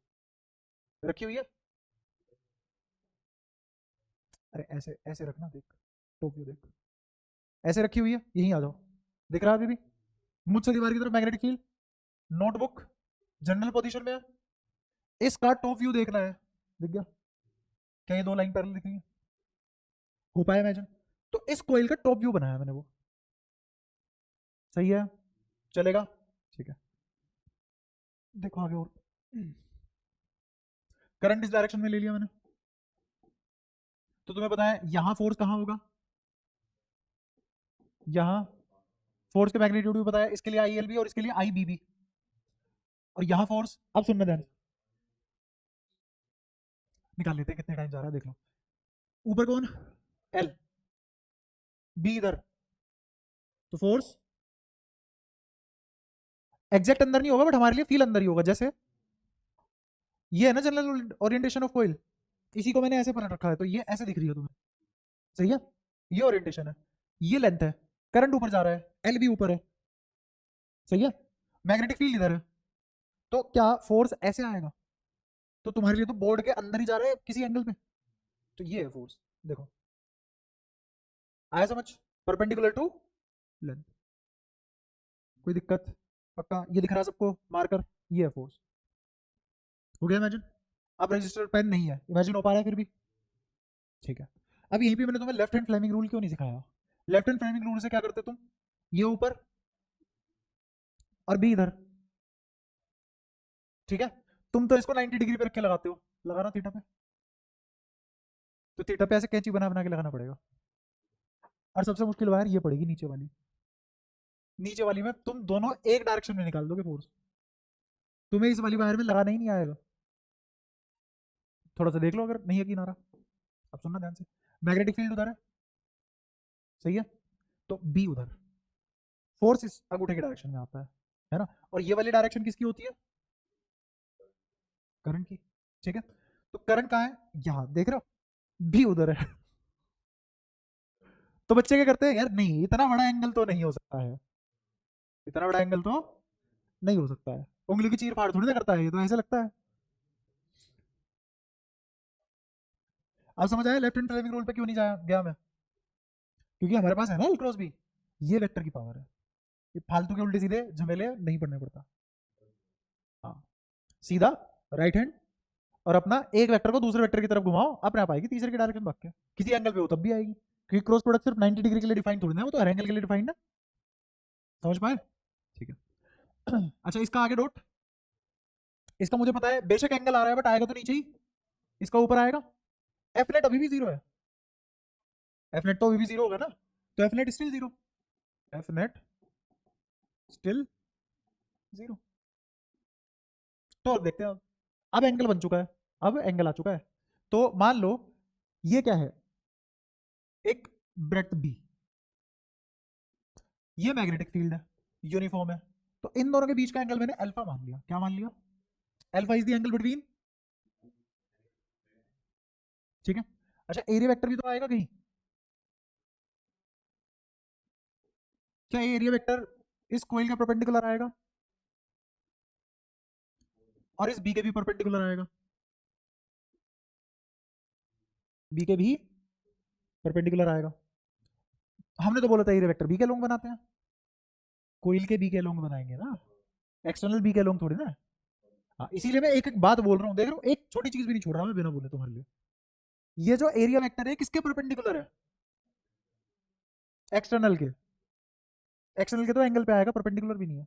रखी हुई है, अरे ऐसे ऐसे रखना, देख टॉप व्यू देख, ऐसे रखी हुई है, यहीं आ जाओ, दिख रहा है अभी भी, मुझसे दीवार की तरफ magnetic field, notebook general position में है, इसका टॉप व्यू देखना है, दिख गया, क्या ये दो लाइन पैरेलल दिख रही है, हो पाया इमेजिन, तो इस कोयल का टॉप व्यू बनाया मैंने वो, सही है, चलेगा, ठीक है, देखो आगे और, करंट इस डायरेक्शन में ले लिया मैंने, तो तुम्हें पता है यहां फोर्स कहां होगा, यहां फोर्स के मैग्नीट्यूड भी पता है, इसके लिए आई एल बी और इसके लिए आई बी बी, और यहां फोर्स, अब सुनना ध्यान, निकाल लेते हैं कितने टाइम जा रहा है देख लो। ऊपर कौन, एल, बी इधर, तो फोर्स एग्जैक्ट अंदर नहीं होगा बट हमारे लिए फील अंदर ही होगा। जैसे ये है ना जनरल ओरिएंटेशन ऑफ कोइल, इसी को मैंने ऐसे पलट रखा है तो ये ऐसे दिख रही है तुम्हें, सही है, ये ओरिएंटेशन है, ये लेंथ है, करंट ऊपर जा रहा है, एल भी ऊपर है, सही है, मैग्नेटिक फील्ड इधर है, तो क्या फोर्स ऐसे आएगा, तो तुम्हारे लिए तो बोर्ड के अंदर ही जा रहा है किसी एंगल पे, तो ये है फोर्स। देखो आया समझ, परपेंडिकुलर टू लेंथ, कोई दिक्कत, पक्का ये दिख रहा है सबको मार्कर, ये है फोर्स, हो गया इमेजिन। अब रजिस्टर पेन नहीं है, इमेजिन हो पा रहा है फिर भी, ठीक है। अब यहीं पे मैंने तुम्हें लेफ्ट हैंड फ्लेमिंग रूल क्यों नहीं सिखाया, लेफ्ट हैंड फ्लेमिंग रूल से क्या करते तुम, ये ऊपर और बी इधर, ठीक है, तुम तो इसको 90 डिग्री पे रख के लगाते हो, लगाना थीटा पे, तो थीटा पे ऐसे कैंची बना बना के लगाना पड़ेगा, और सबसे मुश्किल वायर ये पड़ेगी नीचे वाली, नीचे वाली में तुम दोनों एक डायरेक्शन में निकाल दोगे फोर्स, तुम्हें इस वाली वायर में लगाना ही नहीं आएगा, थोड़ा सा देख लो अगर नहीं यकीन आ रहा। अब सुनना ध्यान से, मैग्नेटिक फील्ड उधर है, सही है, तो बी उधर, फोर्स इस अंगूठे के डायरेक्शन में आता है ना, और ये वाली डायरेक्शन किसकी होती है, करंट की, ठीक है, तो करंट कहाँ है, यहां देख रहे हो, भी उधर है, तो बच्चे क्या करते हैं यार, नहीं इतना बड़ा एंगल तो नहीं हो सकता है, इतना बड़ा एंगल तो नहीं हो सकता है, उंगली की चीर फाड़ थोड़ी ना करता है, ये तो ऐसे लगता है। अब समझ आया लेफ्ट हैंड ड्राइविंग रूल पे क्यों नहीं जाया गया मैं, क्योंकि हमारे पास है ना एल क्रॉस बी, ये वेक्टर की पावर है, ये फालतू के उल्टे सीधे झमेले नहीं पड़ने पड़ता, हाँ, सीधा राइट हैंड, और अपना एक वेक्टर को दूसरे वेक्टर की तरफ घुमाओ, अपने आप आएगी तीसरे की डायरेक्शन भाग के, किसी एंगल पे हो तब भी आएगी, क्योंकि क्रॉस प्रोडक्ट सिर्फ 90 डिग्री के लिए डिफाइन थोड़ी ना, वो तो हर एंगल के लिए डिफाइंड है, समझ पाए, ठीक है। अच्छा इसका आगे डॉट, इसका मुझे पता है बेशक एंगल आ रहा है बट आएगा तो नीचे ही, इसका ऊपर आएगा, एफ नेट अभी भी जीरो है, एफ नेट तो अभी भी जीरो होगा ना, तो F net still zero, F net still zero, तो अब देखते हैं, अब एंगल बन चुका है, अब एंगल आ चुका है, तो मान लो ये क्या है, एक ब्रेथ बी, ये मैग्नेटिक फील्ड है, यूनिफॉर्म है, तो इन दोनों के बीच का एंगल मैंने अल्फा मान लिया, क्या मान लिया, alpha is the angle between, ठीक है। अच्छा एरिया वेक्टर भी तो आएगा कहीं, क्या एरिया वेक्टर इस कोइल का परपेंडिकुलर आएगा, और इस बी के भी परपेंडिकुलर आएगा, बी के भी परपेंडिकुलर आएगा, हमने तो बोला था एरिया वेक्टर बी के लोंग बनाते हैं, कोइल के बी के लोंग बनाएंगे ना, एक्सटर्नल बी के लोंग थोड़ी ना, हाँ इसीलिए मैं एक एक बात बोल रहा हूँ, देख रहा हूँ एक छोटी चीज भी नहीं छोड़ रहा मैं बिना बोले तुम्हारे लिए, ये जो एरिया वेक्टर है किसके परपेंडिकुलर है, एक्सटर्नल के, एक्सटर्नल के तो एंगल पे आएगा, परपेंडिकुलर भी नहीं है,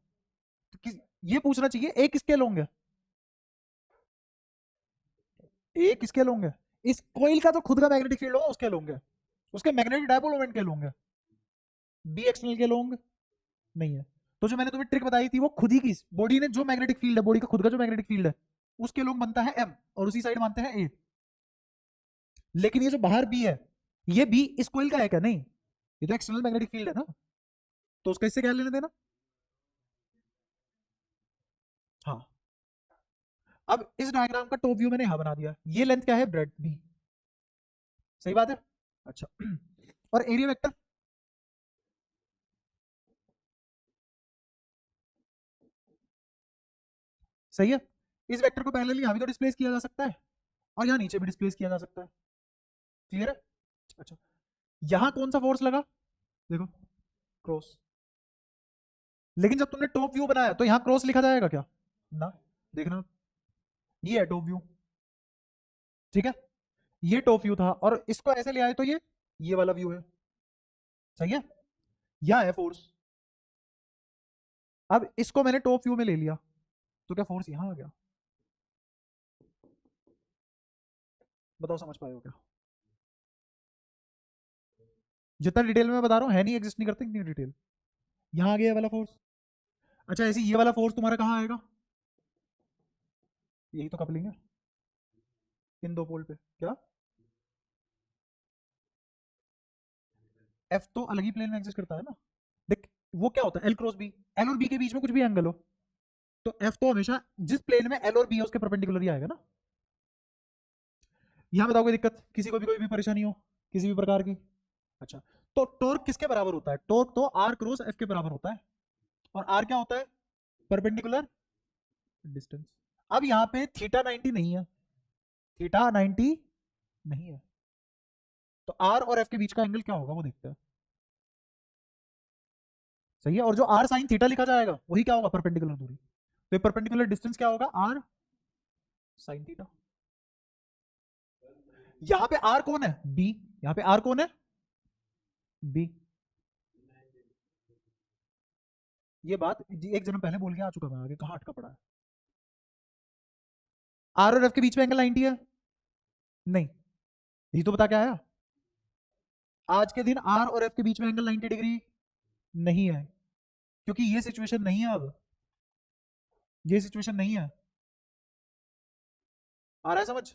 तो ये पूछना चाहिए ए किसके लोंग है, ए किसके लोंग है, इस कोइल का जो खुद का मैग्नेटिक फील्ड होगा उसके लोंग है, उसके मैग्नेटिक डायपोल मोमेंट के लोंग है, बी एक्सटर्नल के लोंग नहीं है, तो जो मैंने तुम्हें ट्रिक बताई थी वो खुद ही की, बॉडी ने जो मैग्नेटिक फील्ड है, बॉडी का खुद का जो मैग्नेटिक फील्ड है उसके लोग बनता है एम, और उसी साइड मानते हैं ए, लेकिन ये जो बाहर बी है, ये बी इस कोइल का है क्या, नहीं, ये तो एक्सटर्नल मैग्नेटिक फील्ड है ना, तो उसका इससे क्या लेने देना, हाँ। अब इस डायग्राम का टॉप व्यू मैंने यहां बना दिया, ये लेंथ क्या है ब्रेड बी, सही बात है, अच्छा। और एरिया वेक्टर, सही है, इस वेक्टर को पहले यहां भी तो डिस्प्लेस किया जा सकता है, और यहाँ नीचे भी डिस्प्लेस किया जा सकता है, क्लियर है, अच्छा यहां कौन सा फोर्स लगा, देखो क्रॉस, लेकिन जब तुमने टॉप व्यू बनाया तो यहां क्रॉस लिखा जाएगा क्या, ना, देखना ये है टॉप व्यू, ठीक है, ये टॉप व्यू था और इसको ऐसे ले आए तो ये वाला व्यू है, सही है, यहां है फोर्स, अब इसको मैंने टॉप व्यू में ले लिया, तो क्या फोर्स यहां आ गया, बताओ समझ पाए हो क्या, जितना डिटेल में मैं बता रहा हूं है नहीं, एग्जिस्ट नहीं करते इतनी डिटेल, यहां आ गया वाला फोर्स, अच्छा ऐसे ये वाला फोर्स तुम्हारा कहां आएगा, यही तो कपलिंग है इन दो पोल पे। क्या एफ तो अलग ही प्लेन में एग्जिस्ट करता है ना। देख वो क्या होता है एल क्रॉस बी, एल और बी के बीच में कुछ भी एंगल हो तो एफ तो हमेशा जिस प्लेन में एल और बी है उसके परपेंडिकुलर ही आएगा ना। यहां बताओ कोई दिक्कत, किसी को भी कोई भी परेशानी हो किसी भी प्रकार की। अच्छा तो टॉर्क किसके बराबर होता है, टॉर्क तो आर क्रॉस एफ के बराबर होता है और आर क्या होता है परपेंडिकुलर डिस्टेंस। अब यहाँ पे थीटा 90 नहीं है, थीटा 90 नहीं है तो आर और एफ के बीच का एंगल क्या होगा वो देखते हैं। सही है, और जो आर साइन थीटा लिखा जाएगा वही क्या होगा परपेंडिकुलर दूरी, तो परपेंडिकुलर डिस्टेंस क्या होगा आर साइन थीटा। यहां पे आर कौन है बी, यहां पे आर कौन है बी। ये बात एक जन्म पहले बोल के आ चुका मैं, आगे कहां अटका पड़ा है। आर और एफ के बीच में एंगल 90 है नहीं, ये तो बता क्या आया आज के दिन आर और एफ के बीच में एंगल 90 डिग्री नहीं है क्योंकि ये सिचुएशन नहीं है, अब ये सिचुएशन नहीं है। आ रहा है समझ,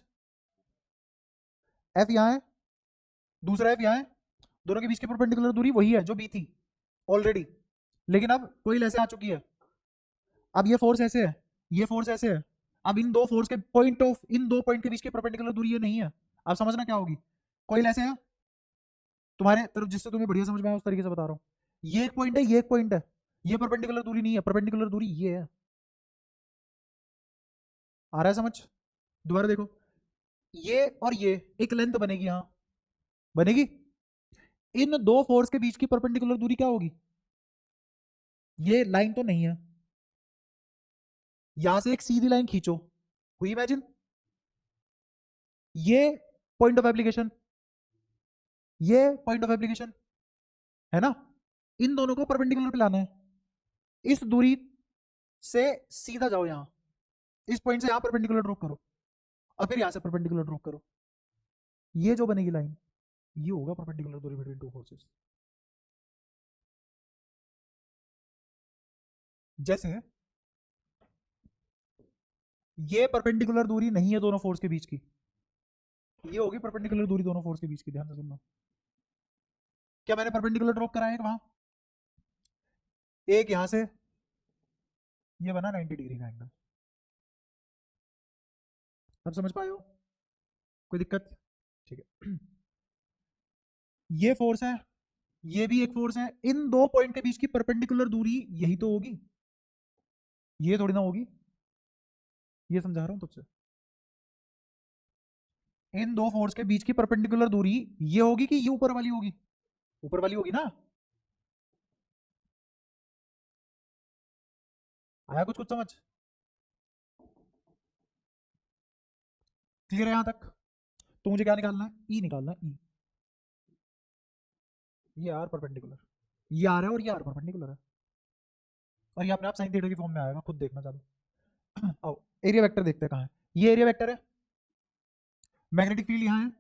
एफ यहां है दूसरा एफ यहां है, दोनों के बीच की परपेंडिकुलर दूरी वही है जो बी थी ऑलरेडी, लेकिन अब कोई ऐसे आ चुकी है, अब ये फोर्स ऐसे है ये फोर्स ऐसे है, अब इन दो फोर्स के पॉइंट ऑफ इन दो पॉइंट के बीच की परपेंडिकुलर दूरी ये नहीं है। अब समझना क्या होगी, कोई ऐसे है तुम्हारे तरफ जिससे तुम्हें बढ़िया समझ में आया उस तरीके से बता रहा हूँ, ये एक पॉइंट है ये एक पॉइंट है, ये परपेंडिकुलर दूरी नहीं है, परपेंडिकुलर दूरी ये है। आ रहा है समझ, दोबारा देखो ये और ये एक लेंथ बनेगी यहां बनेगी, इन दो फोर्स के बीच की परपेंडिकुलर दूरी क्या होगी, ये लाइन तो नहीं है, यहां से एक सीधी लाइन खींचो, हुई इमेजिन, ये पॉइंट ऑफ एप्लीकेशन ये पॉइंट ऑफ एप्लीकेशन है ना, इन दोनों को परपेंडिकुलर पे लाना है, इस दूरी से सीधा जाओ यहां, इस पॉइंट से यहां परपेंडिकुलर ड्रॉप करो और फिर यहां से परपेंडिकुलर ड्रॉप करो, ये जो बनेगी लाइन ये होगा परपेंडिकुलर दूरी बिटवीन टू फोर्सेस। जैसे ये परपेंडिकुलर दूरी नहीं है दोनों फोर्स के बीच की, ये होगी परपेंडिकुलर दूरी दोनों फोर्स के बीच की, ध्यान से सुनना। क्या मैंने परपेंडिकुलर ड्रॉप कराया है वहां, एक यहां से ये बना 90 डिग्री का एंगल, अब समझ पाए हो कोई दिक्कत, ठीक है। ये फोर्स है ये भी एक फोर्स है, इन दो पॉइंट के बीच की परपेंडिकुलर दूरी यही तो होगी, ये थोड़ी ना होगी, ये समझा रहा हूं तुझसे, इन दो फोर्स के बीच की परपेंडिकुलर दूरी ये होगी कि ये ऊपर वाली होगी, ऊपर वाली होगी ना। आया कुछ कुछ समझ, क्लियर है यहां तक। तो मुझे क्या निकालना है ई निकालना है, ई, ये आर परपेंडिकुलर, ये आर है और ये आर परपेंडिकुलर है और ये अपने आप साइन थीटा की फॉर्म में आएगा, खुद देखना चालू। आओ एरिया वेक्टर देखते हैं कहां है, ये एरिया वेक्टर है, मैग्नेटिक फील्ड यहां है,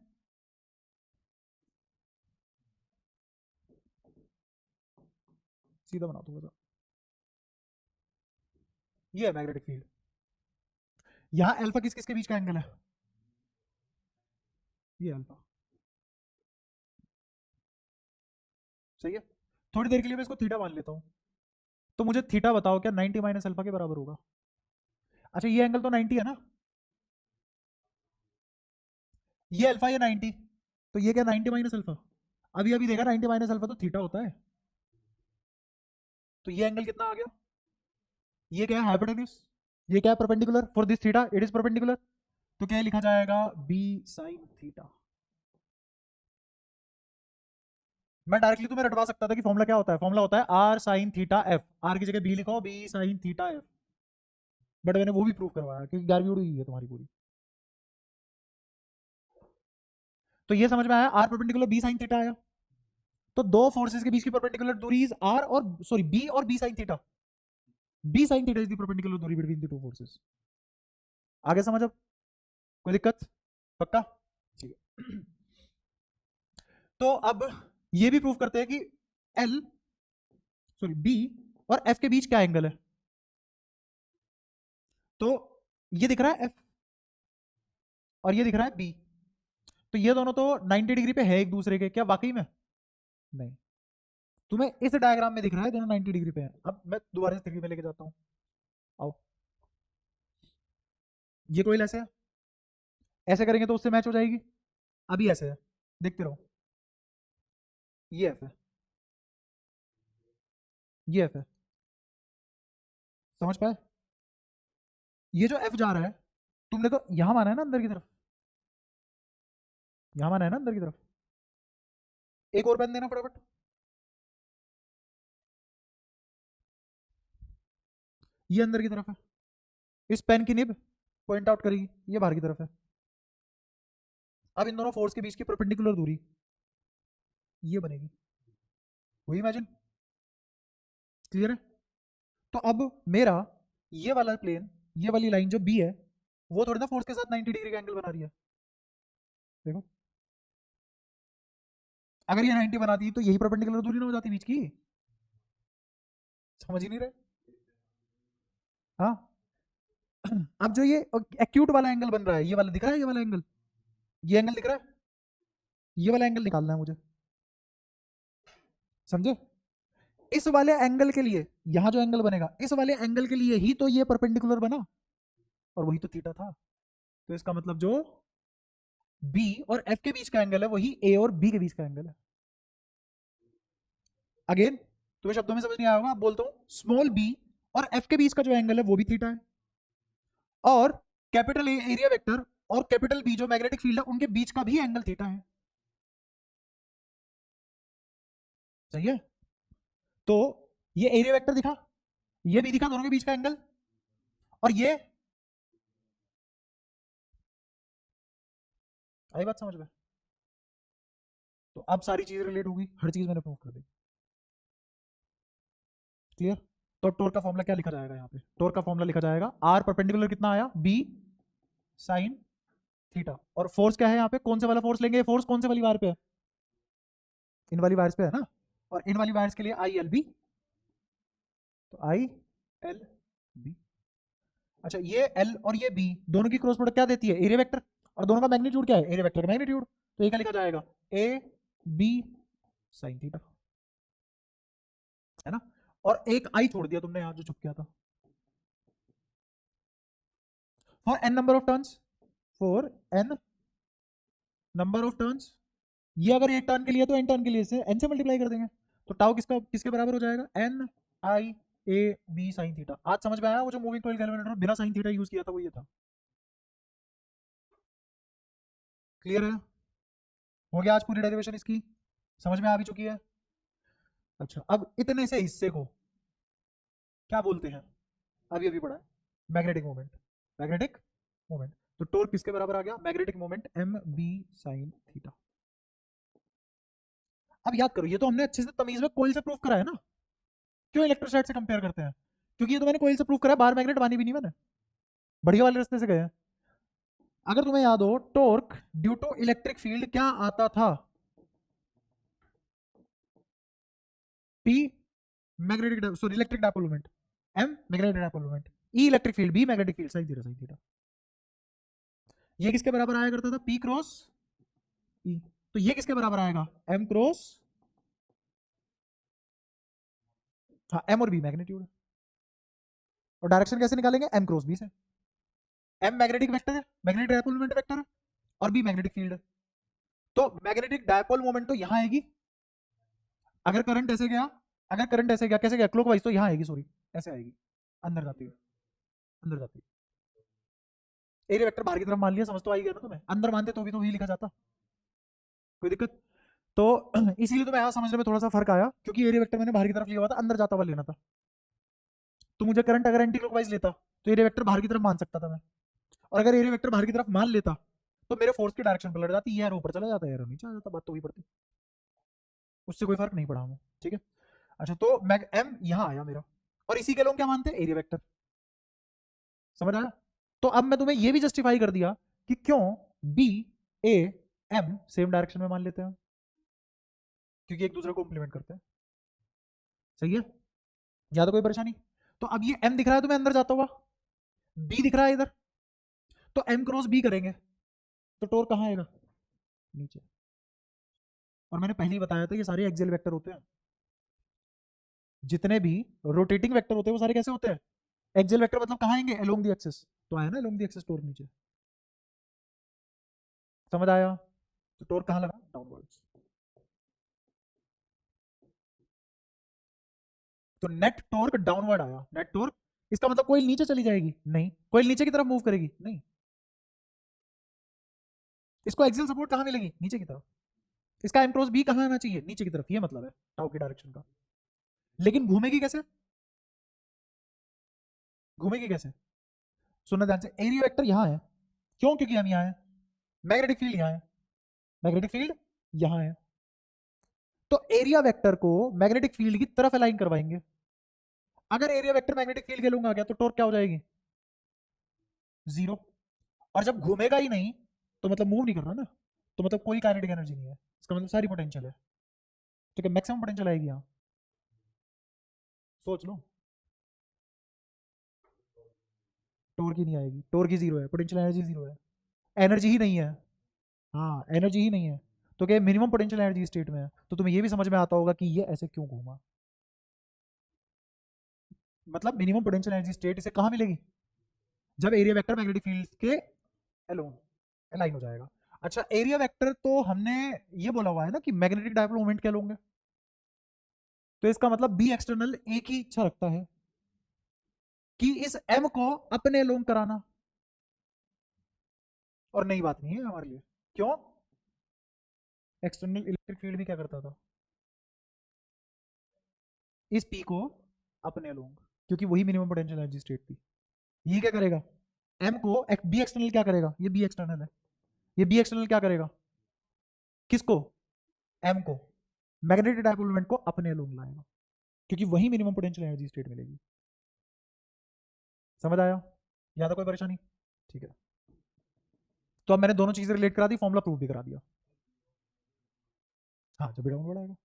सीधा बना दूंगा सर, ये है मैग्नेटिक फील्ड, यहां अल्फा किस किसके बीच का एंगल है, ये अल्फा, सही है। थोड़ी देर के लिए मैं इसको थीटा मान लेता हूं, तो मुझे थीटा बताओ क्या 90 माइनस अल्फा के बराबर होगा। अच्छा ये एंगल तो 90 है ना, ये अल्फा ये 90, तो ये क्या 90 माइनस अल्फा, अभी अभी देखा 90 माइनस अल्फा तो थीटा होता है, तो ये एंगल कितना आ गया, ये क्या है हाइपोटेन्यूज, ये क्या है perpendicular for this theta it is perpendicular, तो क्या लिखा जाएगा बी साइन थीटा। मैं डायरेक्टली तुम्हें रटवा सकता था कि फॉर्मुला क्या होता है, फॉर्मुला होता है R sine theta F, R की जगह बी लिखो B sine theta F, but मैंने वो भी प्रूव करवाया क्योंकि 11वीं उड़ी हुई है तुम्हारी पूरी। तो ये समझ में आया R perpendicular B sine theta आया, तो दो फोर्सेस के बीच की परपेंडिकुलर दूरी इज आर और सॉरी बी और B sine theta, B sine theta is the perpendicular दूरी बिटवीन द टू फोर्सेस। आगे समझ अब कोई दिक्कत, पक्का, ठीक है। तो अब ये भी प्रूव करते हैं कि एल सॉरी बी और एफ के बीच क्या एंगल है, तो ये दिख रहा है एफ, और ये दिख रहा है बी, तो ये दोनों तो 90 डिग्री पे है एक दूसरे के, क्या वाकई में? नहीं, तुम्हें इस डायग्राम में दिख रहा है दोनों 90 डिग्री पे हैं। अब मैं दोबारा से 3D में लेके जाता हूँ, आओ। ये कोई ऐसे है, ऐसे करेंगे तो उससे मैच हो जाएगी। अभी ऐसे है, देखते रहो, ये एफ है, ये एफ है, समझ पाए? ये जो एफ जा रहा है, तुमने तो यहां माना है ना अंदर की तरफ, यहां माना है ना अंदर की तरफ। एक और पेन देना फटाफट। ये अंदर की तरफ है, इस पेन की निब पॉइंट आउट करेगी, ये बाहर की तरफ है। अब इन दोनों फोर्स के बीच की परपेंडिकुलर दूरी ये बनेगी, वही इमेजिन, क्लियर है? तो अब मेरा ये वाला प्लेन, ये वाली लाइन जो बी है, वो थोड़ी ना फोर्स के साथ 90 डिग्री का एंगल बना रही है, देखो। अगर ये 90 बनाती तो यही परपेंडिकुलर दूरी ना हो जाती बीच की, समझ ही नहीं रहे? हाँ। अब जो ये एक्यूट वाला एंगल बन रहा है, ये वाला दिख रहा है, ये वाला एंगल, ये एंगल दिख रहा है, ये वाला एंगल निकालना है मुझे, समझे? इस वाले एंगल के लिए यहां जो एंगल बनेगा, इस वाले एंगल के लिए ही तो ये परपेंडिकुलर बना, और वही तो थीटा था। तो इसका मतलब जो बी और एफ के बीच का एंगल है, वही ए और बी के बीच का एंगल है। अगेन तुम्हें शब्दों में समझ नहीं आया होगा, आप बोलता हूं स्मॉल बी और एफ के बीच का जो एंगल है वो भी थीटा है, और कैपिटल ए एरिया वेक्टर और कैपिटल बी जो मैग्नेटिक फील्ड है उनके बीच का भी एंगल थीटा है, सही है? तो ये एरिया वेक्टर दिखा, ये भी दिखा, दोनों के बीच का एंगल, और ये आई बात समझ में? तो अब सारी चीजें रिलेट होगी, हर चीज मैंने प्रूव कर दी, क्लियर? तो टोर का फॉर्मूला क्या लिखा जाएगा यहाँ पे? टोर का फॉर्मूला लिखा जाएगा आर परपेंडिकुलर कितना आया, बी साइन थीटा, और फोर्स क्या है यहाँ पे, कौन से वाला फोर्स लेंगे? फोर्स कौन से वाली वायर पे है? इन वाली वायर्स पे है ना, और इन वाली वायर्स के लिए आई एल बी, तो आई एल बी। अच्छा, ये एल और ये बी दोनों की क्रॉस प्रोडक्ट क्या देती है? एरिया वेक्टर, और दोनों का मैग्नीट्यूड क्या है? एरिया वेक्टर का मैग्नीट्यूड, तो ये क्या लिखा जाएगा? ए बी साइन थीटा, है ना? और एक आई छोड़ दिया तुमने यहां जो छुप गया था, for N number of turns, for N number of turns, ये अगर एक टर्न के लिए तो एन टर्न के लिए से एन से मल्टीप्लाई कर देंगे, तो टाउ किसका किसके बराबर हो जाएगा? N I A B sine theta. आज समझ में आया? वो जो मूविंग कॉइल कैलकुलेटर बिना साइन थीटा यूज किया था वो ये था, क्लियर है? हो गया आज पूरी डेरिवेशन इसकी, समझ में आ भी चुकी है? अच्छा, अब इतने से हिस्से को क्या बोलते हैं? अभी अभी पढ़ा है, मैग्नेटिक मोमेंट, मैग्नेटिक मोमेंट। तो टोर्क किसके बराबर आ गया? Magnetic moment M B sine theta. अब याद करो, ये तो हमने अच्छे से तमीज में कोयल से प्रूफ करा है ना, क्यों इलेक्ट्रोस्टैट से कंपेयर करते हैं? क्योंकि ये तो मैंने कोयल से प्रूफ करा है, बाहर मैग्नेट बानी भी नहीं मैंने, बढ़िया वाले रास्ते से गए हैं। अगर तुम्हें याद हो, torque due to electric field क्या आता था? P magnetic, sorry electric dipole moment, M magnetic dipole moment, E electric field, B magnetic field, सही थीटा, सही थीटा। ये किसके बराबर आया करता था? P cross E. तो ये किसके बराबर आएगा? एम क्रॉस, हाँ एम और बी मैग्नीट्यूड, और डायरेक्शन कैसे निकालेंगे? एम क्रॉस बी से। एम मैग्नेटिक वेक्टर है, मैग्नेटिक डायपोल मोमेंट वेक्टर है, और बी मैग्नेटिक फील्ड है, तो मैग्नेटिक डायपोल मोमेंट तो यहां आएगी। अगर करंट ऐसे गया, अगर करंट ऐसे गया, कैसे गया? क्लॉकवाइज, तो यहां आएगी, सॉरी ऐसे आएगी, अंदर जाती है, अंदर जाती है। एरिया वेक्टर बाहर की तरफ मान लिया, समझ तो आई गया ना तुम्हें? अंदर मानते तो भी तो वही लिखा जाता, कोई दिक्कत? तो इसीलिए तो मैं यहाँ समझने में थोड़ा सा फर्क आया, क्योंकि एरिया वेक्टर मैंने बाहर की तरफ लिया हुआ था, अंदर जाता हुआ लेना था। तो मुझे करंट अगर एंटी क्लॉकवाइज लेता तो एरिया वेक्टर बाहर की तरफ मान सकता था मैं, और अगर एरिया वेक्टर बाहर की तरफ मान लेता तो मेरे फोर्स की डायरेक्शन पलट जाती, ये ऊपर चला जाता, यार नीचे आ जाता, बात तो वही पड़ती, उससे कोई फर्क नहीं पड़ा हमें, ठीक है? अच्छा, तो मैग एम यहाँ आया मेरा, और इसी के लोग क्या मानते हैं? एरिया वेक्टर, समझ आया? तो अब मैं तुम्हें ये भी जस्टिफाई कर दिया कि क्यों B A M same direction में मान लेते हैं, क्योंकि एक दूसरे को इंप्लीमेंट करते हैं, सही है? ज्यादा कोई परेशानी? तो अब ये एम दिख रहा है तुम्हें अंदर जाता हुआ, बी दिख रहा है इधर, तो एम क्रॉस बी करेंगे, तो टॉर्क कहाँ आएगा? नीचे। और मैंने पहले ही बताया था ये सारे एक्सियल वेक्टर होते हैं, जितने भी रोटेटिंग वेक्टर होते हैं वो सारे कैसे होते हैं? Axial vector. मतलब कहाँ आएंगे? Along the axis. तो आया ना अलोंग द एक्सिस टॉर्क नीचे। समझ आया? तो टॉर्क कहाँ लगा? डाउनवर्ड्स। तो नेट टॉर्क डाउनवर्ड आया। नेट टॉर्क, इसका मतलब कोई नीचे चली जाएगी? नहीं। कोई नीचे की तरफ मूव करेगी? नहीं। इसको एक्सियल सपोर्ट कहाँ मिलेगी? नीचे की तरफ। इसका एम क्रॉस बी कहाँ आना चाहिए? नीचे की तरफ। ये मतलब है टाउ की डायरेक्शन का। लेकिन घूमेगी कैसे? घूमेगी कैसे? सुनना ध्यान से। एरिया वेक्टर यहाँ है। क्यों? क्योंकि हम यहाँ है। मैग्नेटिक फील्ड यहाँ है। मैग्नेटिक फील्ड यहाँ है। तो एरिया वेक्टर को मैग्नेटिक फील्ड की तरफ अलाइन करवाएंगे। अगर एरिया वेक्टर मैग्नेटिक फील्ड के लूंगा गया तो टॉर्क क्या हो जाएगी? जीरो। और जब घूमेगा ही नहीं तो मतलब मूव नहीं कर रहा ना, तो मतलब कोई काइनेटिक एनर्जी नहीं है। इसका मतलब सारी पोटेंशियल है। तो क्या मैक्सिमम पोटेंशियल आएगी यहाँ? सोच लो। टॉर्क ही नहीं आएगी। टॉर्क ही जीरो है, पोटेंशियल एनर्जी जीरो है, एनर्जी ही नहीं है। हाँ, एनर्जी ही नहीं है। तो क्या मिनिमम पोटेंशियल एनर्जी स्टेट में है? तो तुम्हें ये भी समझ में आता होगा कि ये ऐसे क्यों घूमा। मतलब मिनिमम पोटेंशियल एनर्जी स्टेट इसे कहाँ मिलेगी? जब एरिया वेक्टर मैग्नेटिक फील्ड के अलोन अलाइन हो जाएगा। अच्छा, एरिया वेक्टर तो हमने ये बोला हुआ है ना कि मैग्नेटिक डायपोल मोमेंट के अलोंग है। तो इसका मतलब बी एक्सटर्नल एक ही इच्छा रखता है कि इस एम को अपने अलोंग कराना। और नई बात नहीं है हमारे लिए। क्यों? एक्सटर्नल इलेक्ट्रिक फील्ड भी क्या करता था? इस पी को अपने अलोंग, क्योंकि वही मिनिमम पोटेंशियल एनर्जी स्टेट थी। ये क्या करेगा? एम को बी एक्सटर्नल क्या करेगा? ये बी एक्सटर्नल है। ये बी एक्सटर्नल क्या करेगा? किसको? एम को मैग्नेटिक डायपोल मोमेंट को अपने अलोंग लाएगा, क्योंकि वही मिनिमम पोटेंशियल एनर्जी स्टेट मिलेगी। समझ आया? या तो कोई परेशानी? ठीक है। तो अब मैंने दोनों चीजें रिलेट करा दी, फॉर्मूला प्रूव भी करा दिया। हाँ, जब भी डाउनवर्ड आएगा।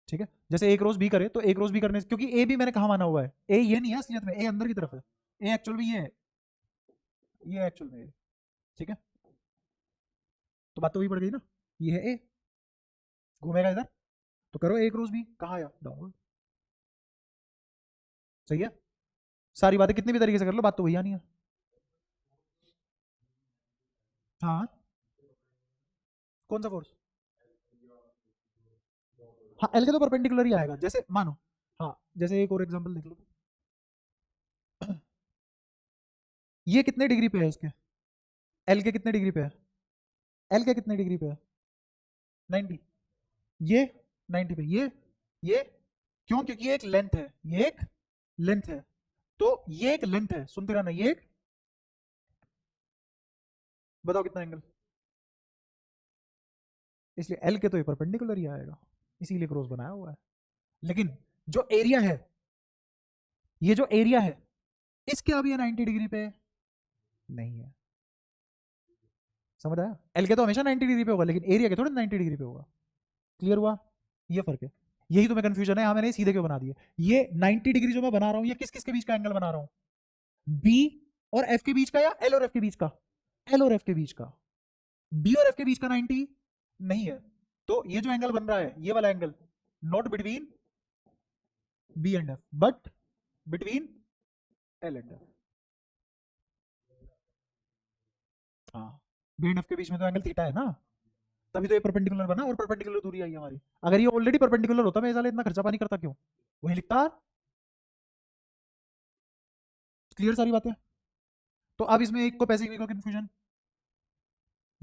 ठीक है। जैसे एक रोज बी करे तो एक रोज बी करने से, क्योंकि ए भी मैंने कहा माना हुआ है, ए ये नहीं है असलियत में, ए अंदर की तरफ है। ए एक्चुअल में ये है, ये एक्चुअल में है। ठीक है। तो बात तो वही पड़ गई ना, ये है ए, घूमेगा इधर। तो करो एक रोज बी, कहाँ आया? डाउनवर्ड। सही है। सारी बातें कितनी भी तरीके से कर लो, बात तो वही आनी है। हाँ, कौन सा फोर्स? हाँ, एल के तो परपेंडिकुलर ही आएगा। जैसे मानो, हाँ, जैसे एक और एग्जांपल देख लो। ये कितने डिग्री पे है इसके? एल के कितने डिग्री पे है? एल के कितने डिग्री पे है? 90। ये 90 पे, ये क्यों? क्योंकि ये एक लेंथ है, ये एक लेंथ है। तो ये एक लेंथ है, सुनते रहना, ये एक, बताओ कितना एंगल? इसलिए एल के तो ये परपेंडिकुलर ही आएगा, इसीलिए क्रॉस बनाया हुआ है। लेकिन जो एरिया है, ये जो एरिया है, इसके अभी 90 डिग्री पे नहीं है। समझ आया? एल के तो हमेशा 90 डिग्री पे होगा, लेकिन एरिया के थोड़े 90 डिग्री पे होगा। क्लियर हुआ? ये फर्क है। यही तुम्हें कंफ्यूजन है। हाँ, मैंने सीधे क्यों बना दिए। ये 90 डिग्री जो मैं बना रहा हूं, ये किस किस के बीच का एंगल बना रहा हूं? बी और एफ के बीच का, या एल और एफ के बीच का? एल और एफ के बीच का। बी और एफ के बीच का 90 नहीं है। तो ये जो एंगल बन रहा है, ये वाला angle, not between B and F, but between L and F. हाँ, बी एंड एफ के बीच में तो एंगल थीटा है ना, तभी तो ये परपेंडिकुलर बना, और परपेंडिकुलर दूरी आई हमारी। अगर ये ऑलरेडी परपेंडिकुलर होता, मैं इस साल इतना खर्चा पानी करता क्यों? वही लिखता। क्लियर सारी बातें? तो अब इसमें एक को पैसिफिक को कंफ्यूजन,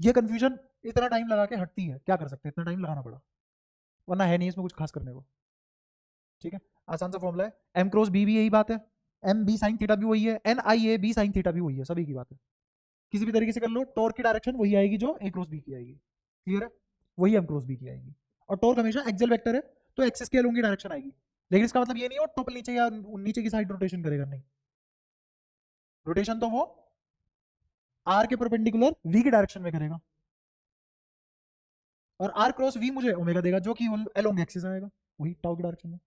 ये कंफ्यूजन इतना टाइम लगा के हटती है, क्या कर सकते हैं, इतना टाइम लगाना पड़ा, वरना है नहीं इसमें कुछ खास करने को। ठीक है, आसान सा फॉर्मूला है। एम क्रॉस बी भी यही बात है, एम बी साइन थीटा भी वही है, N I A B sine theta भी वही है, सभी की बात है। किसी भी तरीके से कर लो, टॉर्क की डायरेक्शन वही आएगी जो ए क्रॉस बी की आएगी। क्लियर है? वही एम क्रॉस बी की आएगी। और टॉर्क हमेशा एक्सियल वेक्टर है, तो एक्सिस के अलोंग की डायरेक्शन आएगी। लेकिन इसका मतलब ये नहीं हो टॉप नीचे या नीचे की साइड रोटेशन करेगा, नहीं। रोटेशन तो वो आर के परपेंडिकुलर वी की डायरेक्शन में करेगा, और आर क्रॉस वी मुझे ओमेगा देगा, जो कि अलोंग एक्सिस आएगा, वही टाउ की डायरेक्शन में।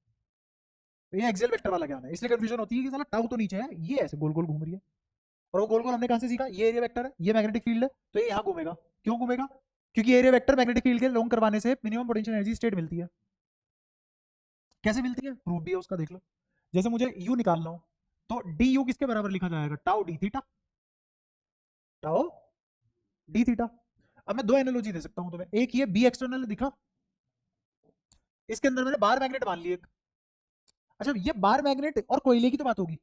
तो ये एक्सियल वेक्टर वाला ज्ञान है, इसलिए कंफ्यूजन होती है कि साला टाउ तो नीचे है, ये ऐसे गोल गोल घूम रही है। और वो गोल गोल हमने कहां से सीखा, ये एरिया वेक्टर है, ये मैग्नेटिक फील्ड है, तो ये यहाँ घूमेगा। क्यों घूमेगा? क्योंकि एरिया वेक्टर मैग्नेटिक फील्ड के लॉन्ग करवाने से मिनिमम पोटेंशियल एनर्जी स्टेट मिलती है। कैसे मिलती है? प्रूफ भी है उसका, देख लो। जैसे मुझे यू निकालना हो तो डी यू किसके बराबर लिखा जाएगा? Tau D theta, tau D theta. अब मैं दो एनालॉजी दे सकता हूं तुम्हें, एक ये बी एक्सटर्नल दिखा, इसके अंदर मैंने बार मैग्नेट मान ली एक। अच्छा, ये बार मैग्नेट और कोयले की तो बात होगी,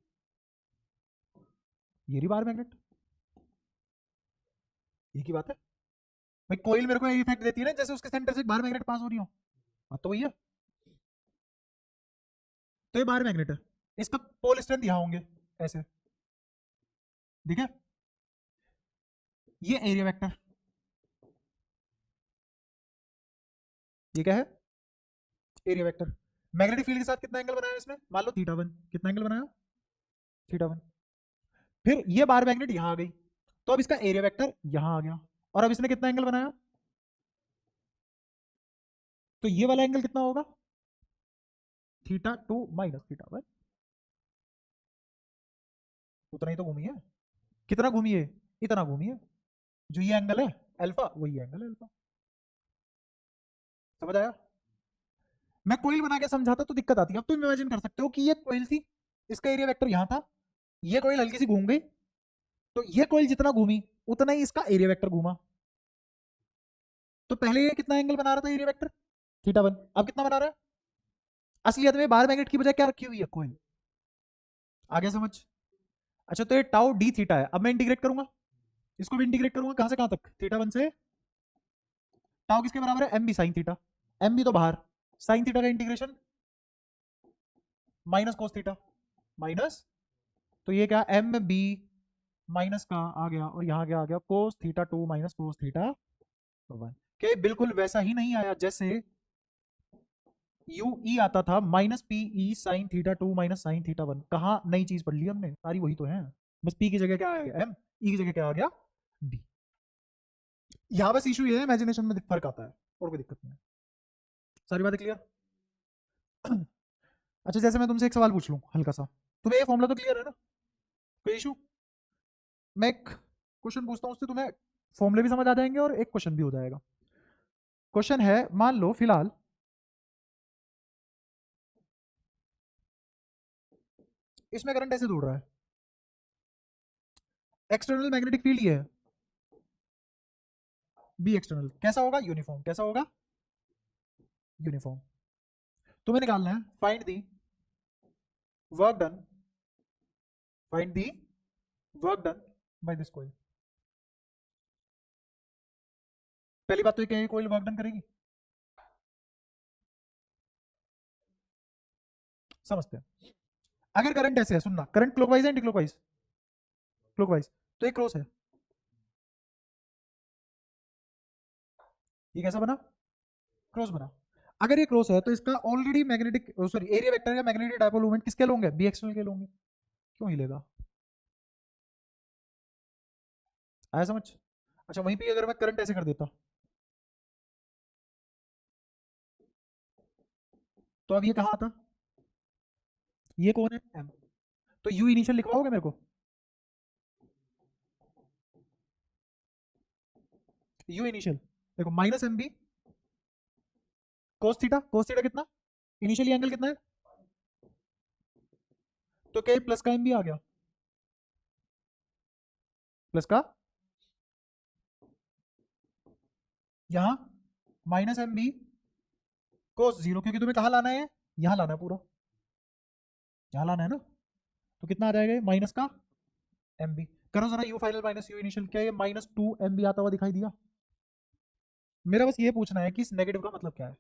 ये रही बार मैग्नेट, ये की बात है भाई। कोयल मेरे को ये इफेक्ट देती है ना, जैसे उसके सेंटर से बार मैग्नेट पास हो रही हो, बात तो वही है। तो ये बार मैग्नेट है, इसका पोल स्ट्रेंथ यहां होंगे ऐसे, ठीक है। ये एरिया वेक्टर, ये क्या है? Area vector. मैग्नेटिक फील्ड के साथ कितना एंगल बनाया इसने? मान लो थीटा वन। कितना एंगल बनाया? Theta one. फिर ये बार मैग्नेट यहां आ गई, तो अब इसका एरिया वेक्टर यहां आ गया, और अब इसने कितना एंगल बनाया? तो ये वाला एंगल कितना होगा? Theta two minus theta one. उतना ही तो घूमी है। कितना घूमी है? इतना घूमी है। जो ये एंगल है अल्फा, वही एंगल है अल्फा। समझ आया? मैं कोइल बना के समझाता तो दिक्कत आती है। अब तुम इमेजिन कर सकते हो कि ये कोइल थी, इसका एरिया वेक्टर यहां था, ये कोइल हल्की सी घूम गई, तो ये कोइल जितना घूमी उतना ही इसका एरिया वेक्टर घूमा। तो पहले ये कितना एंगल बना रहा था एरिया वेक्टर? Theta one. अब कितना बना रहा है? असलियत में बार मैग्नेट की बजाय क्या रखी हुई है? कोइल। आगे समझ? अच्छा, तो ये टाउ डी थीटा है। अब मैं इंटीग्रेट करूंगा, इसको भी इंटीग्रेट करूंगा, कहां से कहां तक? थीटा वन से टाउ किसके बराबर है? M B sine theta. M B तो बाहर, साइन थीटा का integration minus cos theta, minus, तो ये क्या? एम बी माइनस का आ गया, और यहां क्या आ गया? कोस theta to minus cos theta one. के बिल्कुल वैसा ही नहीं आया जैसे यू ई आता था, minus P E sine theta two minus sine theta one. कहा नई चीज पढ़ ली हमने? सारी वही तो है, बस पी की जगह क्या आ गया? एम। ई की जगह क्या आ गया? डी। यहां बस इशू ये है, इमेजिनेशन में फर्क आता है, और कोई दिक्कत नहीं है। सारी बातें क्लियर? अच्छा, जैसे मैं तुमसे एक सवाल पूछ लूं हल्का सा, तुम्हें ये फॉर्मूला तो क्लियर है ना? कोई इशू? मैं एक क्वेश्चन पूछता हूँ, उससे तुम्हें फॉर्मूले भी समझ आ जाएंगे और एक क्वेश्चन भी हो जाएगा। क्वेश्चन है, मान लो फिलहाल इसमें करंट ऐसे दौड़ रहा है, एक्सटर्नल मैग्नेटिक फील्ड ये है, बी एक्सटर्नल। कैसा होगा? यूनिफॉर्म। कैसा होगा? यूनिफॉर्म। तुम्हें निकालना है find the work done, find the work done by this coil. पहली बात तो ये क्या, कोइल वर्क डन करेगी? समझते हैं। अगर करंट ऐसे है, सुनना, करंट क्लॉकवाइज है एंटी क्लॉकवाइज? क्लॉकवाइज। तो ये क्रॉस है, ये कैसा बना? क्रॉस बना। अगर ये क्रॉस है तो इसका already magnetic, sorry, area vector का मैग्नेटिक डायपोल मोमेंट किसके लोगे? बी एक्सटर्नल के लोगे। क्यों हिलेगा? आया समझ? अच्छा, वहीं पे अगर मैं करंट ऐसे कर देता, तो अब ये कहाँ आता? ये कौन है? एम। तो यू इनिशियल लिखवाओगे मेरे को? यू इनिशियल देखो, minus M B cos theta. Cos theta कितना? इनिशियली एंगल कितना है? तो क्या प्लस का एम बी आ गया? प्लस का यहां minus M B cos zero, क्योंकि तुम्हें कहाँ लाना है? यहां लाना है पूरा, यहां लाना है ना। तो कितना आ जाएगा? माइनस का एम बी। करो जरा U final minus U initial, क्या ये माइनस टू एम बी आता हुआ दिखाई दिया? मेरा बस ये पूछना है कि इस नेगेटिव का मतलब क्या है,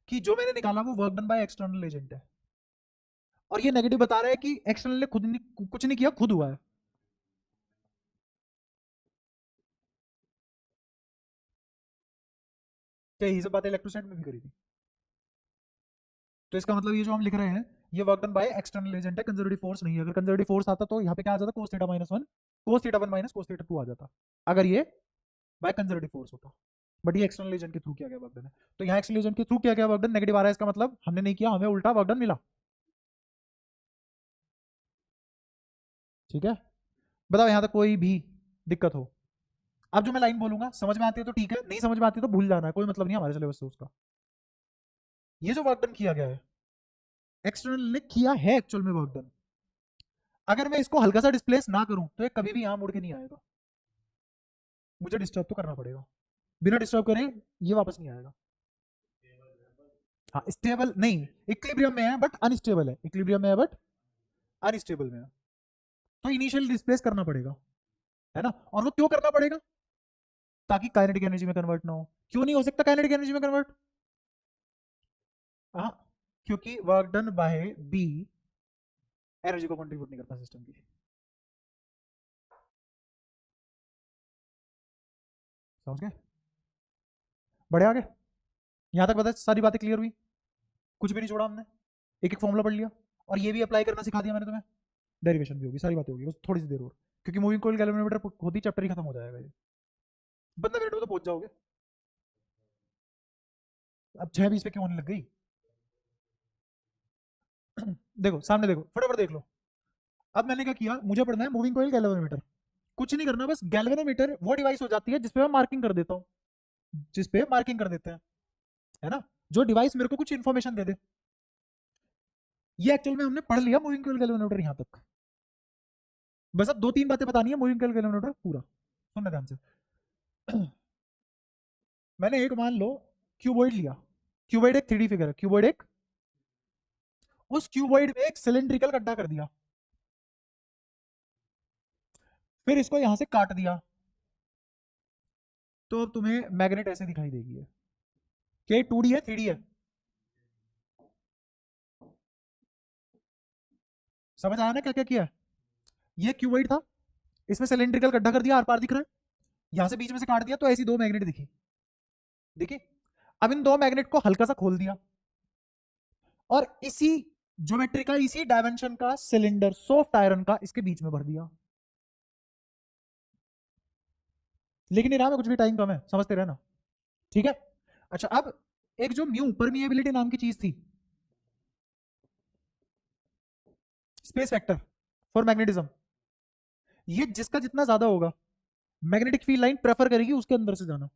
कि जो मैंने निकाला वो work done by external agent है, और ये नेगेटिव बता रहा है कि एक्सटर्नल ने खुद नहीं, कुछ नहीं किया, खुद हुआ है। क्या ये सब बातें इलेक्ट्रोस्टैट में भी करी थी? तो इसका मतलब ये जो हम लिख रहे हैं, ये work done by external agent है, कंजर्वेटिव फोर्स नहीं है। अगर कंजर्वेटिव फोर्स आता तो यहाँ पे क्या आ जाता? Cos theta minus one, cos theta one minus cos theta two आ जाता, अगर ये बाय कंजर्वेटिव फोर्स होता। बट ये एक्सटर्नल एजेंट के थ्रू किया गया वर्क डन है, तो यहाँ एक्सटर्नल एजेंट के थ्रू किया गया वर्क डन नेगेटिव आ रहा है, इसका मतलब हमने नहीं किया, हमें उल्टा वर्क डन मिला। ठीक है? बताओ यहां तक कोई भी दिक्कत हो? अब जो मैं लाइन बोलूंगा समझ में आती है तो ठीक है, नहीं समझ में आती तो भूल जाना है, कोई मतलब नहीं हमारे सिलेबस से उसका। ये जो वर्क डन किया गया है, एक्सटर्नल ने किया है एक्चुअल में वर्क डन, अगर मैं इसको हल्का सा डिस्प्लेस ना करूं तो ये कभी भी यहां मुड़ के नहीं आएगा, मुझे डिस्टर्ब तो करना पड़ेगा, बिना डिस्टर्ब करे ये वापस नहीं आएगा। हाँ स्टेबल नहीं, इक्विलिब्रियम में है बट अनस्टेबल है, इक्विलिब्रियम में है बट अनस्टेबल में है, तो इनिशियल डिस्प्लेस करना पड़ेगा, है ना। और वो क्यों करना पड़ेगा? ताकि काइनेटिक एनर्जी में कन्वर्ट ना हो। क्यों नहीं हो सकता काइनेटिक एनर्जी में कन्वर्ट? हाँ, क्योंकि work done by B energy को कंट्रीब्यूट नहीं करता सिस्टम की। समझ गए? बढ़े आगे? यहां तक बता, सारी बातें क्लियर हुई, कुछ भी नहीं छोड़ा हमने, एक एक फॉर्मूला पढ़ लिया, और ये भी अप्लाई करना सिखा दिया मैंने तुम्हें, डेरिवेशन भी होगी, सारी बातें होगी, बस थोड़ी सी देर और, क्योंकि मूविंग कोइल गैल्वेनोमीटर होती चैप्टर ही खत्म हो जाएगा ये, 15 मिनट में तो पहुंच जाओगे। अब 6:20 पे क्यों होने लग गई? देखो सामने देखो, फटाफट देख लो। अब मैंने क्या किया, मुझे पढ़ना है मूविंग कोइल गैल्वेनोमीटर, कुछ नहीं करना, बस गैल्वेनोमीटर वो डिवाइस हो जाती है जिसपे मैं मार्किंग कर देता हूँ, जिसपे मार्किंग कर देते हैं, है ना, जो डिवाइस मेरे को कुछ इन्फॉर्मेशन दे दे। ये एक्चुअल में हमने पढ़ लिया मूविंग कोइल गैल्वेनोमीटर यहां तक, बस अब 2-3 बातें बतानी है मूविंग कोइल गैल्वेनोमीटर पूरा, सुनना ध्यान से। मैंने एक मान लो क्यूबॉइड लिया, क्यूबॉइड एक 3D फिगर है, क्यूबॉइड एक, उस क्यूबॉइड में एक सिलिंड्रिकल गड्ढा कर दिया, फिर इसको यहां से काट दिया, तो अब तुम्हें मैग्नेट ऐसे दिखाई देगी, क्या 2D है 3D है? समझ आया ना क्या क्या किया? ये क्यूबॉइड था, इसमें सिलिंड्रिकल गड्ढा कर दिया, आर पार दिख रहा है, यहां से बीच में से काट दिया तो ऐसी दो मैग्नेट दिखी, देखिए। अब इन दो मैग्नेट को हल्का सा खोल दिया, और इसी ज्योमेट्री का, इसी डायमेंशन का सिलेंडर सॉफ्ट आयरन का इसके बीच में भर दिया, लेकिन नहीं रहा मैं कुछ भी, टाइम कम है, समझते रहना, ठीक है। अच्छा, अब एक जो म्यू परमिएबिलिटी नाम की चीज थी, स्पेस वेक्टर फॉर मैग्नेटिज्म, ये जिसका जितना ज्यादा होगा मैग्नेटिक फील्ड लाइन प्रेफर करेगी उसके अंदर से जाना,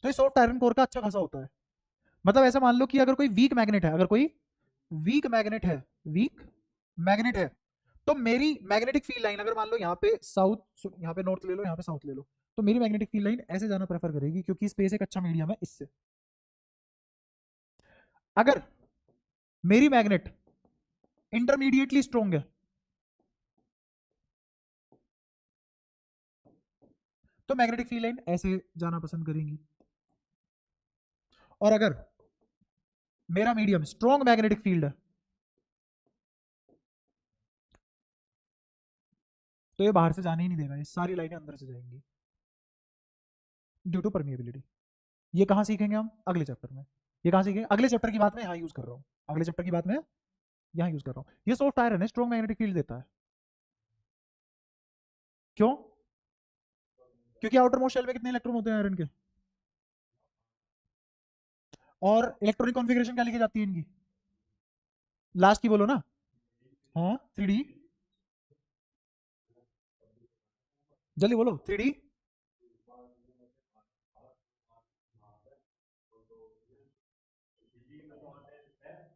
तो ये सॉफ्ट आयरन कोर का अच्छा खासा होता है। मतलब ऐसा मान लो कि अगर कोई वीक मैग्नेट है, अगर कोई वीक मैग्नेट है, वीक मैग्नेट है, तो मेरी मैग्नेटिक फील्ड लाइन, अगर मान लो यहाँ पे साउथ, यहाँ पे नॉर्थ ले लो, यहाँ पे साउथ ले लो, तो मेरी मैग्नेटिक फील्ड लाइन ऐसे जाना प्रेफर करेगी, क्योंकि स्पेस एक अच्छा मीडियम है इससे। अगर मेरी मैग्नेट इंटरमीडिएटली स्ट्रॉन्ग है, तो मैग्नेटिक फील्ड लाइन ऐसे जाना पसंद करेंगी, और अगर मेरा मीडियम स्ट्रॉन्ग मैग्नेटिक फील्ड है, तो ये बाहर से जाने ही नहीं देगा, ये सारी लाइनें अंदर से जाएंगी ड्यू टू परमिएबिलिटी। ये कहां सीखेंगे हम? अगले चैप्टर में। ये कहां सीखेंगे? अगले चैप्टर की बात मैं यहां यूज कर रहा हूं, अगले चैप्टर की बात मैं यहां यूज कर रहा हूं। ये सॉफ्ट आयरन है, स्ट्रॉन्ग मैग्नेटिक फील्ड देता है, क्यों? क्योंकि आउटर मोस्ट शेल में कितने इलेक्ट्रॉन होते हैं आयरन के, और इलेक्ट्रॉनिक कॉन्फ़िगरेशन क्या लिखी जाती है इनकी, लास्ट की बोलो ना। हाँ 3D, जल्दी बोलो 3D,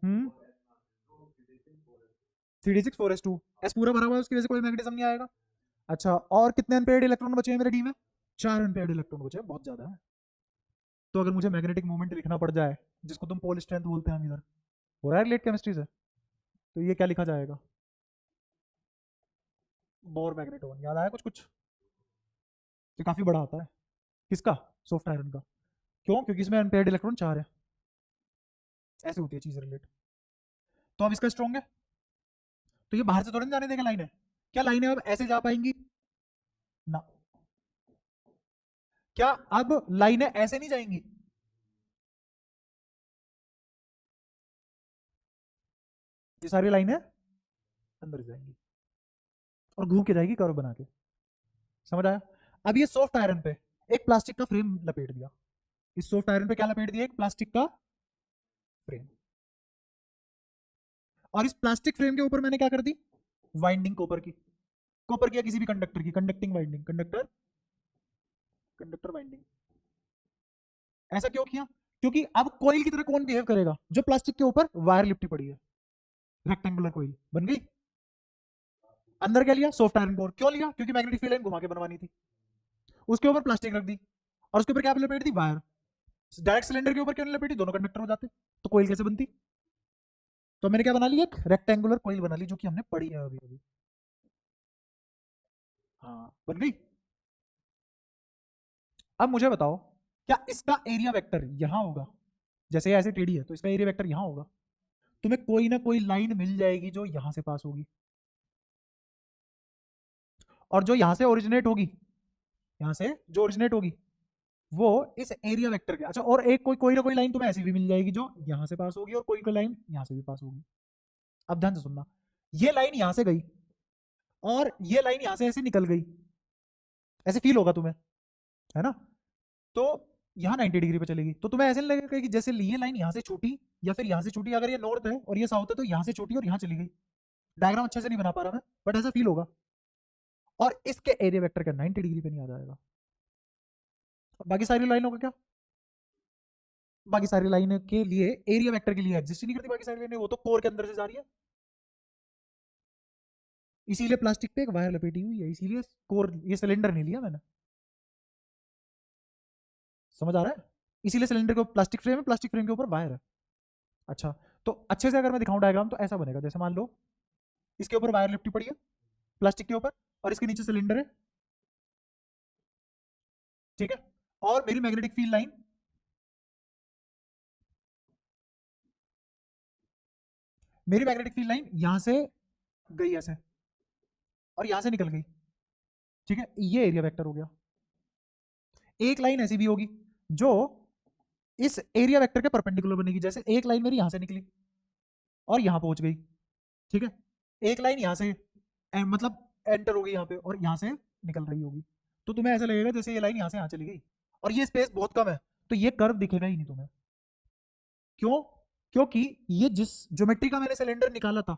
हम्म 3D6 4s2, एस पूरा भरा हुआ है, उसकी वजह से कोई मैग्नेटिज्म नहीं आएगा। अच्छा, और कितने अनपेयर्ड इलेक्ट्रॉन बचे हैं मेरे डी में? 4 अनपेयर्ड इलेक्ट्रॉन बचे हैं, बहुत ज्यादा है। तो अगर मुझे मैग्नेटिक मूवमेंट लिखना पड़ जाए, जिसको तुम पोल स्ट्रेंथ बोलते हैं हम इधर, हो रहा है रिलेट केमिस्ट्री से, तो ये क्या लिखा जाएगा? बोर मैग्नेटोन, याद आया कुछ कुछ? ये काफी बड़ा आता है, किसका? सॉफ्ट आयरन का। क्यों? क्योंकि इसमें अनपेयर्ड इलेक्ट्रॉन 4 है, ऐसे होती है चीज रिलेट। तो अब इसका स्ट्रॉन्ग है, तो ये बाहर से थोड़ा नहीं जाने देगा लाइन है, क्या लाइन है अब ऐसे जा पाएंगी ना? क्या अब लाइनें ऐसे नहीं जाएंगी? ये सारी लाइनें अंदर जाएंगी और घूम के जाएगी कर्व बना के, समझ आया? अब ये सॉफ्ट आयरन पे एक प्लास्टिक का फ्रेम लपेट दिया, इस सॉफ्ट आयरन पे क्या लपेट दिया? एक प्लास्टिक का फ्रेम, और इस प्लास्टिक फ्रेम के ऊपर मैंने क्या कर दी? वाइंडिंग कॉपर की, कॉपर की या किसी भी कंडक्टर की, कंडक्टिंग वाइंडिंग, कंडक्टर वाइंडिंग। ऐसा क्यों किया? क्योंकि अब कॉइल की तरह कौन बिहेव करेगा? जो प्लास्टिक के ऊपर वायर लिपटी पड़ी है, रेक्टेंगुलर कॉइल बन गई। अंदर क्या लिया? Soft iron core. क्यों लिया? क्योंकि मैग्नेटिक फील्ड लाइन घुमा के बनवानी थी। उसके ऊपर प्लास्टिक रख दी और उसके ऊपर क्या लपेट दी? वायर। डायरेक्ट सिलेंडर के ऊपर क्यों नहीं लपेटी? दोनों कंडक्टर हो जाते तो कॉइल कैसे बनती? तो मैंने क्या बना ली? एक रेक्टेंगुलर कॉइल बना ली, जो कि हमने पढ़ी है अभी अभी। हाँ, बन गई। अब मुझे बताओ, क्या इसका एरिया वेक्टर यहां होगा? जैसे ऐसे टेढ़ी है तो इसका एरिया वेक्टर यहां होगा। तुम्हें कोई ना कोई लाइन मिल जाएगी जो यहां से पास होगी, और जो यहां से ओरिजिनेट होगी, यहां से जो ओरिजिनेट होगी वो इस एरिया वेक्टर के, अच्छा, और एक कोई ना कोई लाइन तुम्हें ऐसी भी मिल जाएगी जो यहां से पास होगी, और कोई लाइन यहां से भी पास होगी। अब ध्यान से सुनना, ये लाइन यहां से गई और ये लाइन यहां से ऐसे निकल गई, ऐसे फील होगा तुम्हें, है ना? तो यहाँ 90 डिग्री पे चलेगी, तो तुम्हें ऐसे नहीं लगेगा कि जैसे ये लाइन यहाँ से छूटी या फिर यहाँ से छूटी। अगर ये नॉर्थ है और ये साउथ है तो यहाँ से छूटी और यहाँ चली गई। डायग्राम अच्छे से नहीं बना पा रहा मैं, बट ऐसा फील होगा। और इसके एरिया वेक्टर का 90 डिग्री पे नहीं आ जाएगा। बाकी सारी लाइनों का क्या? बाकी सारी लाइन के लिए एरिया वेक्टर के लिए एग्जिस्ट नहीं करती। बाकी सारी लाइनें वो तो कोर के अंदर से जा रही है, इसीलिए प्लास्टिक पे एक वायर लपेटी हुई है, इसीलिए कोर, ये सिलेंडर नहीं लिया मैंने। समझ आ रहा है? इसीलिए सिलेंडर को प्लास्टिक फ्रेम है, प्लास्टिक फ्रेम के ऊपर वायर है। अच्छा, तो अच्छे से अगर मैं दिखाऊं डायग्राम तो ऐसा बनेगा, जैसे मान लो इसके ऊपर वायर लिपटी पड़ी है प्लास्टिक के ऊपर, और इसके नीचे सिलेंडर है, ठीक है? और मेरी मैग्नेटिक फील्ड लाइन, मेरी मैग्नेटिक फील्ड लाइन यहां से गई ऐसे और यहां से निकल गई, ठीक है? ये एरिया वेक्टर हो गया। एक लाइन ऐसी भी होगी जो इस एरिया वेक्टर के परपेंडिकुलर बनेगी, जैसे एक लाइन मेरी यहां से निकली और यहां पहुंच गई, ठीक है? एक लाइन यहां से मतलब एंटर होगी यहाँ पे और यहां से निकल रही होगी, तो तुम्हें ऐसा लगेगा जैसे ये लाइन यहां से यहां चली गई, और ये स्पेस बहुत कम है, तो ये कर्व दिखेगा ही नहीं तुम्हें। क्यों? क्योंकि ये जिस ज्योमेट्री का मैंने सिलेंडर निकाला था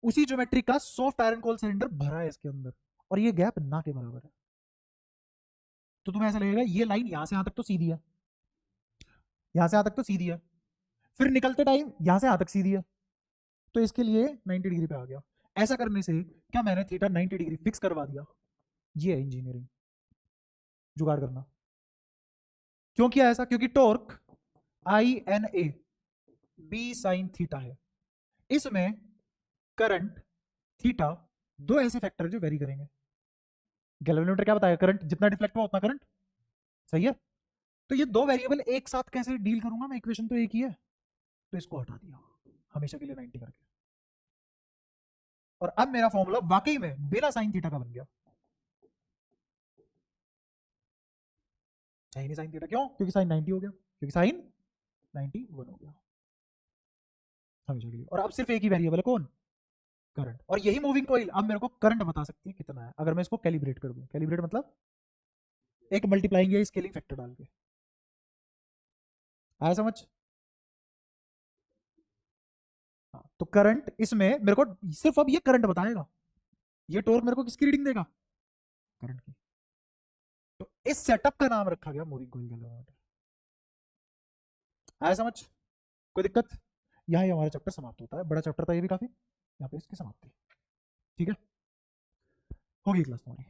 उसी ज्योमेट्री का सॉफ्ट आयरन कोल सिलेंडर भरा है इसके अंदर, और ये गैप ना के बराबर है। तो तुम्हें ऐसा लगेगा ये लाइन यहां से यहां तक तो सीधी है, यहां से यहां तक तो सीधी है, फिर निकलते टाइम यहां से यहां तक सीधी है, तो इसके लिए 90 डिग्री पे आ गया। ऐसा करने से क्या मैंने थीटा 90 डिग्री फिक्स करवा दिया? ये है इंजीनियरिंग, जुगाड़ करना। क्यों किया ऐसा? क्योंकि torque I N A B sine theta है, इसमें करंट थीटा, दो ऐसे फैक्टर जो वेरी करेंगे। गैल्वेनोमीटर क्या बताया? करंट जितना डिफ्लेक्ट हुआ उतना करंट, सही है? तो ये दो वेरिएबल एक साथ कैसे डील करूंगा मैं? इक्वेशन तो एक ही है, तो इसको हटा दिया हमेशा के लिए 90 करके, और अब मेरा फॉर्मूला वाकई में बिना साइन थीटा का बन गया। चाहिए नहीं साइन थीटा, क्यों? क्योंकि साइन 90 हो गया, क्योंकि साइन 91 हो गया हमेशा के लिए। और अब सिर्फ एक ही वेरिएबल है, कौन? करंट। और यही मूविंग कॉइल अब मेरे को करंट बता सकती है कितना है, अगर मैं इसको कैलिब्रेट कर दूं। कैलिब्रेट मतलब एक मल्टीप्लाइंग या स्केलिंग फैक्टर डाल के। आया समझ? हाँ, तो करंट इसमें मेरे को सिर्फ अब ये करंट बताएगा, ये टॉर्क मेरे को किसकी रीडिंग देगा? करंट की। तो इस सेटअप का नाम रखा गया मूविंग कॉइल गैल्वेनोमीटर। आया समझ? कोई दिक्कत? यहाँ ही हमारा चैप्टर समाप्त होता है, बड़ा चैप्टर था ये भी काफी, यहाँ पे इसकी समाप्ति। ठीक है, होगी क्लास तुम्हारी।